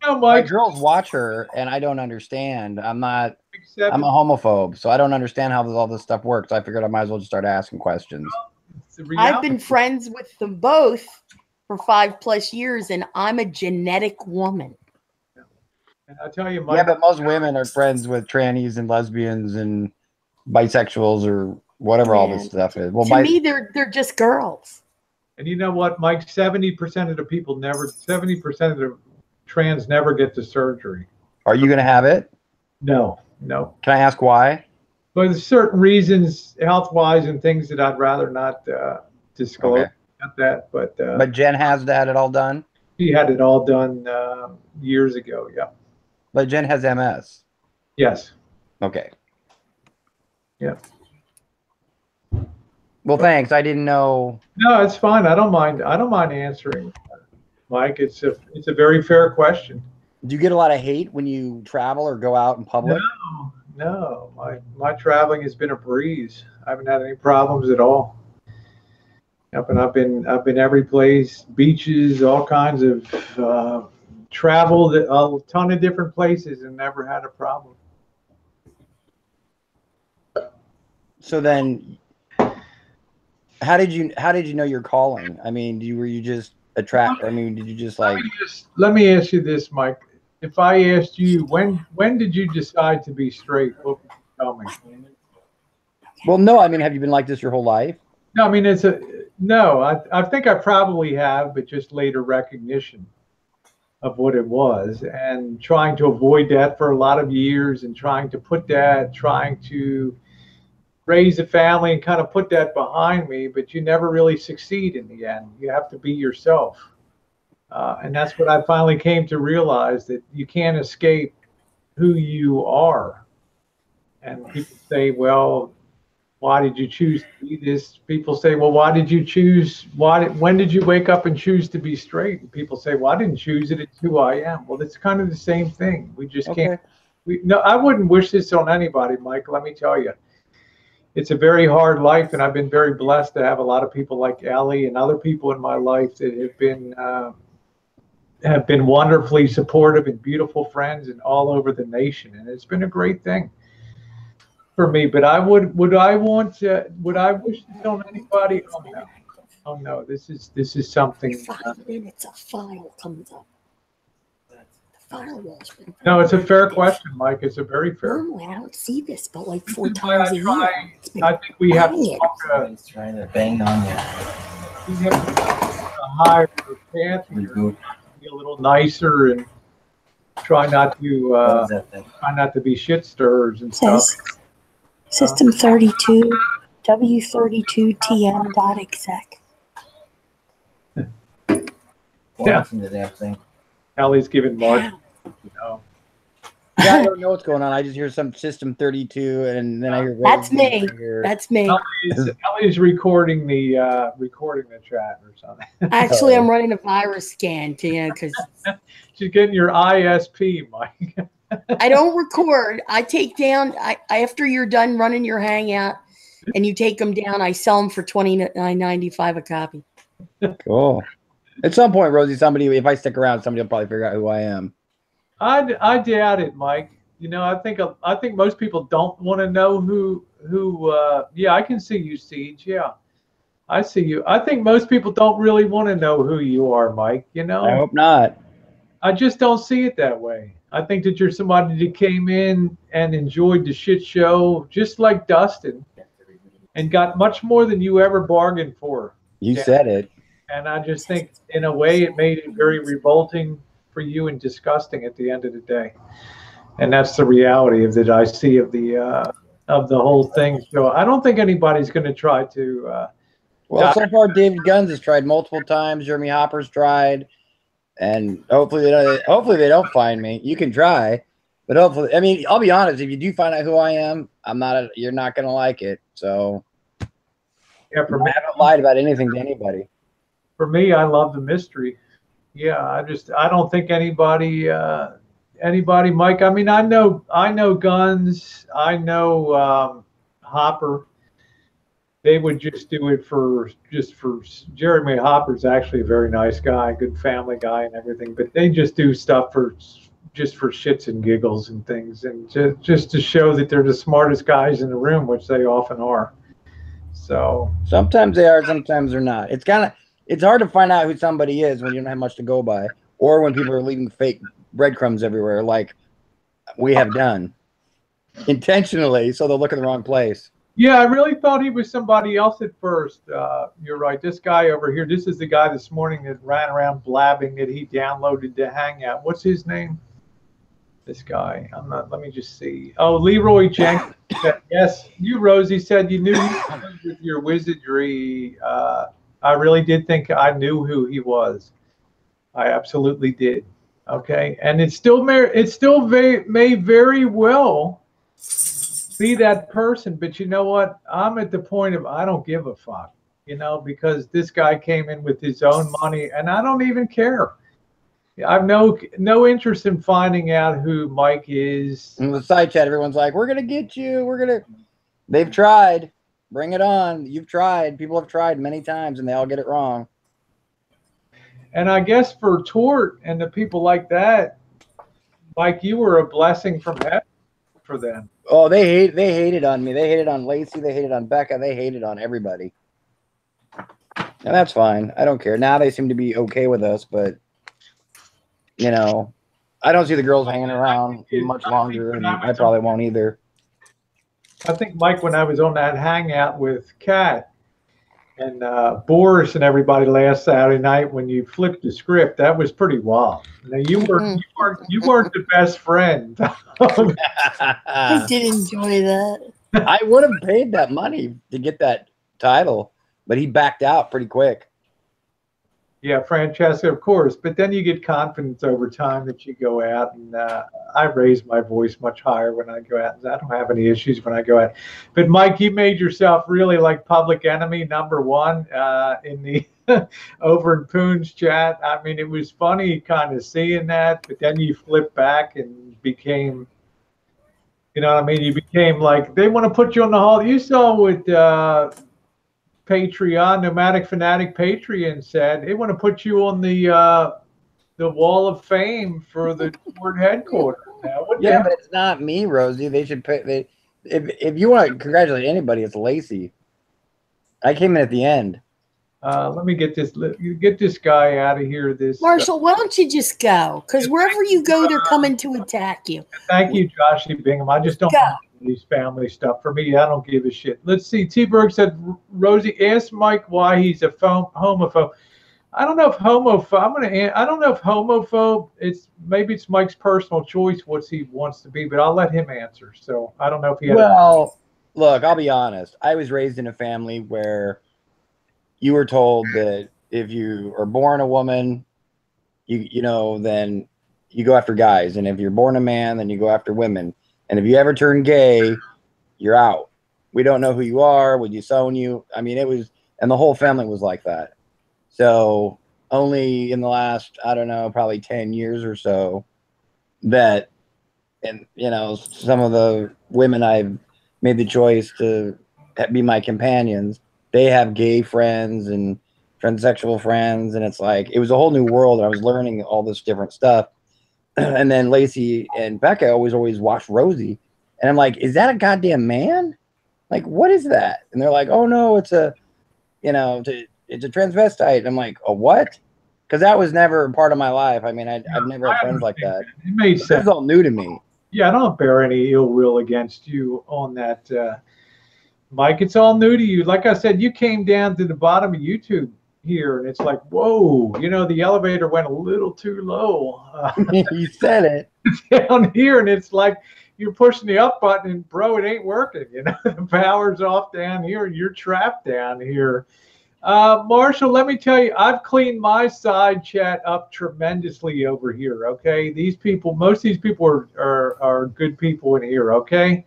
my Mike. girls watch her, and I don't understand. I'm a homophobe, so I don't understand how all this stuff works. I figured I might as well just start asking questions. I've been friends with them both for 5+ years, and I'm a genetic woman. And I tell you, Mike. Yeah, but most women are friends with trannies and lesbians and bisexuals or whatever all this stuff is. Well, to me, they're just girls. And you know what, Mike? 70% of the people 70% of the trans never get the surgery. Are you going to have it? No. Can I ask why? But there's certain reasons, health-wise, and things that I'd rather not disclose. Okay. Not that, but Jen has had it all done? She had it all done years ago. Yeah. But Jen has MS. Yes. Okay. Yeah. Well, thanks. I didn't know. No, it's fine. I don't mind answering, Mike. It's a very fair question. Do you get a lot of hate when you travel or go out in public? No. My traveling has been a breeze. I haven't had any problems at all. Yep, and I've been every place, beaches, all kinds of traveled a ton of different places and never had a problem. So then, how did you know you're calling? I mean, were you just attract? I mean, did you just like? Let me ask you this, Mike. If I asked you when did you decide to be straight, what would you tell me? Well, no. I mean, have you been like this your whole life? No, I mean I think I probably have, but just later recognition of what it was and trying to avoid that for a lot of years and trying to raise a family and kind of put that behind me, but you never really succeed in the end. You have to be yourself. And that's what I finally came to realize, that you can't escape who you are. And people say, well, why did you choose to be this? People say, well, why did you choose? When did you wake up and choose to be straight? And people say, well, I didn't choose it. It's who I am. Well, it's kind of the same thing. We just can't. No, I wouldn't wish this on anybody, Mike. Let me tell you. It's a very hard life, and I've been very blessed to have a lot of people like Ellie and other people in my life that have been wonderfully supportive and beautiful friends and all over the nation, and it's been a great thing for me. But would I wish this on anybody? Oh no, this is something. 5 minutes, a file comes up. No, it's a fair question, Mike. It's a very fair. Normally, I don't see this, but like 4 times a year. I think we have to talk. He's trying to bang on you. We have to a higher path here, be a little nicer, and try not to be shit stirrers and stuff. System 32, W32TM.exec. Yeah. Into that thing. Allie's giving Mark, Yeah, I don't know what's going on. I just hear some System 32, and then I hear That's me. I hear- That's me. Ellie's recording the chat or something. Actually, I'm running a virus scan to because She's getting your ISP, Mike. I don't record. I take down. After you're done running your Hangout, and you take them down, I sell them for $29.95 a copy. Cool. At some point, Rosie, if I stick around, somebody will probably figure out who I am. I doubt it, Mike. You know, I think most people don't want to know who. Yeah, I can see you, Siege. Yeah, I see you. I think most people don't really want to know who you are, Mike. You know. I hope not. I just don't see it that way. I think that you're somebody that came in and enjoyed the shit show, just like Dustin, and got much more than you ever bargained for. You said it. And I just think, in a way, it made it very revolting for you and disgusting at the end of the day. And that's the reality of that I see of the whole thing. So I don't think anybody's going to try to. Well, so far, David Guns has tried multiple times. Jeremy Hopper's tried, and hopefully they don't find me. You can try, but hopefully, I mean, I'll be honest. If you do find out who I am, you're not going to like it. So, yeah, for me, I haven't lied about anything to anybody. For me, I love the mystery. Yeah, I don't think anybody, Mike. I mean, I know Guns. I know Hopper. They would just do it for Jeremy Hopper's actually a very nice guy, good family guy and everything. But they just do stuff for shits and giggles and things, and just to show that they're the smartest guys in the room, which they often are. So sometimes they are, sometimes they're not. It's hard to find out who somebody is when you don't have much to go by, or when people are leaving fake breadcrumbs everywhere, like we have done intentionally, so they'll look in the wrong place. Yeah, I really thought he was somebody else at first. You're right. This guy over here, this is the guy this morning that ran around blabbing that he downloaded the Hangout. What's his name? This guy. Let me just see. Oh, Leroy Jenkins. Yes, you, Rosie, said you knew with your wizardry. I really did think I knew who he was. I absolutely did. Okay, and it still may very well be that person, but you know what? I'm at the point of I don't give a fuck, you know, because this guy came in with his own money, and I don't even care. I've no interest in finding out who Mike is. In the side chat, everyone's like, "We're gonna get you. They've tried. Bring it on. You've tried. People have tried many times, and they all get it wrong." And I guess for Tort and the people like that, Mike, you were a blessing from heaven for them. Oh, they hated on me. They hated on Lacey. They hated on Becca. They hated on everybody. And that's fine. I don't care. Now they seem to be okay with us, but you know, I don't see the girls hanging around much longer, and I probably won't either. I think, Mike, when I was on that Hangout with Kat and Boris and everybody last Saturday night, when you flipped the script, that was pretty wild. Now you weren't the best friend. I did enjoy that. I would have paid that money to get that title, but he backed out pretty quick. Yeah, Francesca, of course. But then you get confidence over time that you go out, and I raise my voice much higher when I go out. I don't have any issues when I go out. But Mike, you made yourself really like public enemy #1 in the over in Poon's chat. I mean, it was funny kind of seeing that, but then you flipped back and became, you know what I mean? You became like, they want to put you on the hall. You saw what Patreon, Nomadic Fanatic Patreon said. They want to put you on the Wall of Fame for the board headquarters. Now, yeah, but it's not me, Rosie. They should pay. If you want to congratulate anybody, it's Lacey. I came in at the end. Let me get this guy out of here. Marshall, why don't you just go? Because wherever you go, they're coming to attack you. Thank you, Joshy Bingham. I just don't want these family stuff. For me, I don't give a shit. Let's see. T. Berg said, Rosie, ask Mike why he's a homophobe. I don't know if homophobe. I don't know if homophobe. Maybe it's Mike's personal choice what he wants to be, but I'll let him answer. So I don't know if he. Well, look, I'll be honest. I was raised in a family where you were told that if you are born a woman, you know, then you go after guys, and if you're born a man, then you go after women. And if you ever turn gay, you're out. We don't know who you are. We disown you. I mean, it was, and the whole family was like that. So only in the last, I don't know, probably 10 years or so that, and you know, some of the women I've made the choice to be my companions, they have gay friends and transsexual friends, and it's like it was a whole new world. I was learning all this different stuff. And then Lacey and Becca always watch Rosie, and I'm like, is that a goddamn man? Like, what is that? And they're like, oh no, it's a, you know, it's a transvestite. And I'm like, a what? Because that was never part of my life. I mean, I've never had friends like that. It made sense. It's all new to me. Yeah, I don't bear any ill will against you on that, Mike. It's all new to you. Like I said, you came down to the bottom of YouTube here, and it's like, whoa, you know, the elevator went a little too low. You said it. Down here, and it's like you're pushing the up button, and bro, it ain't working. You know, the power's off down here, and you're trapped down here. Marshall, let me tell you, I've cleaned my side chat up tremendously over here. Okay, these people, most of these people are good people in here. Okay,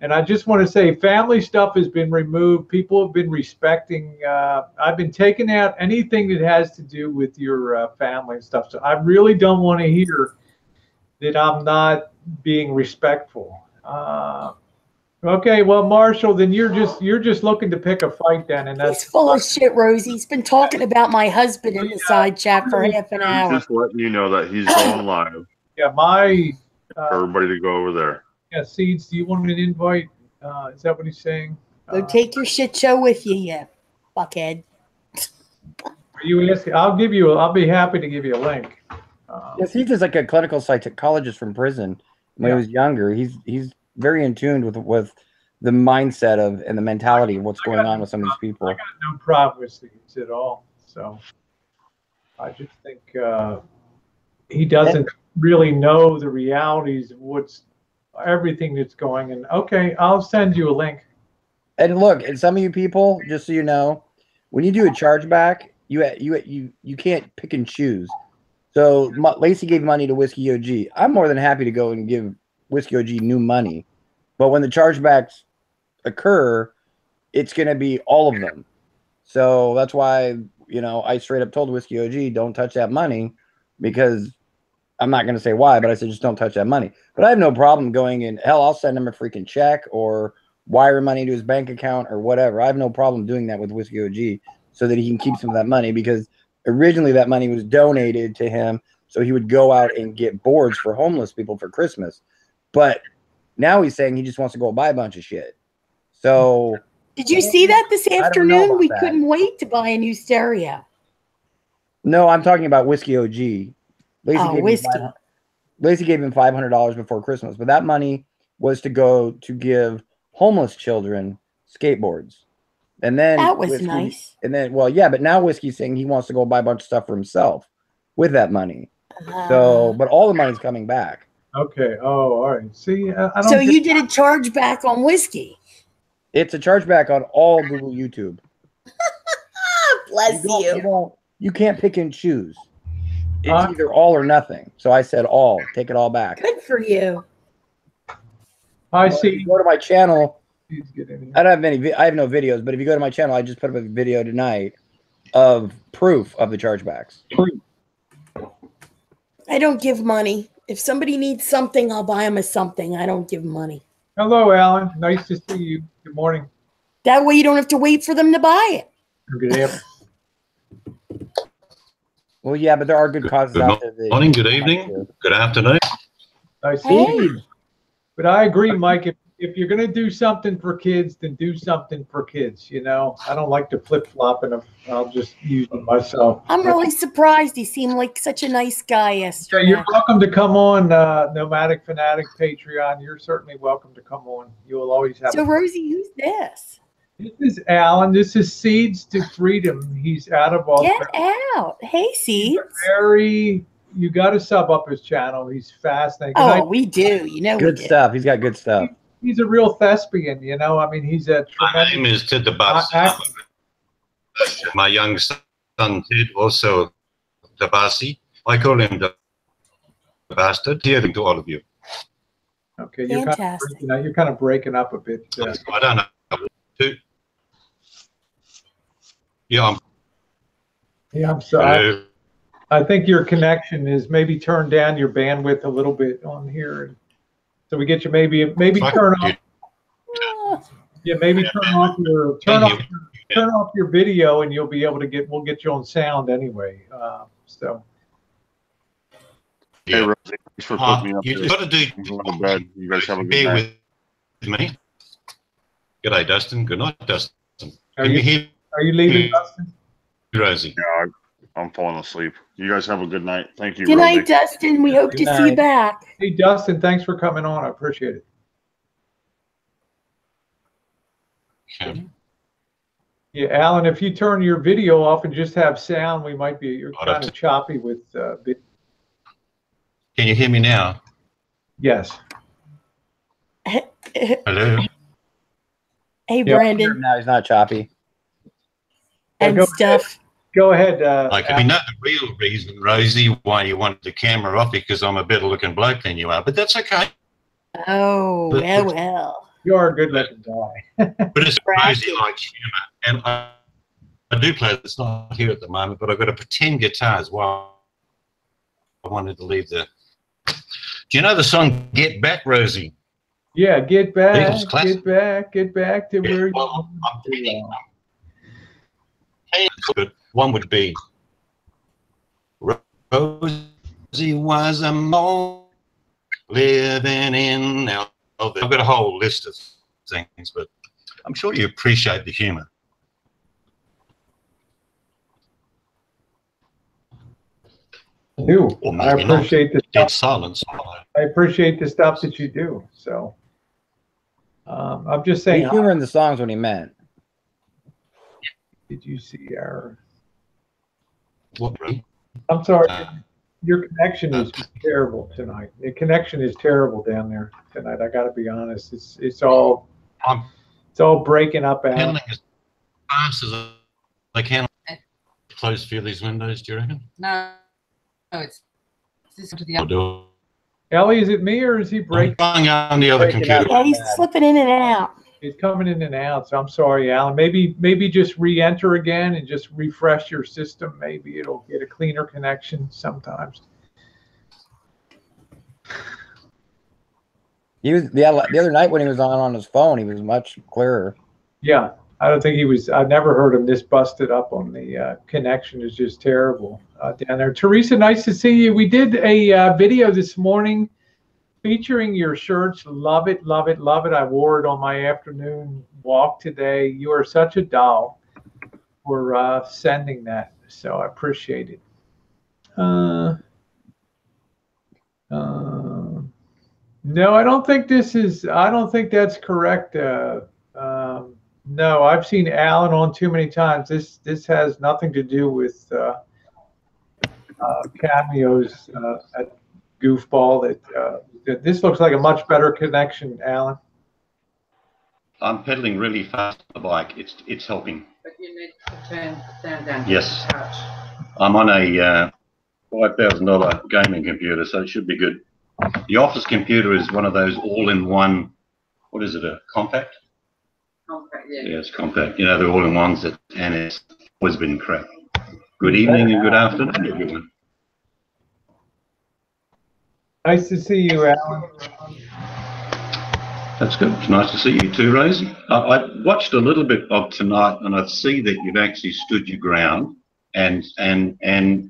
and I just want to say, family stuff has been removed. People have been respecting. I've been taking out anything that has to do with your family and stuff. So I really don't want to hear that I'm not being respectful. Okay, well, Marshall, then you're just looking to pick a fight then, and that's He's full of shit, Rosie. He's been talking about my husband in the side chat for half an hour. Just letting you know that he's going live. Yeah, my everybody to go over there. Yeah, Seeds, do you want an invite? Is that what he's saying? Go take your shit show with you, you fuckhead. Are you asking? I'll be happy to give you a link. Yes, he's just like a clinical psychologist from prison. When he was younger, he's very in tune with the mindset of and the mentality of what's going on with some of these people. I got no problem with Seeds at all. So I just think he doesn't really know the realities of everything that's going on. Okay, I'll send you a link. And look, and some of you people, just so you know, when you do a chargeback, you can't pick and choose. So Lacey gave money to Whiskey OG. I'm more than happy to go and give Whiskey OG new money. But when the chargebacks occur, it's going to be all of them. So that's why, you know, I straight up told Whiskey OG, don't touch that money, because I'm not going to say why, but I said, just don't touch that money. But I have no problem going in. Hell, I'll send him a freaking check or wire money to his bank account or whatever. I have no problem doing that with Whiskey OG so that he can keep some of that money, because originally that money was donated to him so he would go out and get boards for homeless people for Christmas. But now he's saying he just wants to go buy a bunch of shit. So did you see that this afternoon? We couldn't wait to buy a new stereo. No, I'm talking about Whiskey OG. Lacey gave him $500 before Christmas, but that money was to go to give homeless children skateboards. And then that was nice. And then, well, yeah, but now Whiskey's saying he wants to go buy a bunch of stuff for himself with that money. So, but all the money's coming back. Okay. Oh, all right. See, I don't. So you did a chargeback on Whiskey. It's a chargeback on all Google YouTube. Bless you. You can't pick and choose. It's either all or nothing. So I said all. Take it all back. Good for you. I see. Go to my channel. I don't have any. I have no videos, but if you go to my channel, I just put up a video tonight of proof of the chargebacks. I don't give money. If somebody needs something, I'll buy them a something. I don't give money. Hello, Alan. Nice to see you. Good morning. That way you don't have to wait for them to buy it. Good afternoon. Well, yeah, but there are good causes out there. Good morning, good evening, good afternoon. I see. But I agree, Mike. If you're going to do something for kids, then do something for kids. You know, I don't like to flip-flop, and I'll just use them myself. I'm really surprised. He seemed like such a nice guy yesterday. You're welcome to come on Nomadic Fanatic Patreon. You're certainly welcome to come on. You will always have. So, Rosie, who's this? This is Alan. This is Seeds to Freedom. He's out of Australia. Get out. Hey, Seeds. You got to sub up his channel. He's fascinating. Oh, we do. You know, good stuff. He's got good stuff. He's a real thespian, you know. I mean, he's a tremendous. My name is Ted the Bus. My young son Ted, also the Basi. I call him the bastard. Dear to all of you. Okay, Fantastic. you're kind of breaking up a bit. I don't know. Yeah, I'm sorry. I think your connection is maybe turn down your bandwidth a little bit on here, so we get you maybe turn off. Yeah, maybe turn off your video, and you'll be able to we'll get you on sound anyway. So. Hey, Rosie, thanks for putting me up you there. got to do. I'm going to bed. You guys have a good Bear night. with me. G'day, Dustin. Good night, Dustin. Are you leaving, Dustin? Rosie? Yeah, I'm falling asleep. You guys have a good night. Thank you, Good Rosie. night, Dustin. We hope to see you back. Hey, Dustin, thanks for coming on. I appreciate it. Okay. Yeah, Alan, if you turn your video off and just have sound, we might be. You're kind of choppy with. Can you hear me now? Yes. Hello. Hey, Brandon. Now he's not choppy. And stuff. Go ahead. We know the real reason, Rosie, why you wanted the camera off, because I'm a better looking bloke than you are, but that's okay. Oh, well. You are a good looking guy. But it's Rosie likes humour, and I do play. It's not here at the moment, but I've got a pretend guitar as well. I wanted to leave the. Do you know the song "Get Back, Rosie"? Yeah, get back, get back to where you are. One would be Rosie was a mole living in. Now I've got a whole list of things, but I'm sure you appreciate the humour. I do. I appreciate the stuff. Silence. I appreciate the stuff that you do. So I'm just saying. He's humoring the songs when he meant. Did you see our? What? I'm sorry. Your connection is terrible tonight. The connection is terrible down there tonight. I got to be honest. It's all breaking up. Handling as fast as I can. Close a few of these windows. Do you reckon? No, it's to the other. Ellie, is it me or is he breaking? I'm on the other computer. Yeah, he's slipping in and out. He's coming in and out. So I'm sorry, Alan. Maybe just re-enter again and just refresh your system. Maybe it'll get a cleaner connection sometimes. The other night when he was on his phone, he was much clearer. Yeah, I don't think he was. I've never heard him this busted up on the connection. Is just terrible down there. Teresa, nice to see you. We did a video this morning featuring your shirts. Love it, love it, love it. I wore it on my afternoon walk today. You are such a doll for sending that. So I appreciate it. No, I don't think that's correct. No, I've seen Alan on too many times. This has nothing to do with cameos at Goofball. This looks like a much better connection, Alan. I'm pedaling really fast on the bike. It's helping. But you need to turn down. Yes. I'm on a $5,000 gaming computer, so it should be good. The office computer is one of those all-in-one. What is it? A compact? Compact, yeah. Yeah, it's compact. You know, they're all-in-ones, and it's always been crap. Good evening and good afternoon, everyone. Nice to see you, Alan. That's good. It's nice to see you too, Rosie. I watched a little bit of tonight, and I see that you've actually stood your ground, and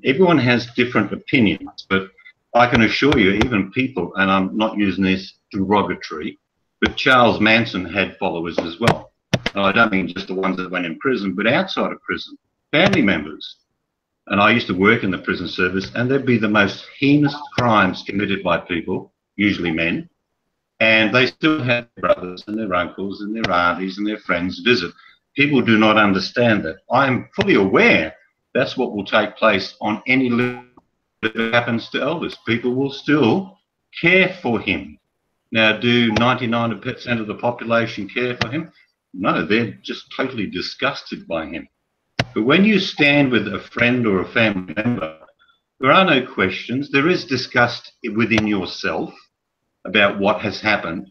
everyone has different opinions, but I can assure you, even people, and I'm not using this derogatory, but Charles Manson had followers as well. And I don't mean just the ones that went in prison, but outside of prison, family members. And I used to work in the prison service, and there'd be the most heinous crimes committed by people, usually men, and they still have their brothers and their uncles and their aunties and their friends visit. People do not understand that. I am fully aware that's what will take place on any level that happens to Elvis. People will still care for him. Now, do 99% of the population care for him? No, they're just totally disgusted by him. But when you stand with a friend or a family member There are no questions. There is disgust within yourself about what has happened.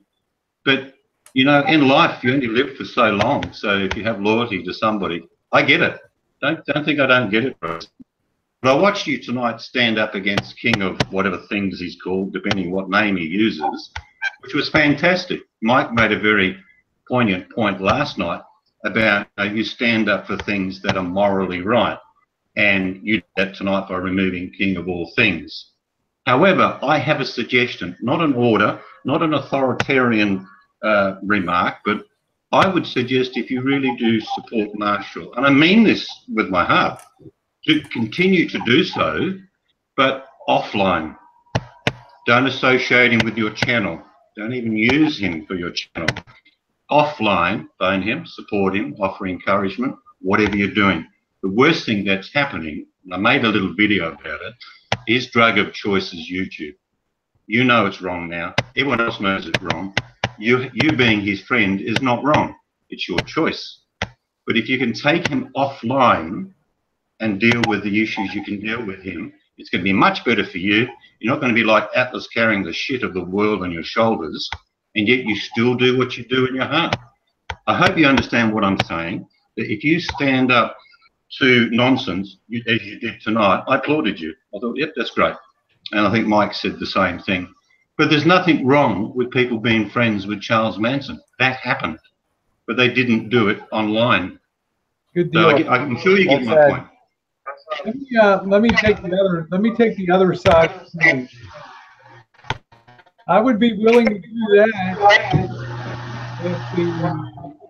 But, you know, in life, you only live for so long. So if you have loyalty to somebody, I get it. Don't think I don't get it, Rose. But I watched you tonight stand up against King of whatever things he's called, depending what name he uses, which was fantastic. Mike made a very poignant point last night about you stand up for things that are morally right. And you did that tonight by removing King of all things. However, I have a suggestion, not an order, not an authoritarian remark, but I would suggest if you really do support Marshall, and I mean this with my heart, to continue to do so, but offline. Don't associate him with your channel. Don't even use him for your channel. Offline, phone him, support him, offer encouragement, whatever you're doing. The worst thing that's happening, and I made a little video about it, his drug of choice is YouTube. You know it's wrong now. Everyone else knows it's wrong. You being his friend is not wrong. It's your choice. But if you can take him offline and deal with the issues you can deal with him, it's going to be much better for you. You're not going to be like Atlas carrying the shit of the world on your shoulders, and yet you still do what you do in your heart. I hope you understand what I'm saying, that if you stand up to nonsense, as you did tonight, I applauded you. I thought, yep, that's great. And I think Mike said the same thing. But there's nothing wrong with people being friends with Charles Manson. That happened. But they didn't do it online. Good deal. So I'm sure you get my point. Let me take the other side of the thing. I would be willing to do that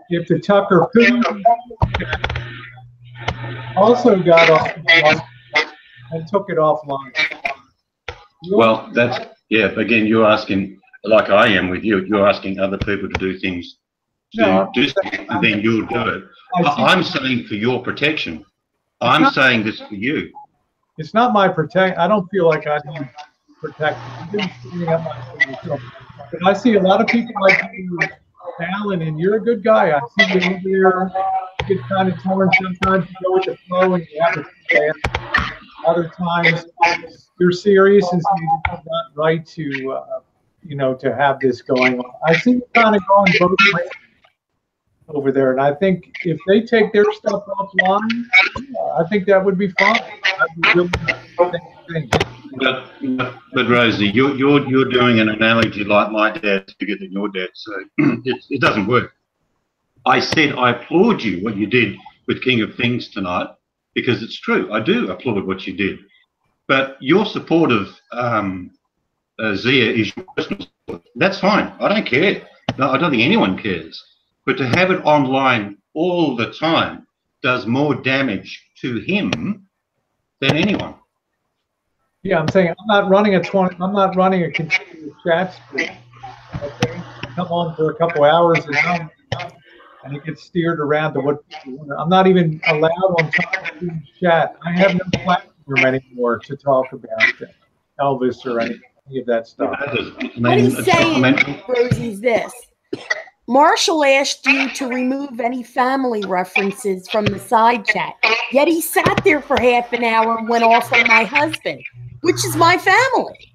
if the Tucker Putin also got offline and took it offline. Well, that's, yeah, again, you're asking, like I am with you, you're asking other people to do things, do something, and then you'll do it. I'm saying for your protection. I'm saying this for you. It's not my protect. I don't feel like I need protection. I'm just standing up myself. But I see a lot of people like you, Alan, and you're a good guy. I see you over there. You get kind of torn sometimes. You go with the flow and you have a stand. Other times you're serious and say it's not right to, you know, to have this going on. I see you kind of going both ways over there, and I think if they take their stuff offline, I think that would be fine. But Rosie, you're doing an analogy like my dad's bigger than your dad, so it doesn't work. I said I applaud you what you did with King of Things tonight, because it's true. I do applaud what you did, but your support of Zia is your personal support. That's fine. I don't care. No, I don't think anyone cares. But to have it online all the time does more damage to him than anyone. Yeah, I'm saying I'm not running a continuous chat stream. Okay, come on for a couple hours and it gets steered around to what people want. I'm not even allowed on top of the chat. I have no platform anymore to talk about Elvis or any of that stuff. What he's saying, Rosie, is this. Marshall asked you to remove any family references from the side chat, yet he sat there for half an hour and went off on my husband, which is my family.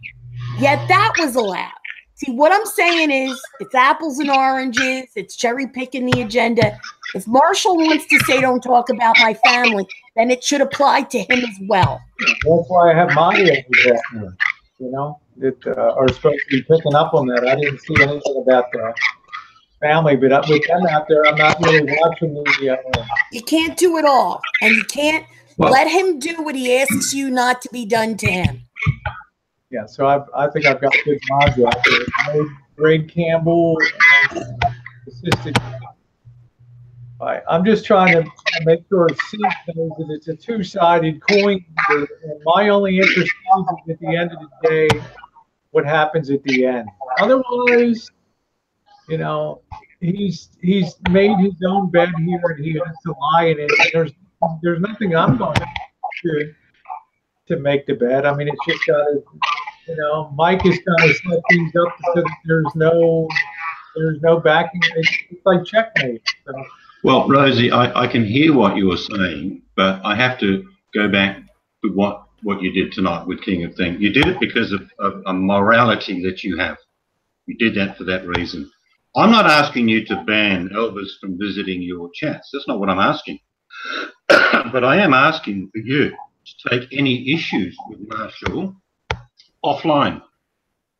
Yet that was allowed. See, what I'm saying is it's apples and oranges. It's cherry picking the agenda. If Marshall wants to say don't talk about my family, then it should apply to him as well. That's why I have moderators out there, you know, that are supposed to be picking up on that. I didn't see anything about that. Family, but with them out there, I'm not really watching the. You can't do it all, and you can't let him do what he asks you not to be done to him. Yeah, so I think I've got good mods out there. Greg Campbell, and assisted. I'm just trying to make sure Steve knows that it's a two-sided coin. And my only interest is at the end of the day, what happens at the end. Otherwise, you know, he's made his own bed here, and he has to lie in it. And there's nothing I'm going to make the bed. I mean, it's just got to, you know, Mike is trying to set things up so that there's no backing. It's like checkmate. So. Well, Rosie, I can hear what you're saying, but I have to go back to what what you did tonight with King of Things. You did it because of a morality that you have. You did that for that reason. I'm not asking you to ban Elvis from visiting your chats. That's not what I'm asking. But I am asking for you to take any issues with Marshall offline.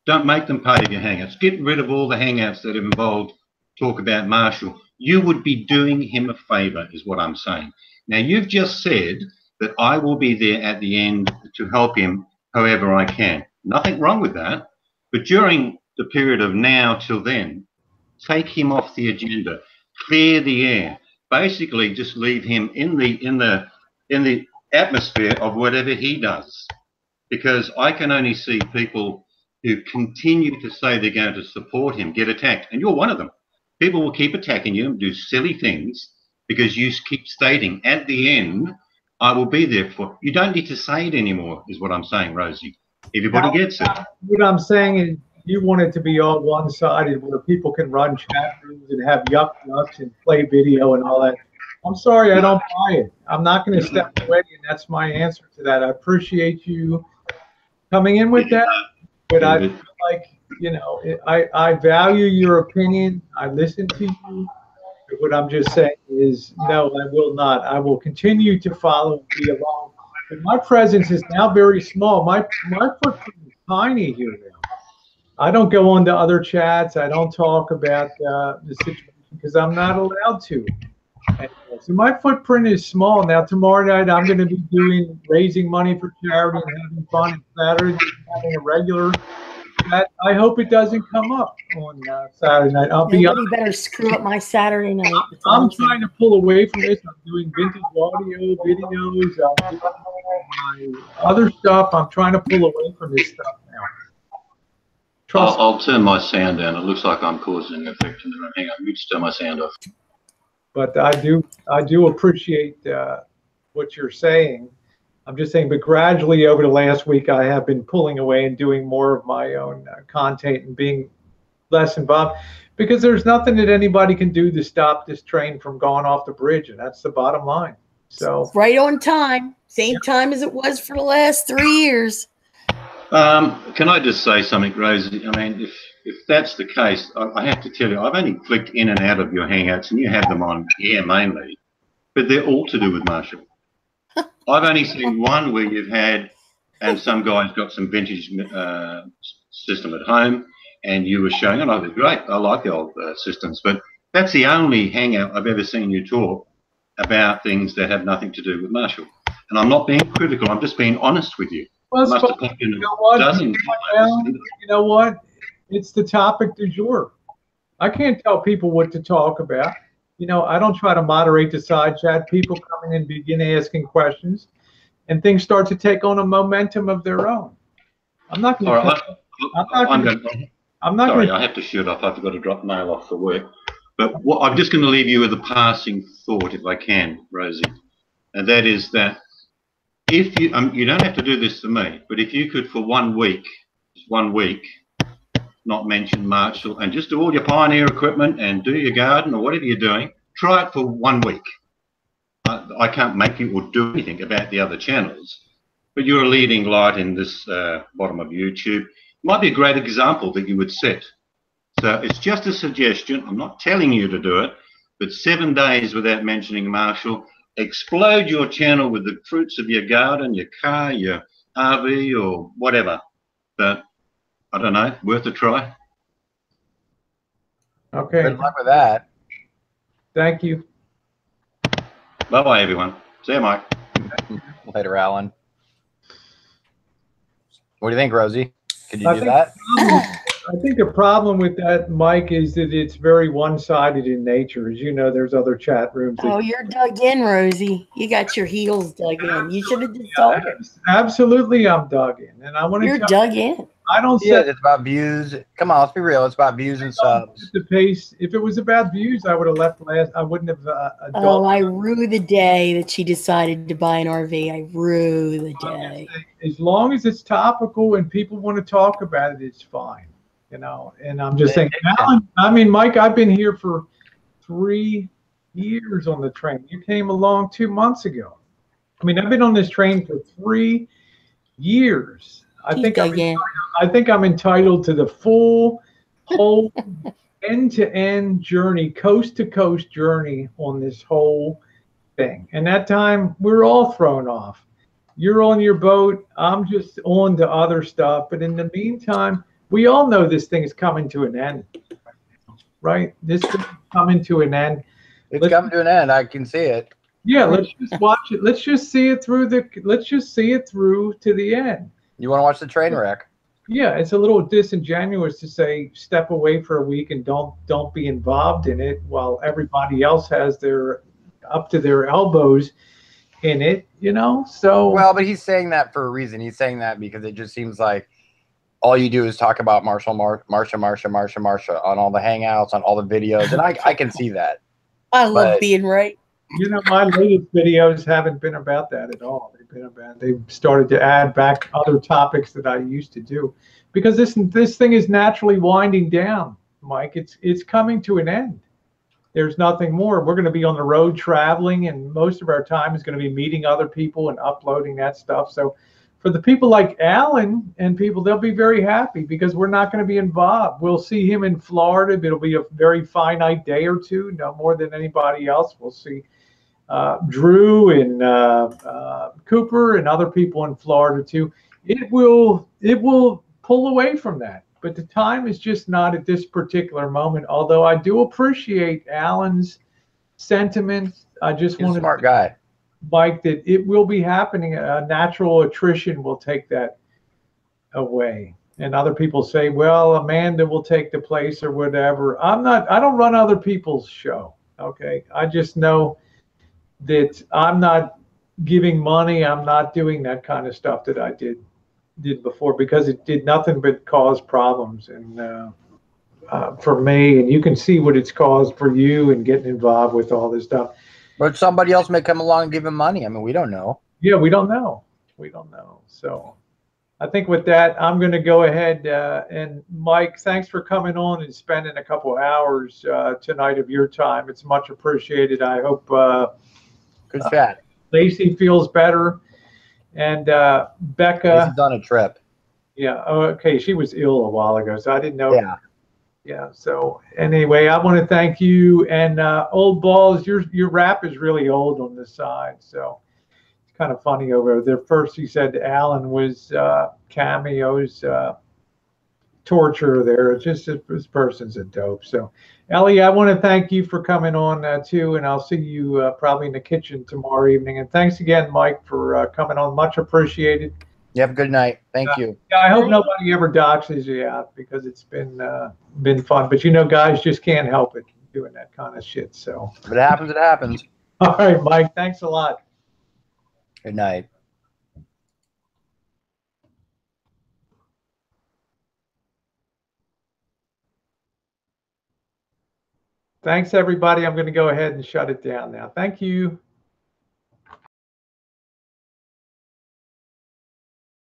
Don't make them part of your hangouts. Get rid of all the hangouts that have involved talk about Marshall. You would be doing him a favour, is what I'm saying. Now, you've just said that I will be there at the end to help him however I can. Nothing wrong with that. But during the period of now till then, take him off the agenda. Clear the air. Basically, just leave him in the atmosphere of whatever he does. Because I can only see people who continue to say they're going to support him get attacked. And you're one of them. People will keep attacking you and do silly things because you keep stating, at the end, I will be there for. You don't need to say it anymore, is what I'm saying, Rosie. Everybody gets it. What I'm saying is you want it to be all one-sided where people can run chat rooms and have yucks and play video and all that. I'm sorry, I don't buy it. I'm not going to step away, and that's my answer to that. I appreciate you coming in with that, but I feel like, you know, I value your opinion. I listen to you. But what I'm just saying is, no, I will not. I will continue to follow and be along. But my presence is now very small. My footprint is tiny here now. I don't go on to other chats. I don't talk about the situation because I'm not allowed to. And so my footprint is small. Now, tomorrow night, I'm going to be raising money for charity and having fun. And Saturday, having a regular chat. I hope it doesn't come up on Saturday night. Nobody better screw up my Saturday night. I'm trying to pull away from this. I'm doing vintage audio, videos, I'm doing my other stuff. I'm trying to pull away from this stuff now. I'll turn my sound down. It looks like I'm causing an effect in the room. Hang on, let me just turn my sound off. But I do appreciate what you're saying. I'm just saying, but gradually over the last week, I have been pulling away and doing more of my own content and being less involved because there's nothing that anybody can do to stop this train from going off the bridge, and that's the bottom line. So right on time, same time as it was for the last 3 years. Can I just say something, Rosie? I mean, if that's the case, I have to tell you, I've only clicked in and out of your Hangouts, and you have them on air mainly, but they're all to do with Marshall. I've only seen one where you've had, and some guy's got some vintage system at home, and you were showing it. I was great. I like the old systems, but that's the only Hangout I've ever seen you talk about things that have nothing to do with Marshall. And I'm not being critical. I'm just being honest with you. Well, you know what? It's the topic du jour. I can't tell people what to talk about. You know, I don't try to moderate the side chat. People come in and begin asking questions, and things start to take on a momentum of their own. I'm not going to. Sorry, I have to shoot off. I've got to drop mail off for work. But I'm just going to leave you with a passing thought, if I can, Rosie, and that is that if you you don't have to do this for me, but if you could for 1 week, not mention Marshall and just do all your Pioneer equipment and do your garden or whatever you're doing, try it for 1 week. I can't make you or do anything about the other channels, but you're a leading light in this bottom of YouTube. Might be a great example that you would set. So it's just a suggestion. I'm not telling you to do it, but 7 days without mentioning Marshall, explode your channel with the fruits of your garden, your car, your RV or whatever. But I don't know, worth a try. Okay. Good luck with that. Thank you. Bye-bye, everyone. See you, Mike. Later, Alan. What do you think, Rosie? Could you do that? I think the problem with that, Mike, is that it's very one-sided in nature. As you know, there's other chat rooms. Oh, you're dug in, Rosie. You got your heels dug in. You should have just told her. Absolutely, I'm dug in, and I want to. You're dug in. I don't say it's about views. Come on, let's be real. It's about views and subs. The pace. If it was about views, I would have left last. I wouldn't have. Oh, I rue the day that she decided to buy an RV. I rue the day. As long as it's topical and people want to talk about it, it's fine. You know, and I'm just saying, Alan, I mean, Mike, I've been here for 3 years on the train. You came along 2 months ago. I mean, I've been on this train for 3 years. I Geez, think Diane. I think I'm entitled to the full, whole, end-to-end journey, coast-to-coast journey on this whole thing. And that time, we're all thrown off. You're on your boat. I'm just on to other stuff. But in the meantime, we all know this thing is coming to an end, right? This thing is coming to an end. It's coming to an end. I can see it. Yeah, let's just watch it. Let's just see it through to the end. You want to watch the train wreck? Yeah, it's a little disingenuous to say step away for a week and don't be involved in it while everybody else has their up to their elbows in it, you know? So well, but he's saying that for a reason. He's saying that because it just seems like all you do is talk about Marsha on all the hangouts, on all the videos, and I can see that. I love being right. You know, my latest videos haven't been about that at all. They've started to add back other topics that I used to do, because this thing is naturally winding down, Mike. It's coming to an end. There's nothing more. We're going to be on the road traveling, and most of our time is going to be meeting other people and uploading that stuff. So for the people like Alan and people, they'll be very happy because we're not going to be involved. We'll see him in Florida. It'll be a very finite day or two, no more than anybody else. We'll see Drew and Cooper and other people in Florida too. It will pull away from that, but the time is just not at this particular moment. Although I do appreciate Alan's sentiment. I just want to smart guy, Mike, that it will be happening. A natural attrition will take that away. And other people say, well, Amanda will take the place or whatever. I don't run other people's show. Okay. I just know that I'm not giving money. I'm not doing that kind of stuff that I did before, because it did nothing but cause problems and for me. And you can see what it's caused for you and getting involved with all this stuff. But somebody else may come along and give him money. I mean, we don't know. Yeah, we don't know. So I think with that, I'm going to go ahead and Mike, thanks for coming on and spending a couple hours tonight of your time. It's much appreciated. I hope good chat. Lacey feels better, and Becca. She's on a trip. Yeah. Oh, okay. She was ill a while ago, so I didn't know. Yeah. Yeah. So anyway, I want to thank you. And Old Balls, your rap is really old on this side, so it's kind of funny over there. First, he said Alan was cameos, torture there. It's just this person's a dope. So, Ellie, I want to thank you for coming on too, and I'll see you probably in the kitchen tomorrow evening. And thanks again, Mike, for coming on. Much appreciated. You have a good night. Thank you. Yeah, I hope nobody ever doxes you out, because it's been fun. But you know, guys just can't help it doing that kind of shit. So if it happens, it happens. All right, Mike. Thanks a lot. Good night. Thanks, everybody. I'm going to go ahead and shut it down now. Thank you.